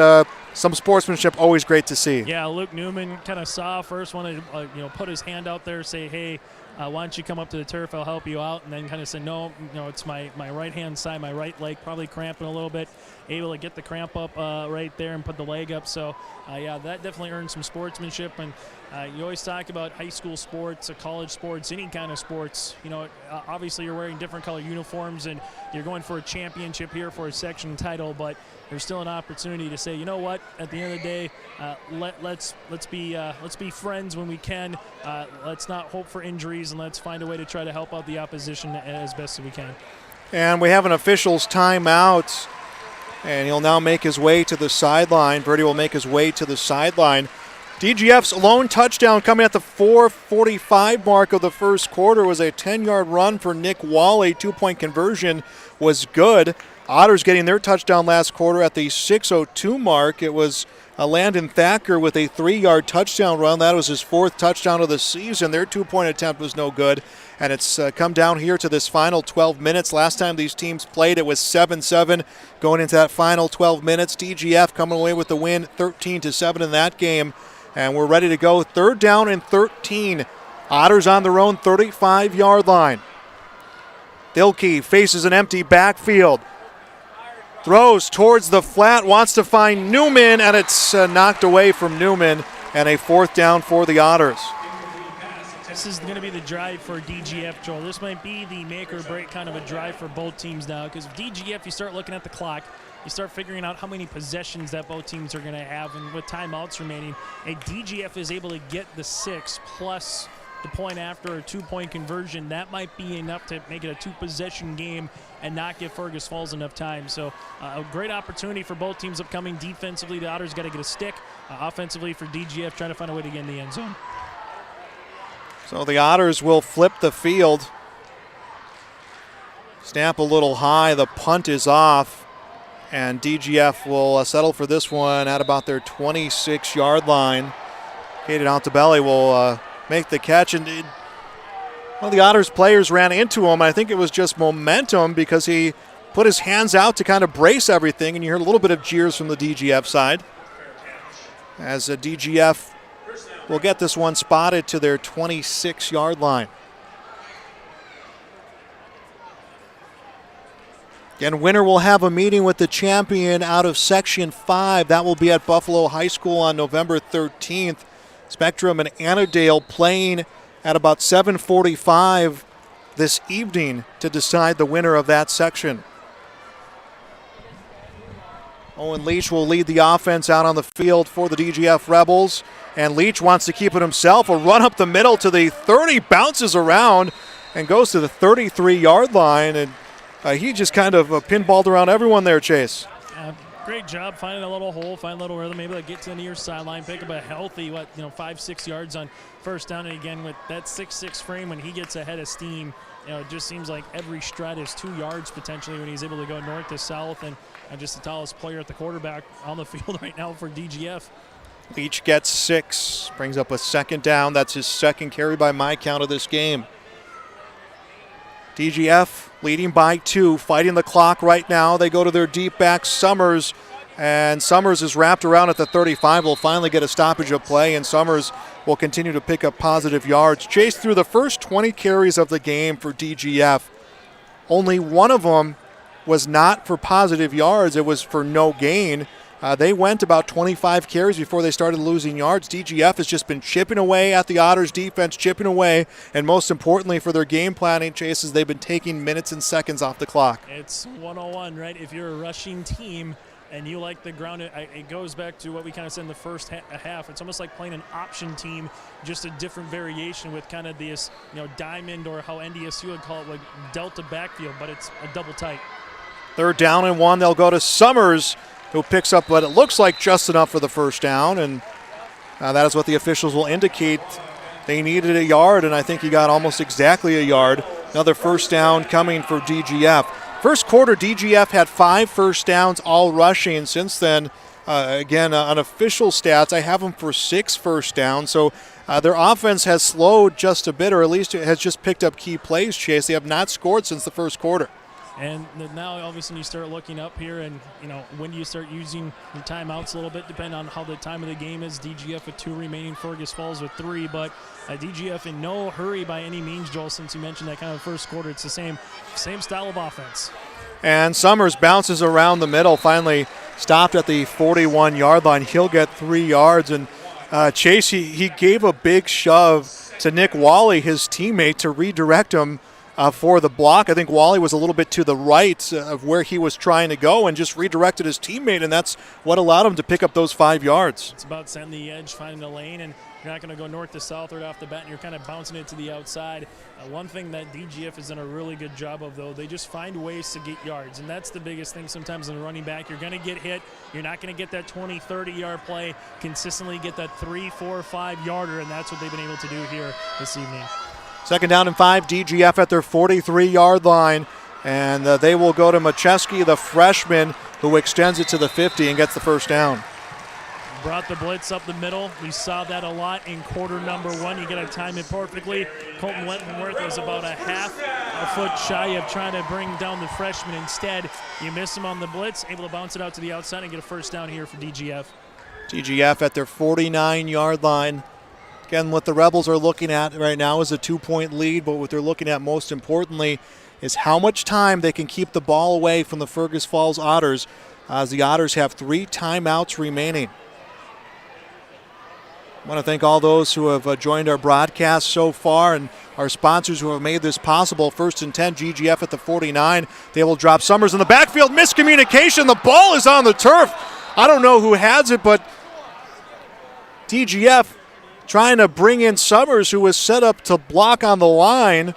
some sportsmanship, always great to see. Yeah, Luke Newman kind of saw first, wanted to put his hand out there, say, hey, why don't you come up to the turf, I'll help you out, and then kind of said, no, it's my right-hand side, my right leg, probably cramping a little bit, able to get the cramp up right there and put the leg up. So, yeah, that definitely earned some sportsmanship. And you always talk about high school sports, college sports, any kind of sports. Obviously you're wearing different color uniforms and you're going for a championship here for a section title, but there's still an opportunity to say, you know what, at the end of the day, let's be friends when we can. Let's not hope for injuries, and let's find a way to try to help out the opposition as best as we can. And we have an official's timeout, and he'll now make his way to the sideline. Verde will make his way to the sideline. DGF's lone touchdown coming at the 4:45 mark of the first quarter was a 10-yard run for Nick Wally. 2-point conversion was good. Otters getting their touchdown last quarter at the 6:02 mark. It was Landon Thacker with a 3-yard touchdown run. That was his 4th touchdown of the season. Their 2-point attempt was no good. And it's come down here to this final 12 minutes. Last time these teams played, it was 7-7 going into that final 12 minutes. DGF coming away with the win, 13-7 in that game. And we're ready to go. 3rd down and 13. Otters on their own 35-yard line. Dilkey faces an empty backfield. Throws towards the flat, wants to find Newman, and it's knocked away from Newman. And a 4th down for the Otters. This is going to be the drive for DGF, Joel. This might be the make or break kind of a drive for both teams now, because DGF, you start looking at the clock, you start figuring out how many possessions that both teams are going to have, and with timeouts remaining, a DGF is able to get the 6 plus the point after a 2-point conversion. That might be enough to make it a 2-possession game and not give Fergus Falls enough time. So a great opportunity for both teams upcoming. Defensively, the Otters got to get a stick. Offensively for DGF, trying to find a way to get in the end zone. So the Otters will flip the field. Snap a little high. The punt is off. And DGF will settle for this one at about their 26-yard line. Caden Altabelli will make the catch. And one of the Otters players ran into him. I think it was just momentum because he put his hands out to kind of brace everything. And you heard a little bit of jeers from the DGF side. As a DGF will get this one spotted to their 26-yard line. Again, winner will have a meeting with the champion out of Section 5. That will be at Buffalo High School on November 13th. Spectrum and Annandale playing at about 7:45 this evening to decide the winner of that section. Owen Leach will lead the offense out on the field for the DGF Rebels. And Leach wants to keep it himself. A run up the middle to the 30, bounces around and goes to the 33-yard line. And he just kind of pinballed around everyone there, Chase. Great job finding a little hole, find a little rhythm, maybe get to the near sideline, pick up a healthy, 5-6 yards on first down. And again, with that 6'6" frame, when he gets ahead of steam, it just seems like every stride is 2 yards potentially when he's able to go north to south, and just the tallest player at the quarterback on the field right now for DGF. Leach gets 6, brings up a second down. That's his second carry by my count of this game. DGF leading by 2, fighting the clock right now. They go to their deep back, Summers, and Summers is wrapped around at the 35. Will finally get a stoppage of play, and Summers will continue to pick up positive yards. Chase, through the first 20 carries of the game for DGF, only one of them was not for positive yards. It was for no gain. They went about 25 carries before they started losing yards. DGF has just been chipping away at the Otters defense, chipping away, and most importantly for their game planning, Chases, they've been taking minutes and seconds off the clock. It's 101, right? If you're a rushing team and you like the ground, it goes back to what we kind of said in the first half. It's almost like playing an option team, just a different variation with kind of this, diamond, or how NDSU would call it, like delta backfield, but it's a double tight. 3rd down and 1. They'll go to Summers, who picks up what it looks like just enough for the first down, and that is what the officials will indicate. They needed a yard, and I think he got almost exactly a yard. Another first down coming for DGF. First quarter, DGF had 5 first downs, all rushing. Since then, again, on official stats, I have them for 6 first downs. So their offense has slowed just a bit, or at least it has just picked up key plays, Chase. They have not scored since the first quarter. And now, obviously, you start looking up here, and when do you start using your timeouts a little bit, depending on how the time of the game is. DGF with 2 remaining, Fergus Falls with 3, but DGF in no hurry by any means, Joel. Since you mentioned that kind of first quarter, it's the same style of offense. And Summers bounces around the middle, finally stopped at the 41-yard line. He'll get 3 yards, and Chase, he gave a big shove to Nick Wally, his teammate, to redirect him for the block. I think Wally was a little bit to the right of where he was trying to go and just redirected his teammate, and that's what allowed him to pick up those 5 yards. It's about setting the edge, finding the lane, and you're not going to go north to south right off the bat, and you're kind of bouncing it to the outside. One thing that DGF has done a really good job of, though, they just find ways to get yards, and that's the biggest thing sometimes in a running back. You're going to get hit. You're not going to get that 20, 30-yard play. Consistently get that 3, 4, 5-yarder, and that's what they've been able to do here this evening. 2nd down and 5, DGF at their 43-yard line, and they will go to Macheski, the freshman, who extends it to the 50 and gets the first down. Brought the blitz up the middle. We saw that a lot in quarter number 1. You got to time it perfectly. Colton Wentworth was about a foot shy of trying to bring down the freshman. Instead, you miss him on the blitz, able to bounce it out to the outside and get a first down here for DGF. DGF at their 49-yard line. Again, what the Rebels are looking at right now is a 2-point lead, but what they're looking at most importantly is how much time they can keep the ball away from the Fergus Falls Otters, as the Otters have 3 timeouts remaining. I want to thank all those who have joined our broadcast so far and our sponsors who have made this possible. 1st and 10, DGF at the 49. They will drop Summers in the backfield. Miscommunication. The ball is on the turf. I don't know who has it, but DGF trying to bring in Summers, who was set up to block on the line,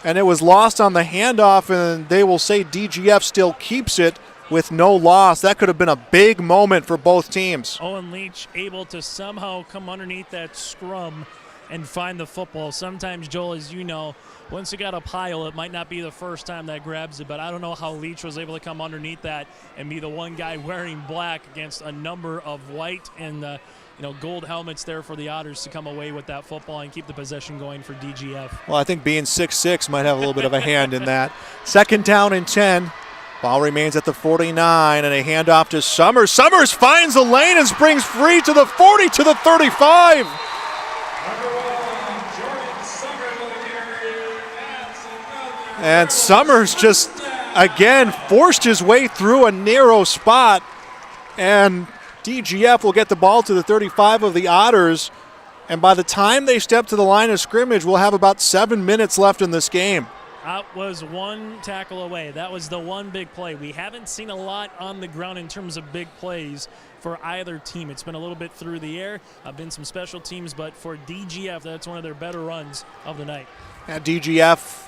and it was lost on the handoff, and they will say DGF still keeps it with no loss. That could have been a big moment for both teams. Owen Leach able to somehow come underneath that scrum and find the football. Sometimes, Joel, as you know, once you got a pile, it might not be the first time that grabs it, but I don't know how Leach was able to come underneath that and be the one guy wearing black against a number of white and gold helmets there for the Otters to come away with that football and keep the possession going for DGF. Well, I think being 6'6" might have a little bit of a hand in that. 2nd down and 10. Ball remains at the 49, and a handoff to Summers. Summers finds the lane and springs free to the 40, to the 35. And Summers just again forced his way through a narrow spot, and DGF will get the ball to the 35 of the Otters, and by the time they step to the line of scrimmage, we'll have about 7 minutes left in this game. That was one tackle away. That was the one big play. We haven't seen a lot on the ground in terms of big plays for either team. It's been a little bit through the air, been some special teams, but for DGF, that's one of their better runs of the night. Now DGF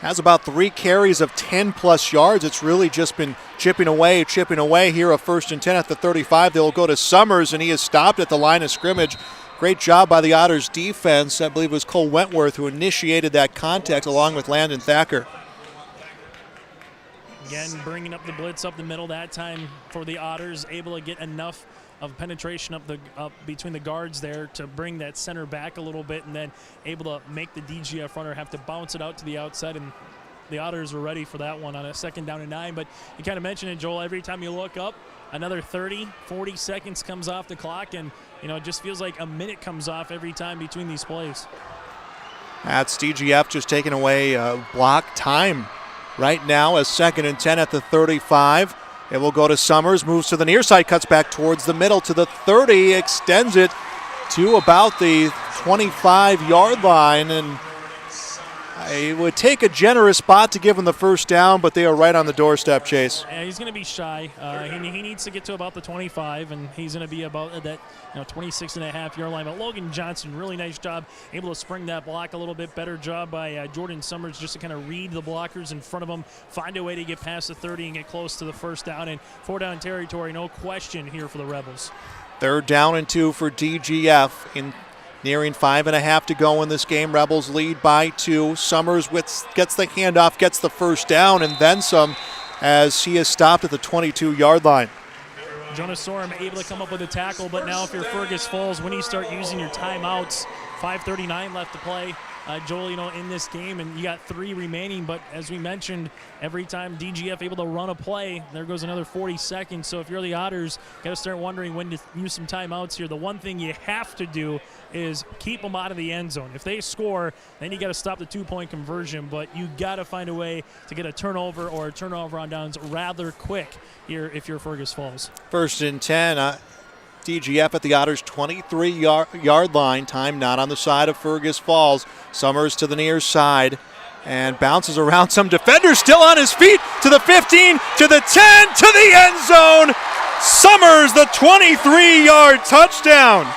has about 3 carries of 10-plus yards. It's really just been chipping away here. A 1st and 10 at the 35. They'll go to Summers, and he is stopped at the line of scrimmage. Great job by the Otters defense. I believe it was Cole Wentworth who initiated that contact along with Landon Thacker. Again, bringing up the blitz up the middle that time for the Otters, able to get enough of penetration up between the guards there to bring that center back a little bit, and then able to make the DGF runner have to bounce it out to the outside, and the Otters were ready for that one on a 2nd down and 9. But you kind of mentioned it, Joel, every time you look up, another 30, 40 seconds comes off the clock, and it just feels like a minute comes off every time between these plays. That's DGF just taking away block time right now as 2nd and 10 at the 35. It will go to Summers, moves to the near side, cuts back towards the middle to the 30, extends it to about the 25-yard line, and it would take a generous spot to give him the 1st down, but they are right on the doorstep, Chase. Yeah, he's going to be shy. He needs to get to about the 25, and he's going to be about that 26.5-yard line. But Logan Johnson, really nice job, able to spring that block a little bit. Better job by Jordan Summers just to kind of read the blockers in front of him, find a way to get past the 30 and get close to the 1st down. And 4-down territory, no question here for the Rebels. 3rd down and 2 for DGF. Nearing 5.5 to go in this game. Rebels lead by 2. Summers gets the handoff, gets the 1st down, and then some as he is stopped at the 22-yard line. Jonas Sorum able to come up with a tackle, but now if you're Fergus Falls, when you start using your timeouts, 5:39 left to play, Joel, in this game, and you got 3 remaining, but as we mentioned, every time DGF able to run a play, there goes another 40 seconds. So if you're the Otters, got to start wondering when to use some timeouts here. The one thing you have to do is keep them out of the end zone. If they score, then you got to stop the 2-point conversion, but you got to find a way to get a turnover or a turnover on downs rather quick here if you're Fergus Falls. 1st and 10. DGF at the Otters' 23-yard line. Time not on the side of Fergus Falls. Summers to the near side and bounces around some defenders, still on his feet, to the 15, to the 10, to the end zone. Summers, the 23-yard touchdown.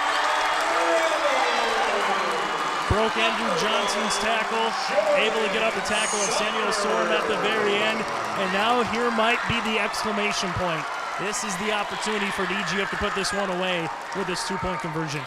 Broke Andrew Johnson's tackle, able to get up the tackle of Samuel Sorum at the very end, and now here might be the exclamation point. This is the opportunity for DGF to put this one away with this 2-point conversion.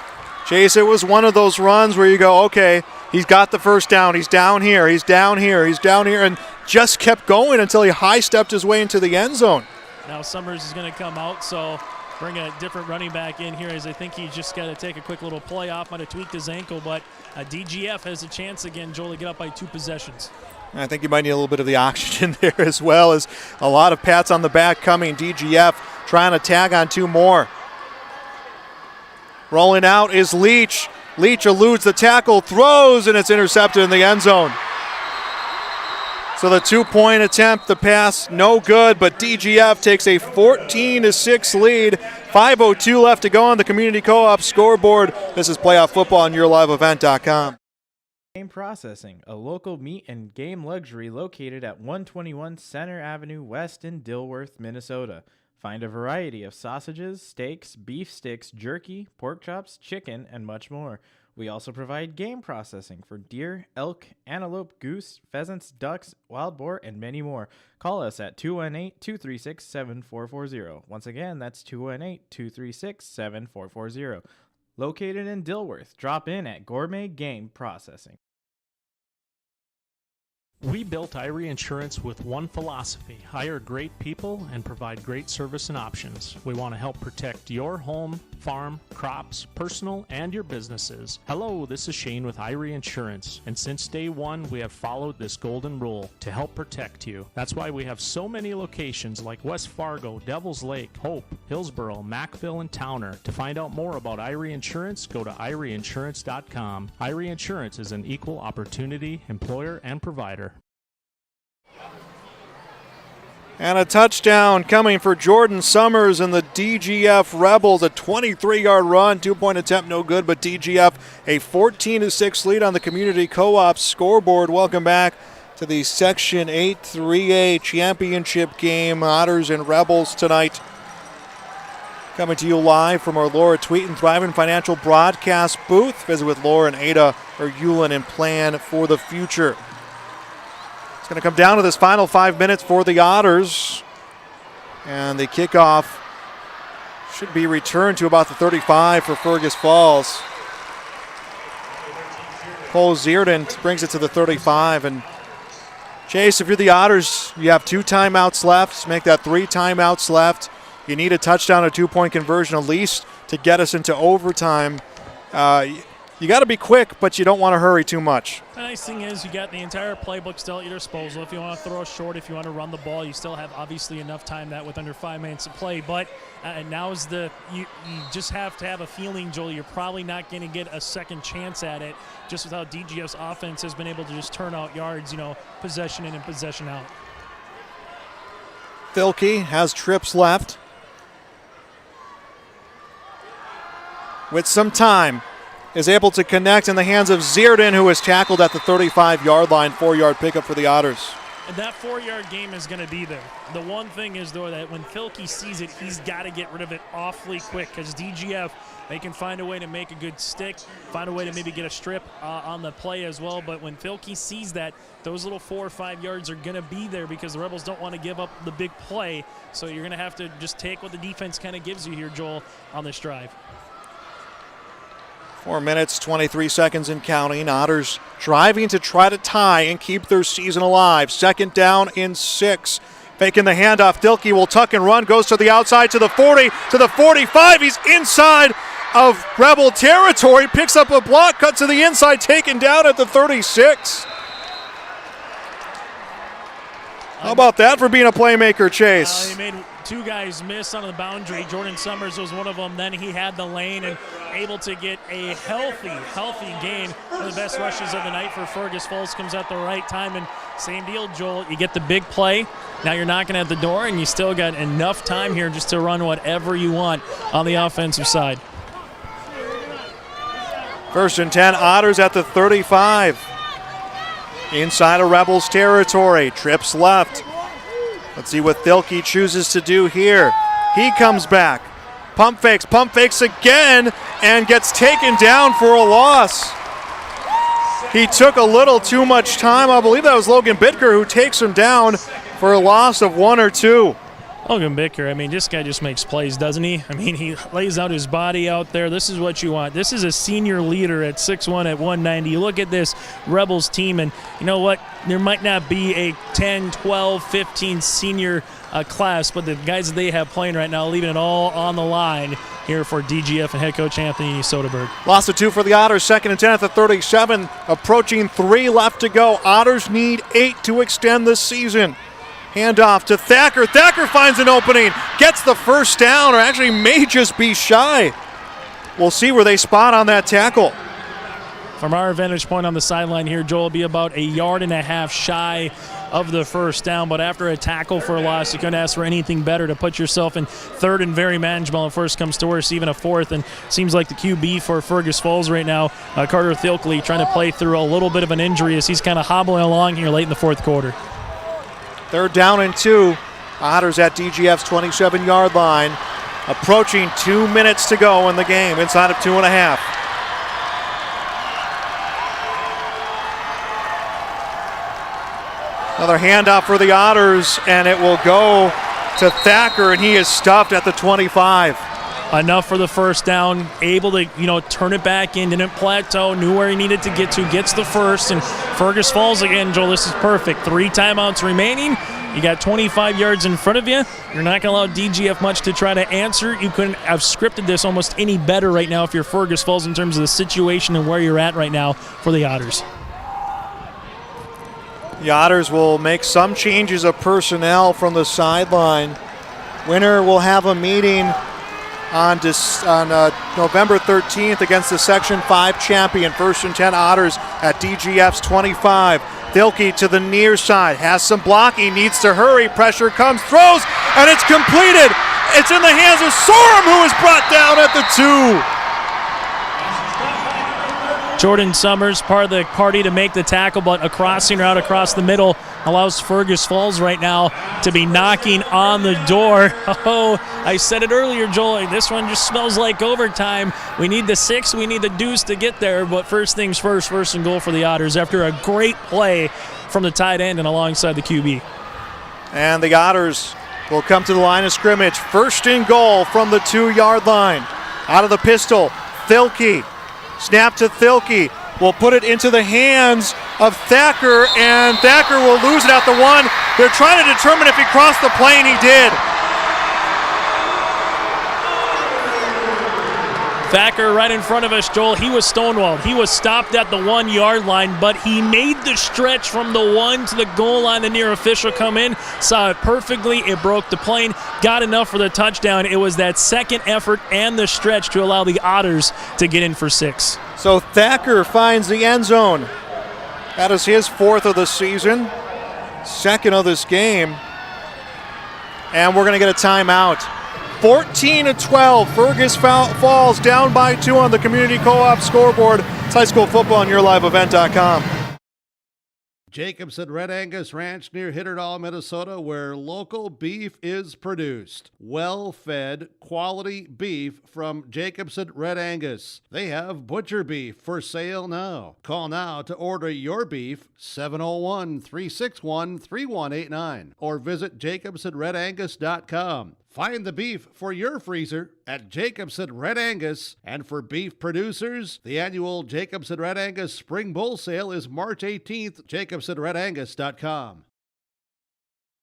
Chase, it was one of those runs where you go, okay, he's got the 1st down, he's down here, he's down here, he's down here, and just kept going until he high-stepped his way into the end zone. Now Summers is going to come out, so bring a different running back in here, as I think he's just got to take a quick little play off, might have tweaked his ankle, but DGF has a chance again, Joel, to get up by 2 possessions. I think you might need a little bit of the oxygen there as well, as a lot of pats on the back coming. DGF trying to tag on 2 more. Rolling out is Leach. Leach eludes the tackle, throws, and it's intercepted in the end zone. So the 2-point attempt, the pass, no good, but DGF takes a 14-6 lead. 5:02 left to go on the Community Co-op scoreboard. This is Playoff Football on YourLiveEvent.com. Game Processing, a local meat and game luxury located at 121 Center Avenue West in Dilworth, Minnesota. Find a variety of sausages, steaks, beef sticks, jerky, pork chops, chicken, and much more. We also provide game processing for deer, elk, antelope, goose, pheasants, ducks, wild boar, and many more. Call us at 218-236-7440. Once again, that's 218-236-7440. Located in Dilworth, drop in at Gourmet Game Processing. We built Irie Insurance with one philosophy: hire great people and provide great service and options. We want to help protect your home, farm, crops, personal, and your businesses. Hello, this is Shane with Irie Insurance, and since day one, we have followed this golden rule to help protect you. That's why we have so many locations like West Fargo, Devils Lake, Hope, Hillsboro, Mackville, and Towner. To find out more about Irie Insurance, go to IrieInsurance.com. Irie Insurance is an equal opportunity employer and provider. And a touchdown coming for Jordan Summers and the DGF Rebels. A 23-yard run, 2-point attempt, no good, but DGF a 14-6 lead on the Community Co-op scoreboard. Welcome back to the Section 8 3A championship game. Otters and Rebels tonight. Coming to you live from our Laura Tweeten Thriving Financial broadcast booth. Visit with Laura and Ada Erulin and plan for the future. It's going to come down to this final 5 minutes for the Otters. And the kickoff should be returned to about the 35 for Fergus Falls. Cole Zierden brings it to the 35. And Chase, if you're the Otters, you have 2 timeouts left. Make that 3 timeouts left. You need a touchdown or 2-point conversion at least to get us into overtime. You got to be quick, but you don't want to hurry too much. The nice thing is you got the entire playbook still at your disposal. If you want to throw short, if you want to run the ball, you still have obviously enough time that with under 5 minutes to play. But now is you just have to have a feeling, Joel, you're probably not going to get a second chance at it just with how DGF's offense has been able to just turn out yards, possession in and possession out. Filkey has trips left. With some time, is able to connect in the hands of Zierden, who is tackled at the 35-yard line. 4-yard pickup for the Otters. And that 4-yard game is going to be there. The one thing is, though, that when Filkey sees it, he's got to get rid of it awfully quick because DGF, they can find a way to make a good stick, find a way to maybe get a strip on the play as well. But when Filkey sees that, those little 4 or 5 yards are going to be there because the Rebels don't want to give up the big play. So you're going to have to just take what the defense kind of gives you here, Joel, on this drive. 4 minutes, 23 seconds and counting. Otters driving to try to tie and keep their season alive. 2nd down and 6. Faking the handoff. Dilkey will tuck and run. Goes to the outside to the 40, to the 45. He's inside of Rebel territory. Picks up a block, cuts to the inside, taken down at the 36. How about that for being a playmaker, Chase? He made 2 guys miss on the boundary. Jordan Summers was one of them. Then he had the lane and able to get a healthy gain. One of the best rushes of the night for Fergus Falls comes at the right time. And same deal, Joel. You get the big play. Now you're knocking at the door, and you still got enough time here just to run whatever you want on the offensive side. 1st and 10, Otters at the 35. Inside of Rebels territory. Trips left. Let's see what Thilke chooses to do here. He comes back. Pump fakes again, and gets taken down for a loss. He took a little too much time. I believe that was Logan Bitker who takes him down for a loss of 1 or 2. Logan Bicker, this guy just makes plays, doesn't he? He lays out his body out there. This is what you want. This is a senior leader at 6'1", at 190. You look at this Rebels team, and you know what? There might not be a 10, 12, 15 senior class, but the guys that they have playing right now, leaving it all on the line here for DGF and head coach Anthony Soderberg. Loss of 2 for the Otters. 2nd and 10 at the 37. Approaching 3 left to go. Otters need 8 to extend this season. Handoff to Thacker. Thacker finds an opening. Gets the 1st down, or actually may just be shy. We'll see where they spot on that tackle. From our vantage point on the sideline here, Joel will be about 1.5 yards shy of the 1st down, but after a tackle for a loss, you couldn't ask for anything better to put yourself in 3rd and very manageable, and first comes to worse, even a 4th, and seems like the QB for Fergus Falls right now, Carter Thilke, trying to play through a little bit of an injury as he's kind of hobbling along here late in the 4th quarter. 3rd down and 2. Otters at DGF's 27-yard line. Approaching 2 minutes to go in the game, inside of 2.5. Another handoff for the Otters, and it will go to Thacker, and he is stuffed at the 25. Enough for the 1st down, able to, turn it back in, didn't plateau, knew where he needed to get to, gets the 1st, and Fergus Falls again, Joel, this is perfect. 3 timeouts remaining. You got 25 yards in front of you. You're not going to allow DGF much to try to answer. You couldn't have scripted this almost any better right now if you're Fergus Falls in terms of the situation and where you're at right now for the Otters. The Otters will make some changes of personnel from the sideline. Winner will have a meeting on November 13th against the Section 5 champion. 1st and 10 Otters at DGF's 25. Thielke to the near side, has some blocking, needs to hurry, pressure comes, throws, and it's completed. It's in the hands of Sorum, who is brought down at the 2. Jordan Summers, part of the party to make the tackle, but a crossing route across the middle allows Fergus Falls right now to be knocking on the door. Oh, I said it earlier, Joel, this one just smells like overtime. We need the 6, we need the deuce to get there, but first things first and goal for the Otters after a great play from the tight end and alongside the QB. And the Otters will come to the line of scrimmage. First and goal from the 2-yard line. Out of the pistol, Thielke. Snap to Thielke. Will put it into the hands of Thacker, and Thacker will lose it at the 1. They're trying to determine if he crossed the plane. He did. Thacker right in front of us, Joel. He was stonewalled. He was stopped at the 1-yard line, but he made the stretch from the 1 to the goal line. The near official come in, saw it perfectly. It broke the plane, got enough for the touchdown. It was that second effort and the stretch to allow the Otters to get in for 6. So Thacker finds the end zone. That is his 4th of the season, 2nd of this game. And we're going to get a timeout. 14-12, Fergus Falls down by 2 on the Community Co-op scoreboard. It's high school football on YourLiveEvent.com. Jacobson Red Angus Ranch near Hitterdall, Minnesota, where local beef is produced. Well-fed, quality beef from Jacobson Red Angus. They have butcher beef for sale now. Call now to order your beef, 701-361-3189, or visit jacobsonredangus.com. Find the beef for your freezer at Jacobson Red Angus. And for beef producers, the annual Jacobson Red Angus Spring Bull Sale is March 18th, jacobsonredangus.com.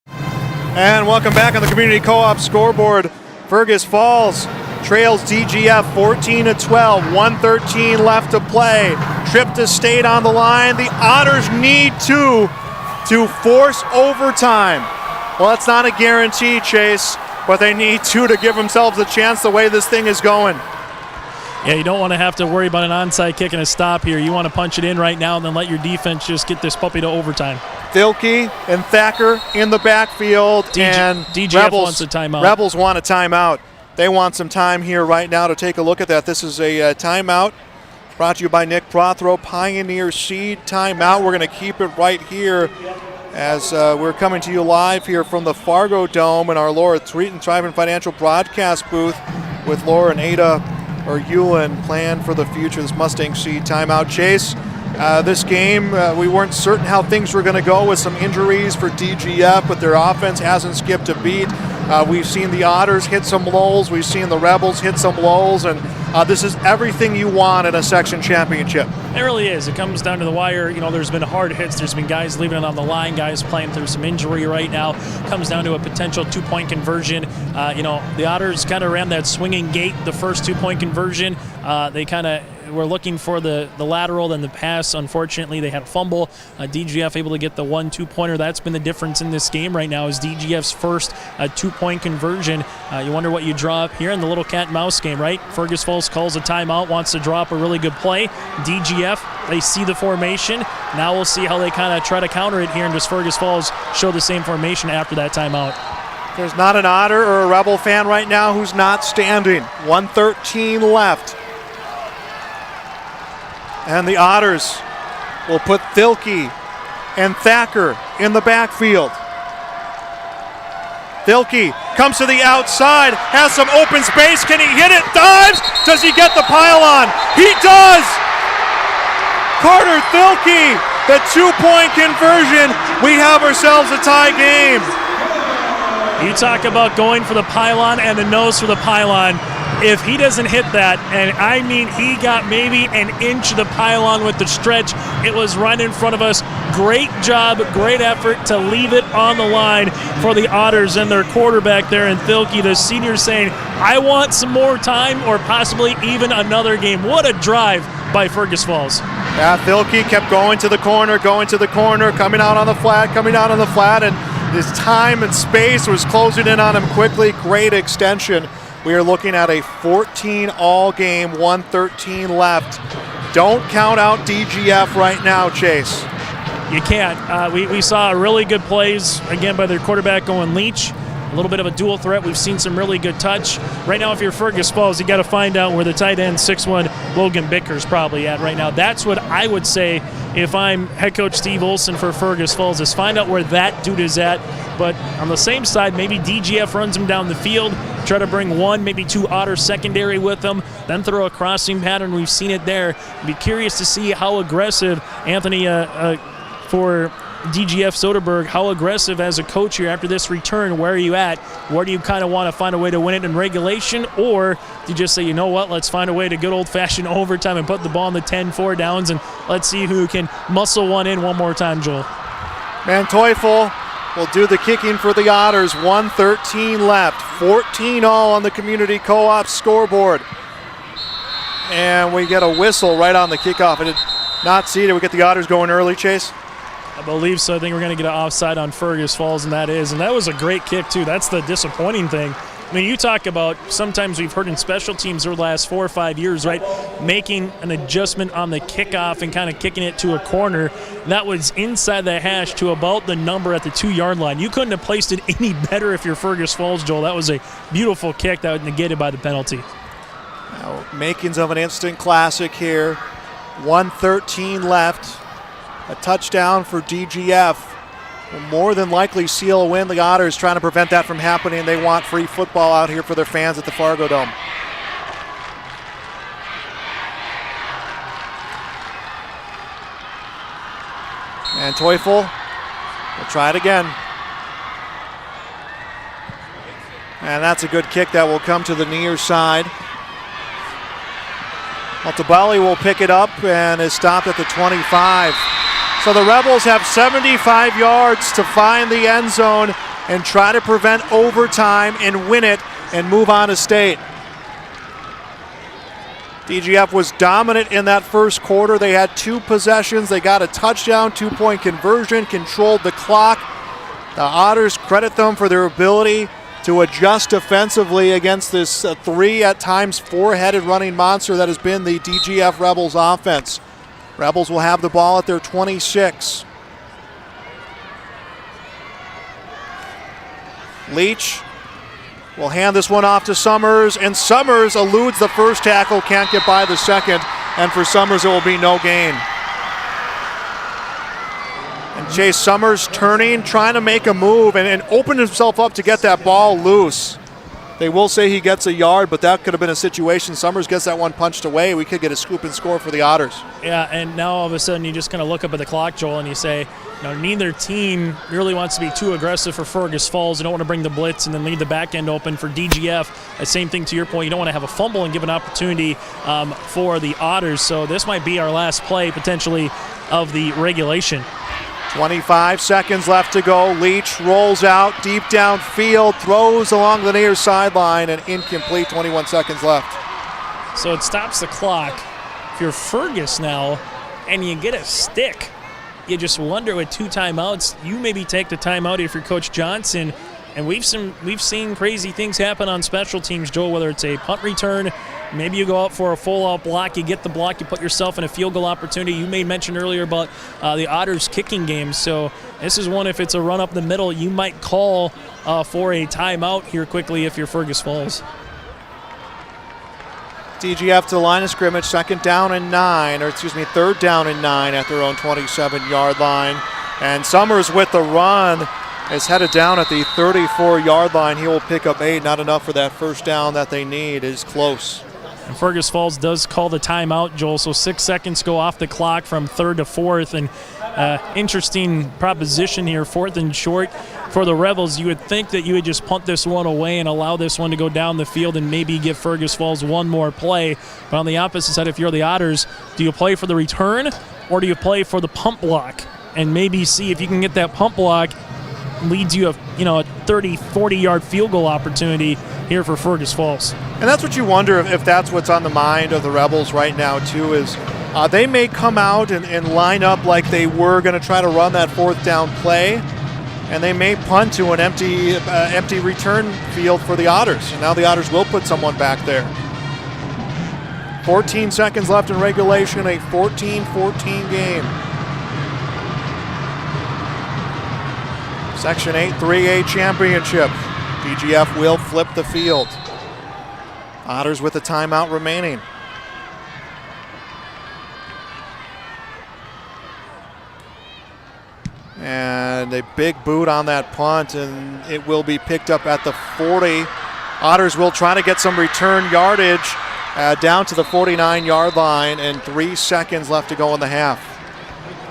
And welcome back on the Community Co-op scoreboard. Fergus Falls trails DGF 14-12, 1:13 left to play. Trip to State on the line. The Otters need to force overtime. Well, that's not a guarantee, Chase, but they need to give themselves a chance the way this thing is going. Yeah, you don't want to have to worry about an onside kick and a stop here. You want to punch it in right now and then let your defense just get this puppy to overtime. Thielke and Thacker in the backfield, and DGF wants a timeout. Rebels want a timeout. They want some time here right now to take a look at that. This is a timeout brought to you by Nick Prothero, Pioneer Seed timeout. We're going to keep it right here as we're coming to you live here from the Fargo Dome in our Laura Threaton Financial broadcast booth with Laura and Ada Hewlin. Plan for the future. This Mustang Seed timeout. Chase, this game, we weren't certain how things were going to go with some injuries for DGF, but their offense hasn't skipped a beat. We've seen the Otters hit some lulls. We've seen the Rebels hit some lulls, and this is everything you want in a section championship. It really is. It comes down to the wire. You know, there's been hard hits. There's been guys leaving it on the line, guys playing through some injury right now. Comes down to a potential 2-point conversion. The Otters kind of ran that swinging gate, the first 2-point conversion. They kind of were looking for the lateral, then the pass. Unfortunately, they had a fumble. DGF able to get the 1-2-pointer. That's been the difference in this game right now is DGF's first 2-point conversion. You wonder what you draw up here in the little cat and mouse game, right? Fergus Falls calls a timeout, wants to drop a really good play. DGF, they see the formation. Now we'll see how they kind of try to counter it here, and does Fergus Falls show the same formation after that timeout? There's not an Otter or a Rebel fan right now who's not standing. 1:13 left. And the Otters will put Thielke and Thacker in the backfield. Thielke comes to the outside, has some open space. Can he hit it? Dives! Does he get the pylon? He does! Carter Thielke, the 2-point conversion. We have ourselves a tie game. You talk about going for the pylon and the nose for the pylon. If he doesn't hit that, and I mean he got maybe an inch of the pylon with the stretch, it was right in front of us. Great job, great effort to leave it on the line for the Otters and their quarterback there in Thielke, the senior, saying, I want some more time or possibly even another game. What a drive by Fergus Falls. Yeah, Thielke kept going to the corner, coming out on the flat, and his time and space was closing in on him quickly. Great extension. We are looking at a 14-all game, 1:13 left. Don't count out DGF right now, Chase. You can't. We saw really good plays, again, by their quarterback going Leach. A little bit of a dual threat. We've seen some really good touch. Right now, if you're Fergus Falls, you got to find out where the tight end 6'1" Logan Bicker's probably at right now. That's what I would say if I'm head coach Steve Olson for Fergus Falls, is find out where that dude is at. But on the same side, maybe DGF runs him down the field, try to bring one, maybe two Otter secondary with them, then throw a crossing pattern. We've seen it there. Be curious to see how aggressive Anthony for DGF Soderberg, how aggressive as a coach here after this return. Where are you at? Where do you kind of want to find a way to win it in regulation? Or do you just say, you know what, let's find a way to good old-fashioned overtime and put the ball in the 10-4 downs, and let's see who can muscle one in one more time, Joel. Manteuffel will do the kicking for the Otters. 1:13 left. 14 all on the Community Co-op scoreboard. And we get a whistle right on the kickoff. I did not see it. We get the Otters going early, Chase? I believe so. I think we're going to get an offside on Fergus Falls, and that was a great kick, too. That's the disappointing thing. I mean, you talk about sometimes we've heard in special teams over the last 4 or 5 years, right, making an adjustment on the kickoff and kind of kicking it to a corner. That was inside the hash to about the number at the 2-yard line. You couldn't have placed it any better if you're Fergus Falls, Joel. That was a beautiful kick that was negated by the penalty. Now, makings of an instant classic here. 1:13 left. A touchdown for DGF will more than likely seal a win. The Otters trying to prevent that from happening. They want free football out here for their fans at the Fargo Dome. And Teufel will try it again. And that's a good kick that will come to the near side. Altabali will pick it up and is stopped at the 25. So the Rebels have 75 yards to find the end zone and try to prevent overtime and win it and move on to state. DGF was dominant in that first quarter. They had 2 possessions. They got a touchdown, 2-point conversion, controlled the clock. The Otters credit them for their ability to adjust defensively against this 3 at times 4-headed running monster that has been the DGF Rebels offense. Rebels will have the ball at their 26. Leach will hand this one off to Summers, and Summers eludes the first tackle, can't get by the second, and for Summers it will be no gain. And Chase Summers turning, trying to make a move, and open himself up to get that ball loose. They will say he gets a yard, but that could have been a situation. Summers gets that one punched away. We could get a scoop and score for the Otters. Yeah, and now all of a sudden you just kind of look up at the clock, Joel, and you say, neither team really wants to be too aggressive for Fergus Falls. You don't want to bring the blitz and then leave the back end open for DGF. The same thing to your point. You don't want to have a fumble and give an opportunity for the Otters. So this might be our last play potentially of the regulation. 25 seconds left to go. Leach rolls out deep downfield, throws along the near sideline, and incomplete. 21 seconds left. So it stops the clock. If you're Fergus now and you get a stick, you just wonder with 2 timeouts, you maybe take the timeout if you're Coach Johnson. And we've seen crazy things happen on special teams, Joel, whether it's a punt return, maybe you go out for a full-out block, you get the block, you put yourself in a field goal opportunity. You made mention earlier about the Otters kicking game. So this is one, if it's a run up the middle, you might call for a timeout here quickly if you're Fergus Falls. DGF to the line of scrimmage, 3rd down and 9 at their own 27-yard line. And Summers with the run is headed down at the 34-yard line. He will pick up 8. Not enough for that first down that they need. It is close. And Fergus Falls does call the timeout, Joel, so 6 seconds go off the clock from 3rd to 4th. And interesting proposition here, 4th and short for the Rebels. You would think that you would just punt this one away and allow this one to go down the field and maybe give Fergus Falls one more play. But on the opposite side, if you're the Otters, do you play for the return or do you play for the pump block and maybe see if you can get that pump block leads you a 30, 40-yard field goal opportunity here for Fergus Falls. And that's what you wonder if that's what's on the mind of the Rebels right now, too, is they may come out and line up like they were going to try to run that 4th down play, and they may punt to an empty return field for the Otters. And now the Otters will put someone back there. 14 seconds left in regulation, a 14-14 game. Section 8 3A championship. DGF will flip the field. Otters with a timeout remaining. And a big boot on that punt, and it will be picked up at the 40. Otters will try to get some return yardage down to the 49-yard line, and 3 seconds left to go in the half.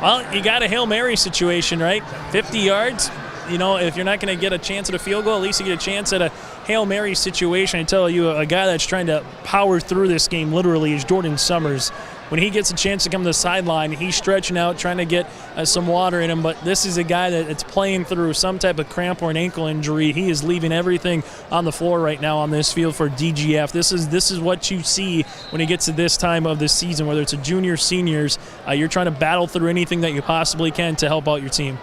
Well, you got a Hail Mary situation, right? 50 yards. You know, if you're not going to get a chance at a field goal, at least you get a chance at a Hail Mary situation. I tell you, a guy that's trying to power through this game literally is Jordan Summers. When he gets a chance to come to the sideline, he's stretching out, trying to get some water in him. But this is a guy that's playing through some type of cramp or an ankle injury. He is leaving everything on the floor right now on this field for DGF. This is what you see when it gets to this time of the season, whether it's a junior, seniors. You're trying to battle through anything that you possibly can to help out your team.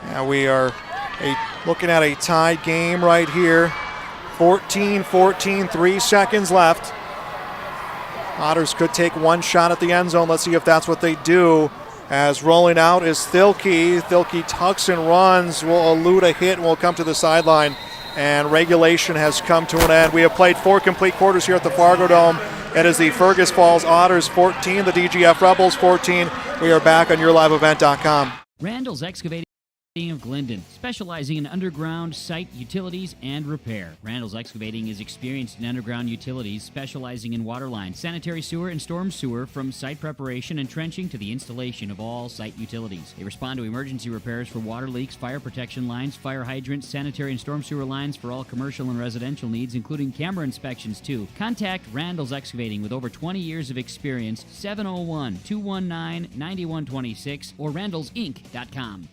Yeah, we are looking at a tied game right here. 14-14, 3 seconds left. Otters could take one shot at the end zone. Let's see if that's what they do. As rolling out is Thilke. Thilke tucks and runs, will elude a hit and will come to the sideline. And regulation has come to an end. We have played 4 complete quarters here at the Fargo Dome. It is the Fergus Falls Otters 14, the DGF Rebels 14. We are back on YourLiveEvent.com. Randall's Excavating of Glendon, specializing in underground site utilities and repair. Randall's Excavating is experienced in underground utilities, specializing in water lines, sanitary sewer, and storm sewer, from site preparation and trenching to the installation of all site utilities. They respond to emergency repairs for water leaks, fire protection lines, fire hydrants, sanitary and storm sewer lines for all commercial and residential needs, including camera inspections too. Contact Randall's Excavating with over 20 years of experience, 701-219-9126 or randallsinc.com.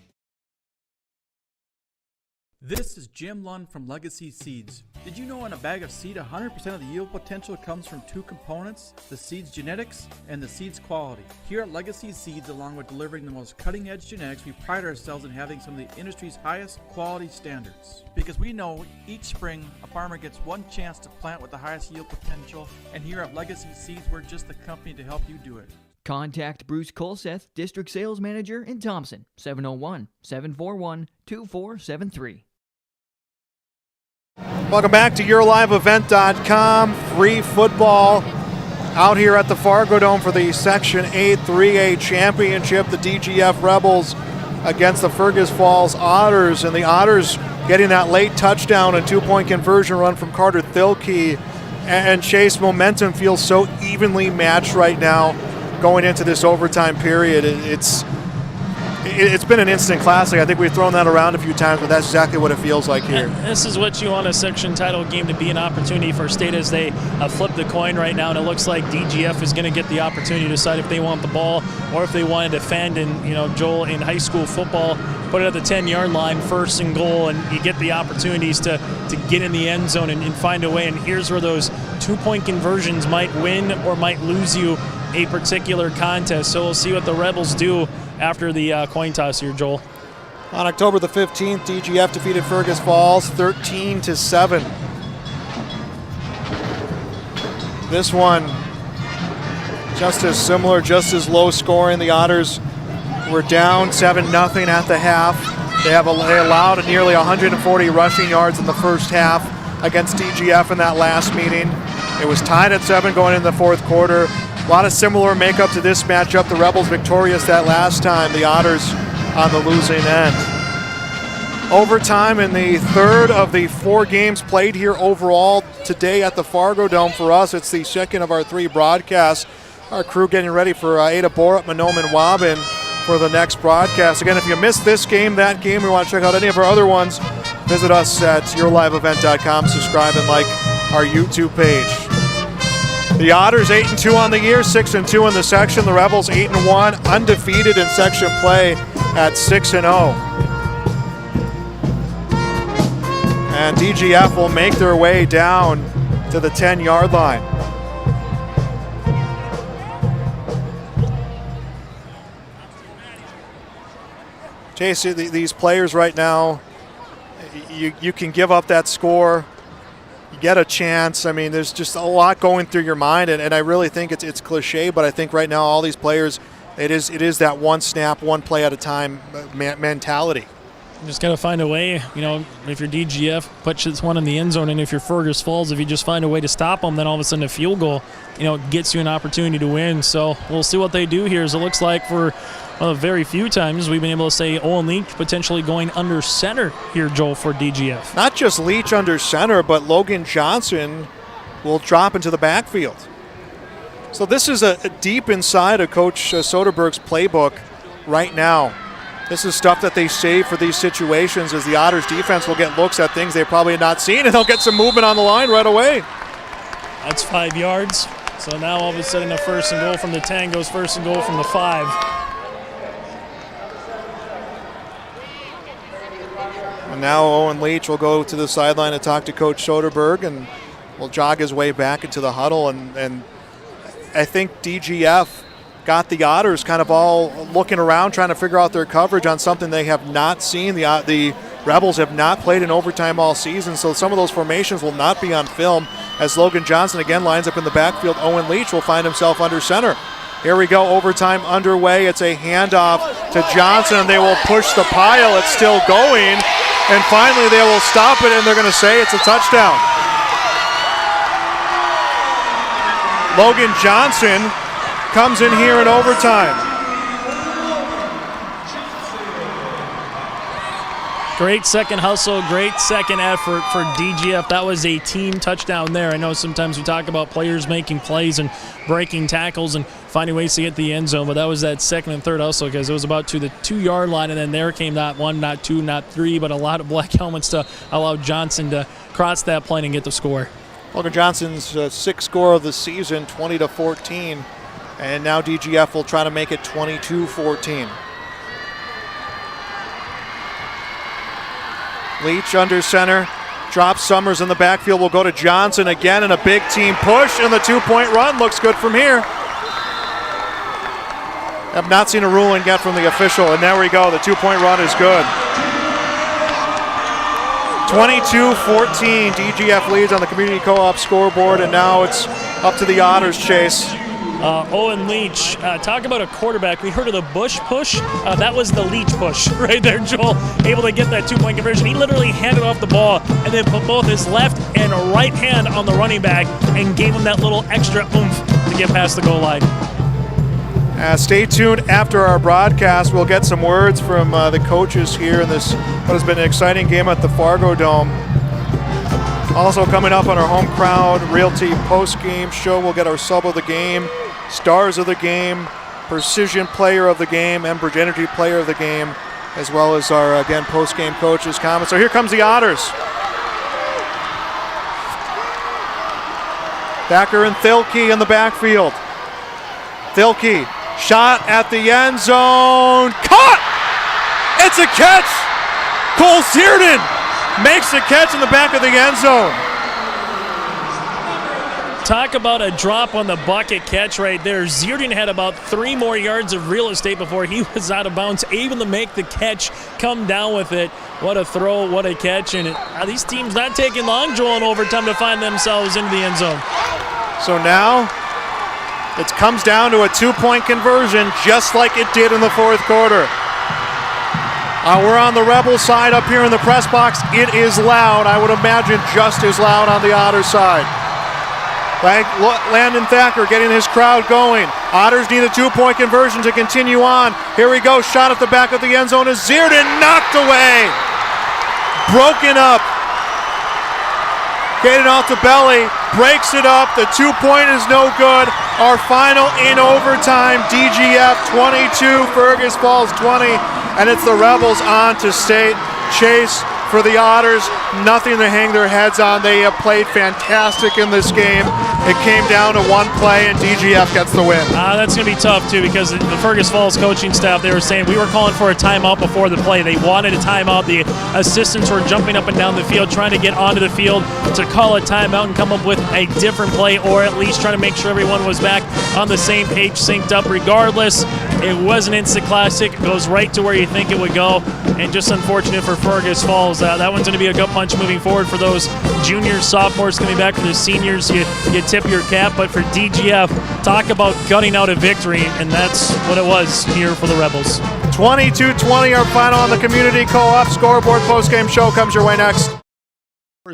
This is Jim Lund from Legacy Seeds. Did you know in a bag of seed, 100% of the yield potential comes from 2 components, the seed's genetics and the seed's quality? Here at Legacy Seeds, along with delivering the most cutting-edge genetics, we pride ourselves in having some of the industry's highest quality standards. Because we know each spring, a farmer gets one chance to plant with the highest yield potential, and here at Legacy Seeds, we're just the company to help you do it. Contact Bruce Colseth, District Sales Manager in Thompson, 701-741-2473. Welcome back to YourLiveEvent.com. Free football out here at the Fargo Dome for the Section 8 3A Championship. The DGF Rebels against the Fergus Falls Otters, and the Otters getting that late touchdown and 2-point conversion run from Carter Thilke. And Chase, momentum feels so evenly matched right now going into this overtime period. It's been an instant classic. I think we've thrown that around a few times, but that's exactly what it feels like here. And this is what you want a section title game to be, an opportunity for State as they flip the coin right now, and it looks like DGF is going to get the opportunity to decide if they want the ball or if they want to defend. And, you know, Joel, in high school football, put it at the 10-yard line, 1st and goal, and you get the opportunities to get in the end zone and find a way. And here's where those 2-point conversions might win or might lose you a particular contest. So we'll see what the Rebels do after the coin toss here, Joel. On October the 15th, DGF defeated Fergus Falls 13-7. This one just as similar, just as low scoring. The Otters were down 7-0 at the half. They allowed nearly 140 rushing yards in the first half against DGF in that last meeting. It was tied at 7 going into the 4th quarter. A lot of similar makeup to this matchup. The Rebels victorious that last time, the Otters on the losing end. Overtime in the 3rd of the 4 games played here overall today at the Fargo Dome. For us, it's the 2nd of our 3 broadcasts. Our crew getting ready for Ada Borup, Mahnomen Waubun for the next broadcast. Again, if you missed this game, that game, we want to check out any of our other ones, visit us at YourLiveEvent.com. Subscribe and like our YouTube page. The Otters 8-2 on the year, 6-2 in the section. The Rebels 8-1, undefeated in section play at 6-0. And DGF will make their way down to the 10-yard line. Chase, these players right now, you can give up that score, you get a chance. I mean, there's just a lot going through your mind, and I really think it's cliche, but I think right now all these players, it is that one snap, one play at a time mentality. Just got to find a way, if you're DGF, put this one in the end zone, and if you're Fergus Falls, if you just find a way to stop them, then all of a sudden a field goal, gets you an opportunity to win. So we'll see what they do here. As it looks like for very few times we've been able to say Owen Leach potentially going under center here, Joel, for DGF. Not just Leach under center, but Logan Johnson will drop into the backfield. So this is a deep inside of Coach Soderberg's playbook right now. This is stuff that they save for these situations, as the Otters defense will get looks at things they probably had not seen, and they'll get some movement on the line right away. That's 5 yards. So now all of a sudden a first and goal from the 10 goes first and goal from the 5. And now Owen Leach will go to the sideline to talk to Coach Soderberg and will jog his way back into the huddle. And I think DGF got the Otters kind of all looking around, trying to figure out their coverage on something they have not seen. The Rebels have not played in overtime all season, so some of those formations will not be on film. As Logan Johnson again lines up in the backfield, Owen Leach will find himself under center. Here we go, overtime underway. It's a handoff to Johnson, and they will push the pile. It's still going, and finally they will stop it, and they're going to say it's a touchdown. Logan Johnson comes in here in overtime. Great second hustle, great second effort for DGF. That was a team touchdown there. I know sometimes we talk about players making plays and breaking tackles and finding ways to get the end zone, but that was that second and third hustle, because it was about to the 2-yard line, and then there came not one, not two, not three, but a lot of black helmets to allow Johnson to cross that plane and get the score. Logan Johnson's sixth score of the season, 20-14, and now DGF will try to make it 22-14. Leach under center, drops Summers in the backfield, will go to Johnson again, and a big team push, and the 2-point run looks good from here. Have not seen a ruling yet from the official, and there we go, the 2-point run is good. 22-14, DGF leads on the Community Co-op scoreboard, and now it's up to the Otters chase. Owen Leach, talk about a quarterback. We heard of the Bush push. That was the Leach push right there, Joel. Able to get that 2-point conversion. He literally handed off the ball and then put both his left and right hand on the running back and gave him that little extra oomph to get past the goal line. Stay tuned after our broadcast. We'll get some words from the coaches here in this what has been an exciting game at the Fargo Dome. Also coming up on our Home Crowd Realty post-game show, we'll get our sub of the game, stars of the game, precision player of the game, Enbridge Energy player of the game, as well as our, again, post-game coaches' comments. So here comes the Otters. Thacker and Thilke in the backfield. Thilke, shot at the end zone, caught! It's a catch! Cole Searden makes the catch in the back of the end zone. Talk about a drop on the bucket catch right there. Zierden had about 3 more yards of real estate before he was out of bounds, able to make the catch, come down with it. What a throw, what a catch. And these teams not taking long, Joel, in overtime to find themselves into the end zone. So now it comes down to a 2-point conversion, just like it did in the fourth quarter. We're on the Rebel side up here in the press box. It is loud. I would imagine just as loud on the Otter side. Landon Thacker getting his crowd going. Otters need a 2-point conversion to continue on. Here we go. Shot at the back of the end zone is Zierden, knocked away. Broken up. Getting off the belly. Breaks it up. The 2-point is no good. Our final in overtime. DGF 22, Fergus Falls 20. And it's the Rebels on to state chase for the Otters. Nothing to hang their heads on. They have played fantastic in this game. It came down to one play, and DGF gets the win. That's going to be tough, too, because the Fergus Falls coaching staff, they were saying we were calling for a timeout before the play. They wanted a timeout. The assistants were jumping up and down the field, trying to get onto the field to call a timeout and come up with a different play, or at least try to make sure everyone was back on the same page, synced up. Regardless, it was an instant classic. It goes right to where you think it would go, and just unfortunate for Fergus Falls. that one's going to be a gut punch moving forward for those juniors, sophomores coming back, for the seniors. You tip your cap, but for DGF, talk about gutting out a victory, and that's what it was here for the Rebels. 22-20, our final on the Community Co-op Scoreboard. Postgame show comes your way next.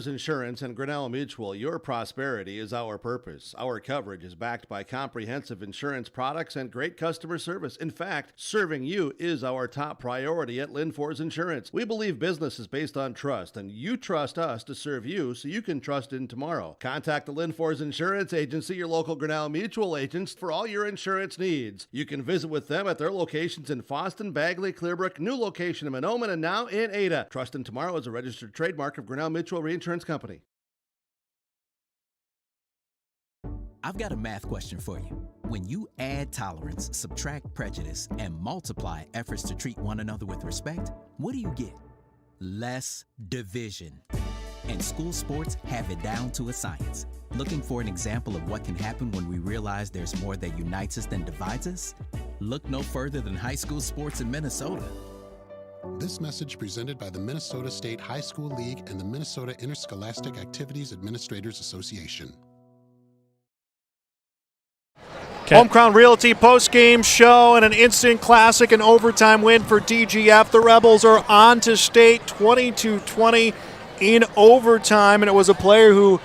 Insurance and Grinnell Mutual, your prosperity is our purpose. Our coverage is backed by comprehensive insurance products and great customer service. In fact, serving you is our top priority at Linfors Insurance. We believe business is based on trust, and you trust us to serve you so you can trust in tomorrow. Contact the Linfors Insurance Agency, your local Grinnell Mutual agents, for all your insurance needs. You can visit with them at their locations in Foston, Bagley, Clearbrook, new location in Mahnomen, and now in Ada. Trust in tomorrow is a registered trademark of Grinnell Mutual Reinsurance Company. I've got a math question for you. When you add tolerance, subtract prejudice, and multiply efforts to treat one another with respect, what do you get? Less division. And school sports have it down to a science. Looking for an example of what can happen when we realize there's more that unites us than divides us? Look no further than high school sports in Minnesota. This message presented by the Minnesota State High School League and the Minnesota Interscholastic Activities Administrators Association. Home Crown Realty post-game show and an instant classic and overtime win for DGF. The Rebels are on to state 22-20 in overtime, and it was a player who,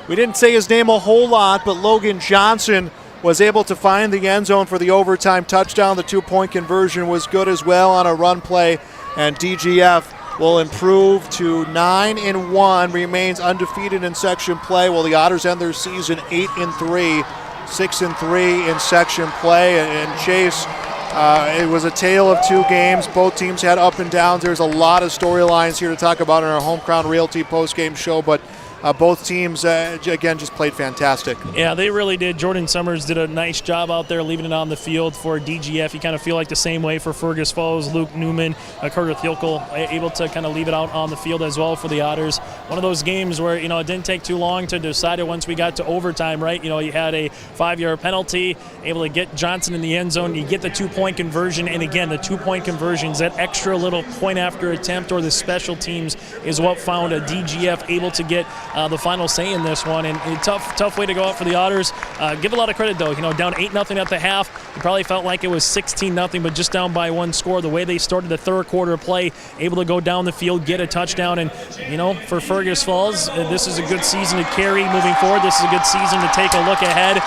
we didn't say his name a whole lot, but Logan Johnson was able to find the end zone for the overtime touchdown. The two-point conversion was good as well on a run play, and DGF will improve to 9-1, remains undefeated in section play, while the Otters end their season 8-3, 6-3 in section play. And Chase, it was a tale of two games. Both teams had up and downs. There's a lot of storylines here to talk about in our Home Crown Realty post-game show, but both teams, again, just played fantastic. Yeah, they really did. Jordan Summers did a nice job out there leaving it on the field for DGF. You kind of feel like the same way for Fergus Falls, Luke Newman, Carter Thielkel, able to kind of leave it out on the field as well for the Otters. One of those games where, it didn't take too long to decide it once we got to overtime, right? You had a 5-yard penalty, able to get Johnson in the end zone. You get the two-point conversion, and again, the two-point conversions, that extra little point after attempt or the special teams is what found a DGF able to get the final say in this one, and a tough way to go out for the Otters. Give a lot of credit though, down 8-0 at the half. You probably felt like it was 16-0, but just down by one score. The way they started the third quarter play, able to go down the field, get a touchdown, and for Fergus Falls, this is a good season to carry moving forward. This is a good season to take a look ahead.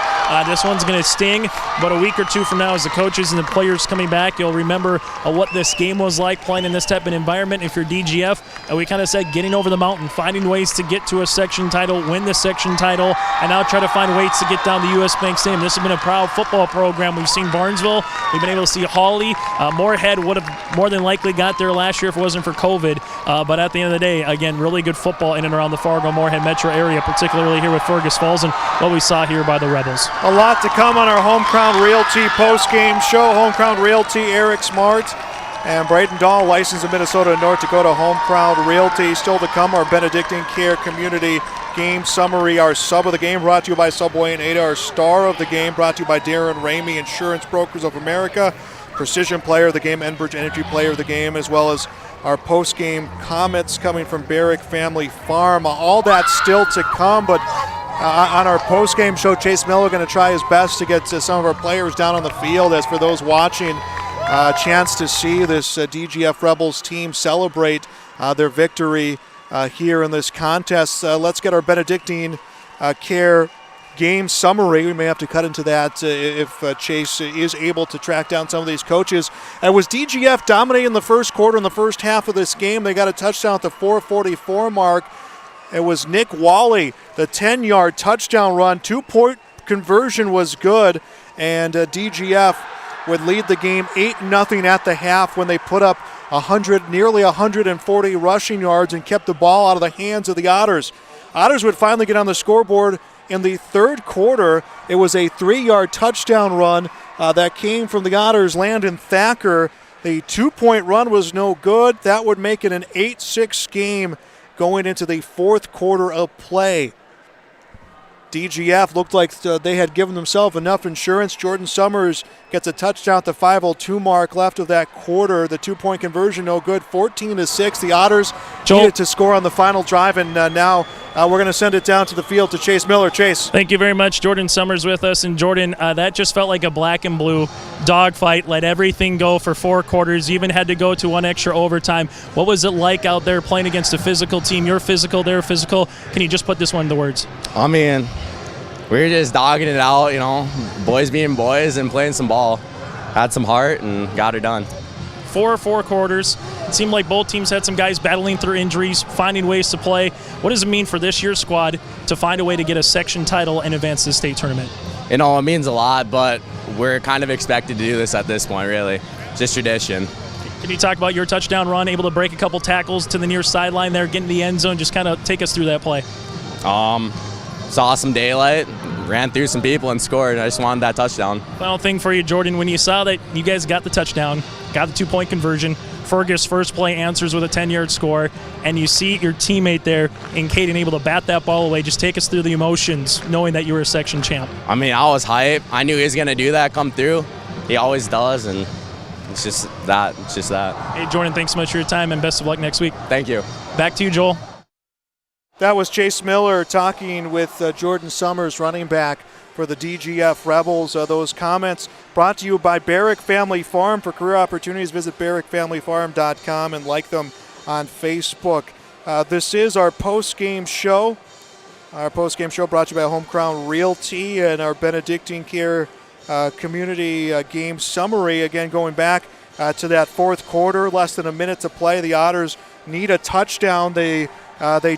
This one's going to sting, but a week or two from now, as the coaches and the players coming back, you'll remember what this game was like playing in this type of environment. If you're DGF, we kind of said getting over the mountain, finding ways to get to a section title, win the section title, and now try to find ways to get down the U.S. Bank Stadium. This has been a proud football program. We've seen Barnesville. We've been able to see Hawley. Moorhead would have more than likely got there last year if it wasn't for COVID. But at the end of the day, again, really good football in and around the Fargo-Moorhead metro area, particularly here with Fergus Falls and what we saw here by the Rebels. A lot to come on our Home Crown Realty post-game show. Home Crown Realty, Eric Smart and Braden Dahl, licensed in Minnesota and North Dakota. Home Crown Realty. Still to come, our Benedictine Care Community Game Summary. Our sub of the game brought to you by Subway and Ada. Our star of the game brought to you by Darren Ramey, Insurance Brokers of America. Precision Player of the Game, Enbridge Energy Player of the Game, as well as our post-game comments coming from Barrick Family Farm. All that still to come, but on our post-game show, Chase Miller going to try his best to get to some of our players down on the field. As for those watching, a chance to see this DGF Rebels team celebrate their victory here in this contest. Let's get our Benedictine Care Game Summary. We may have to cut into that if Chase is able to track down some of these coaches. It was DGF dominating the first quarter in the first half of this game. They got a touchdown at the 4:44 mark. It was Nick Wally, the 10-yard touchdown run. Two-point conversion was good, and DGF would lead the game 8-0 at the half when they put up nearly 140 rushing yards and kept the ball out of the hands of the Otters. Otters would finally get on the scoreboard in the third quarter. It was a 3-yard touchdown run that came from the Otters, Landon Thacker. The 2-point run was no good. That would make it an 8-6 game going into the fourth quarter of play. DGF looked like they had given themselves enough insurance. Jordan Summers gets a touchdown at the 5:02 mark left of that quarter. The 2-point conversion, no good. 14-6. The Otters needed to score on the final drive, and now we're going to send it down to the field to Chase Miller. Chase. Thank you very much. Jordan Summers with us. And Jordan, that just felt like a black and blue dogfight. Let everything go for 4 quarters. You even had to go to 1 extra overtime. What was it like out there playing against a physical team? You're physical, they're physical. Can you just put this one into words? I mean, we were just dogging it out, you know, boys being boys and playing some ball. Had some heart and got it done. 4 quarters. It seemed like both teams had some guys battling through injuries, finding ways to play. What does it mean for this year's squad to find a way to get a section title and advance to the state tournament? You know, it means a lot, but we're kind of expected to do this at this point, really. It's just tradition. Can you talk about your touchdown run, able to break a couple tackles to the near sideline there, get in the end zone? Just kind of take us through that play. Saw some daylight, ran through some people and scored, and I just wanted that touchdown. Final thing for you, Jordan, when you saw that you guys got the touchdown, got the 2-point conversion, Fergus first play answers with a 10-yard score, and you see your teammate there in Caden able to bat that ball away. Just take us through the emotions knowing that you were a section champ. I mean, I was hyped. I knew he was going to do that, come through. He always does, and it's just that. It's just that. Hey, Jordan, thanks so much for your time, and best of luck next week. Thank you. Back to you, Joel. That was Chase Miller talking with Jordan Summers, running back for the DGF Rebels. Those comments brought to you by Barrick Family Farm. For career opportunities, visit barrickfamilyfarm.com and like them on Facebook. This is our post-game show. Our post-game show brought to you by Home Crown Realty and our Benedictine Care Community Game Summary. Again, going back to that 4th quarter, less than a minute to play. The Otters need a touchdown. They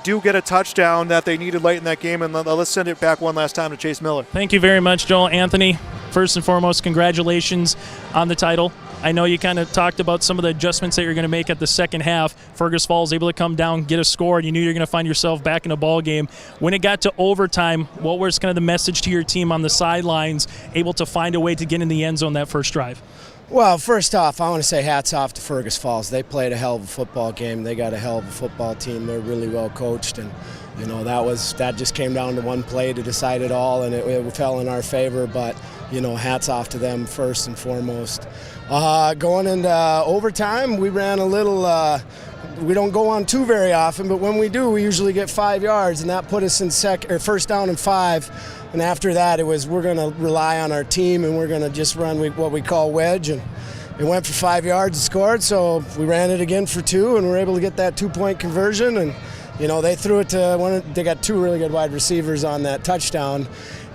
do get a touchdown that they needed late in that game, and let's send it back one last time to Chase Miller. Thank you very much, Joel. Anthony, first and foremost, congratulations on the title. I know you kind of talked about some of the adjustments that you're going to make at the second half. Fergus Falls able to come down, get a score, and you knew you were going to find yourself back in a ball game. When it got to overtime, what was kind of the message to your team on the sidelines, able to find a way to get in the end zone that first drive? Well, first off, I want to say hats off to Fergus Falls. They played a hell of a football game. They got a hell of a football team. They're really well coached, and you know that just came down to one play to decide it all, and it fell in our favor. But you know, hats off to them first and fourmost. Going into overtime, we ran a little. We don't go on 2 very often, but when we do, we usually get 5 yards, and that put us in first down and 5. And after that, we're going to rely on our team, and we're going to just run what we call wedge. And it went for 5 yards and scored, so we ran it again for 2, and we were able to get that 2-point conversion. And, you know, they threw it to they got 2 really good wide receivers on that touchdown.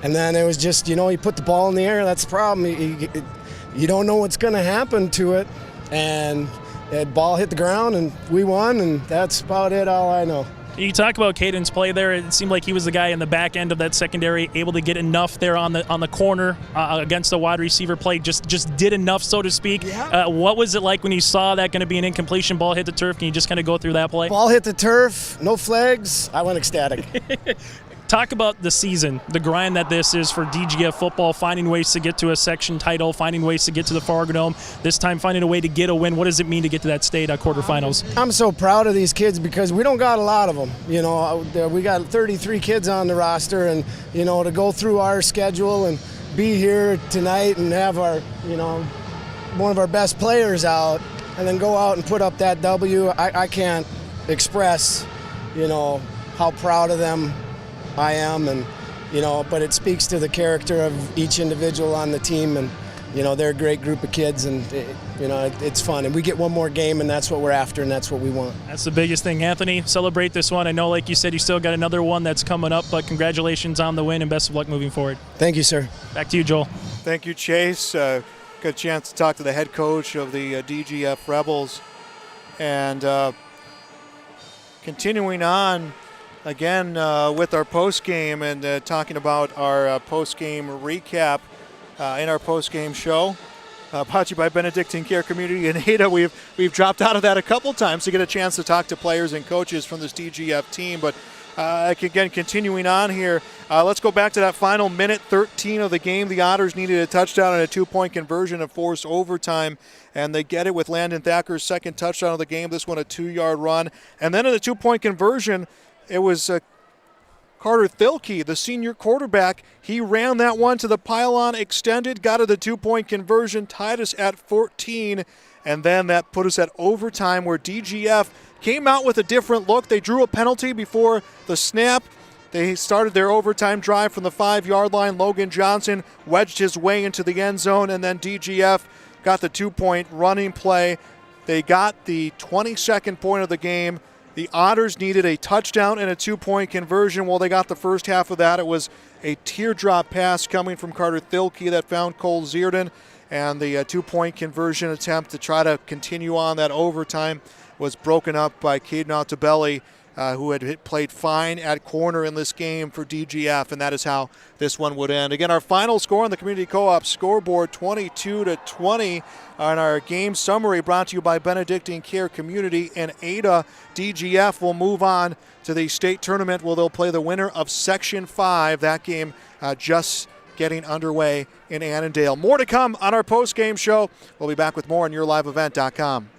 And then it was just, you know, you put the ball in the air, that's the problem. You don't know what's going to happen to it. And the ball hit the ground, and we won, and that's about it, all I know. You talk about Caden's play there. It seemed like he was the guy in the back end of that secondary, able to get enough there on the corner against the wide receiver play. Just did enough, so to speak. Yeah. What was it like when you saw that going to be an incompletion ball hit the turf? Can you just kind of go through that play? Ball hit the turf, no flags. I went ecstatic. Talk about the season, the grind that this is for DGF football, finding ways to get to a section title, finding ways to get to the Fargo Dome, this time finding a way to get a win. What does it mean to get to that state quarterfinals? I'm so proud of these kids because we don't got a lot of them. You know, we got 33 kids on the roster, and, you know, to go through our schedule and be here tonight and have our, you know, one of our best players out and then go out and put up that W, I can't express, you know, how proud of them I am, and you know, but it speaks to the character of each individual on the team, and you know, they're a great group of kids, and you know, it's fun, and we get one more game, and that's what we're after, and that's what we want. That's the biggest thing. Anthony, celebrate this one. I know, like you said, you still got another one that's coming up, but congratulations on the win, and best of luck moving forward. Thank you, sir. Back to you, Joel. Thank you, Chase. Good chance to talk to the head coach of the DGF Rebels, and continuing on again with our post-game and talking about our post-game recap in our post-game show. Brought to you by Benedictine Care Community in Ada. We've dropped out of that a couple times to get a chance to talk to players and coaches from this DGF team. But again, continuing on here, let's go back to that final minute 13 of the game. The Otters needed a touchdown and a 2-point conversion and forced overtime, and they get it with Landon Thacker's second touchdown of the game. This one a 2-yard run. And then in the 2-point conversion, it was Carter Thilke, the senior quarterback, he ran that one to the pylon, extended, got to the 2-point conversion, tied us at 14, and then that put us at overtime where DGF came out with a different look. They drew a penalty before the snap. They started their overtime drive from the 5-yard line. Logan Johnson wedged his way into the end zone, and then DGF got the 2-point running play. They got the 22nd point of the game. The Otters needed a touchdown and a 2-point conversion. Well, they got the first half of that. It was a teardrop pass coming from Carter Thilke that found Cole Zierden, and the 2-point conversion attempt to try to continue on that overtime was broken up by Caden Altabelli, who had played fine at corner in this game for DGF, and that is how this one would end. Again, our final score on the Community Co-op scoreboard, 22-20. On our game summary brought to you by Benedictine Care Community in Ada. DGF will move on to the state tournament where they'll play the winner of Section 5. That game just getting underway in Annandale. More to come on our post-game show. We'll be back with more on YourLiveEvent.com.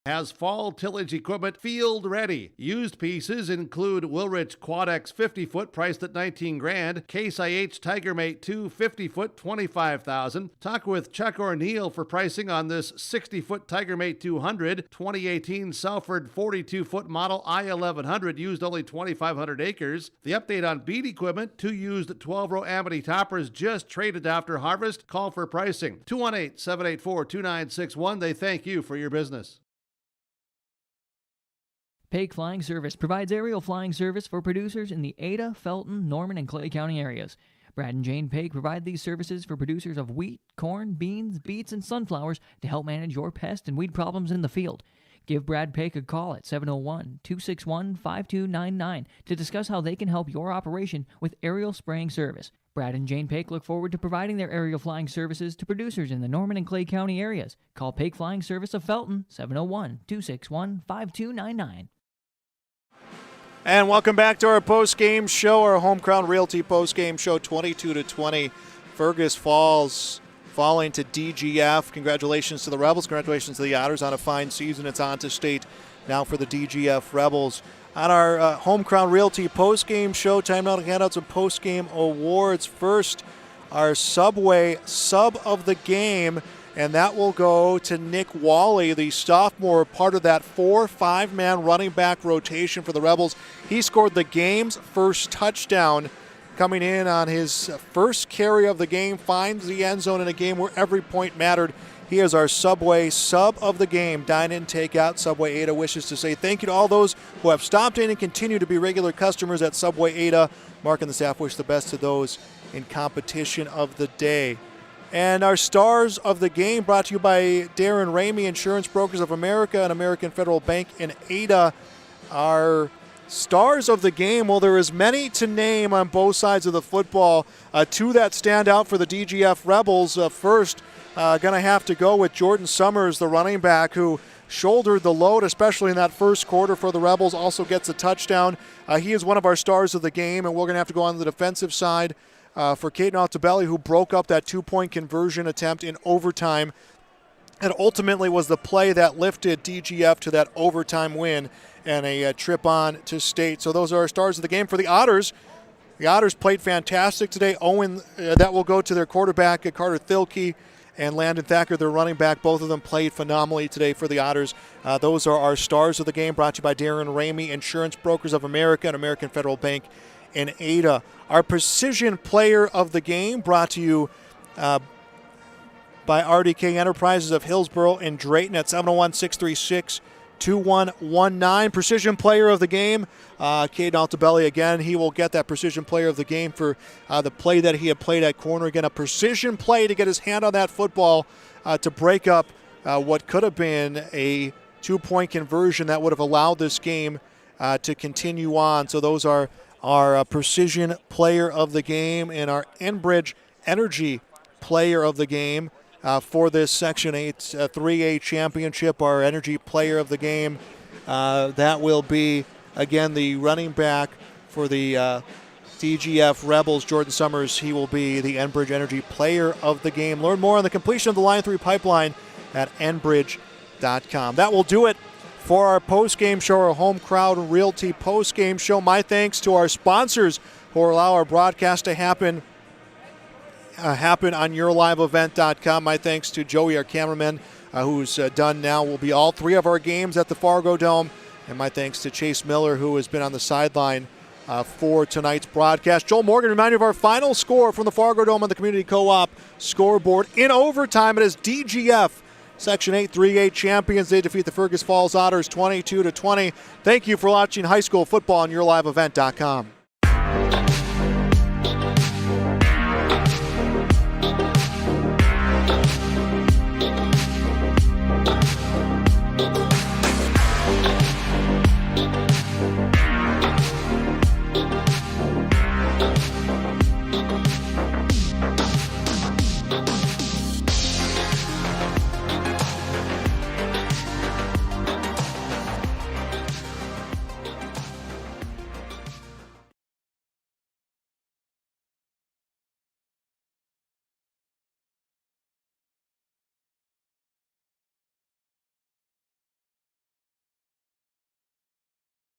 Has fall tillage equipment field ready. Used pieces include Wilrich Quadex 50-foot priced at $19,000, Case IH Tigermate 2 50-foot $25,000. Talk with Chuck O'Neill for pricing on this 60-foot Tigermate 200, 2018 Salford 42-foot model I-1100 used only 2,500 acres. The update on beet equipment, 2 used 12-row Amity toppers just traded after harvest. Call for pricing. 218-784-2961. They thank you for your business. Pake Flying Service provides aerial flying service for producers in the Ada, Felton, Norman, and Clay County areas. Brad and Jane Pake provide these services for producers of wheat, corn, beans, beets, and sunflowers to help manage your pest and weed problems in the field. Give Brad Pake a call at 701-261-5299 to discuss how they can help your operation with aerial spraying service. Brad and Jane Pake look forward to providing their aerial flying services to producers in the Norman and Clay County areas. Call Pake Flying Service of Felton, 701-261-5299. And welcome back to our post-game show, our Home Crown Realty post-game show, 22-20. Fergus Falls falling to DGF. Congratulations to the Rebels. Congratulations to the Otters on a fine season. It's on to state now for the DGF Rebels. On our Home Crown Realty post-game show, time now to hand out some post-game awards. First, our Subway Sub of the Game, and that will go to Nick Wally, the sophomore, part of that 4-5-man running back rotation for the Rebels. He scored the game's first touchdown, coming in on his first carry of the game, finds the end zone in a game where every point mattered. He is our Subway Sub of the Game. Dine in, take out. Subway Ada wishes to say thank you to all those who have stopped in and continue to be regular customers at Subway Ada. Mark and the staff wish the best to those in competition of the day. And our Stars of the Game brought to you by Darren Ramey, Insurance Brokers of America and American Federal Bank in Ada. Our Stars of the Game, well, there is many to name on both sides of the football. 2 that stand out for the DGF Rebels. First, going to have to go with Jordan Summers, the running back, who shouldered the load, especially in that first quarter for the Rebels, also gets a touchdown. He is one of our Stars of the Game, and we're going to have to go on the defensive side for Caden Altabelli, who broke up that 2-point conversion attempt in overtime and ultimately was the play that lifted DGF to that overtime win and a trip on to state. So those are our Stars of the Game. For the Otters played fantastic today. That will go to their quarterback, Carter Thilke, and Landon Thacker, their running back. Both of them played phenomenally today for the Otters. Those are our Stars of the Game, brought to you by Darren Ramey, Insurance Brokers of America and American Federal Bank in Ada. Our Precision Player of the Game, brought to you by RDK Enterprises of Hillsborough and Drayton at 701-636-2119. Precision Player of the Game, Caden Altabelli again. He will get that Precision Player of the Game for the play that he had played at corner. Again, a precision play to get his hand on that football to break up what could have been a 2-point conversion that would have allowed this game to continue on. So those are our Precision Player of the Game and our Enbridge Energy Player of the Game for this Section 8 3A championship. Our Energy Player of the Game, that will be, again, the running back for the DGF Rebels, Jordan Summers. He will be the Enbridge Energy Player of the Game. Learn more on the completion of the Line 3 pipeline at enbridge.com. That will do it for our post-game show, our Home Crowd Realty post-game show. My thanks to our sponsors who allow our broadcast to happen on yourliveevent.com. My thanks to Joey, our cameraman, who's done now will be all 3 of our games at the Fargo Dome. And my thanks to Chase Miller, who has been on the sideline for tonight's broadcast. Joel Morgan, remind you of our final score from the Fargo Dome on the Community Co-op scoreboard. In overtime, it is DGF Section 8 3A champions. They defeat the Fergus Falls Otters 22-20. Thank you for watching high school football on yourliveevent.com.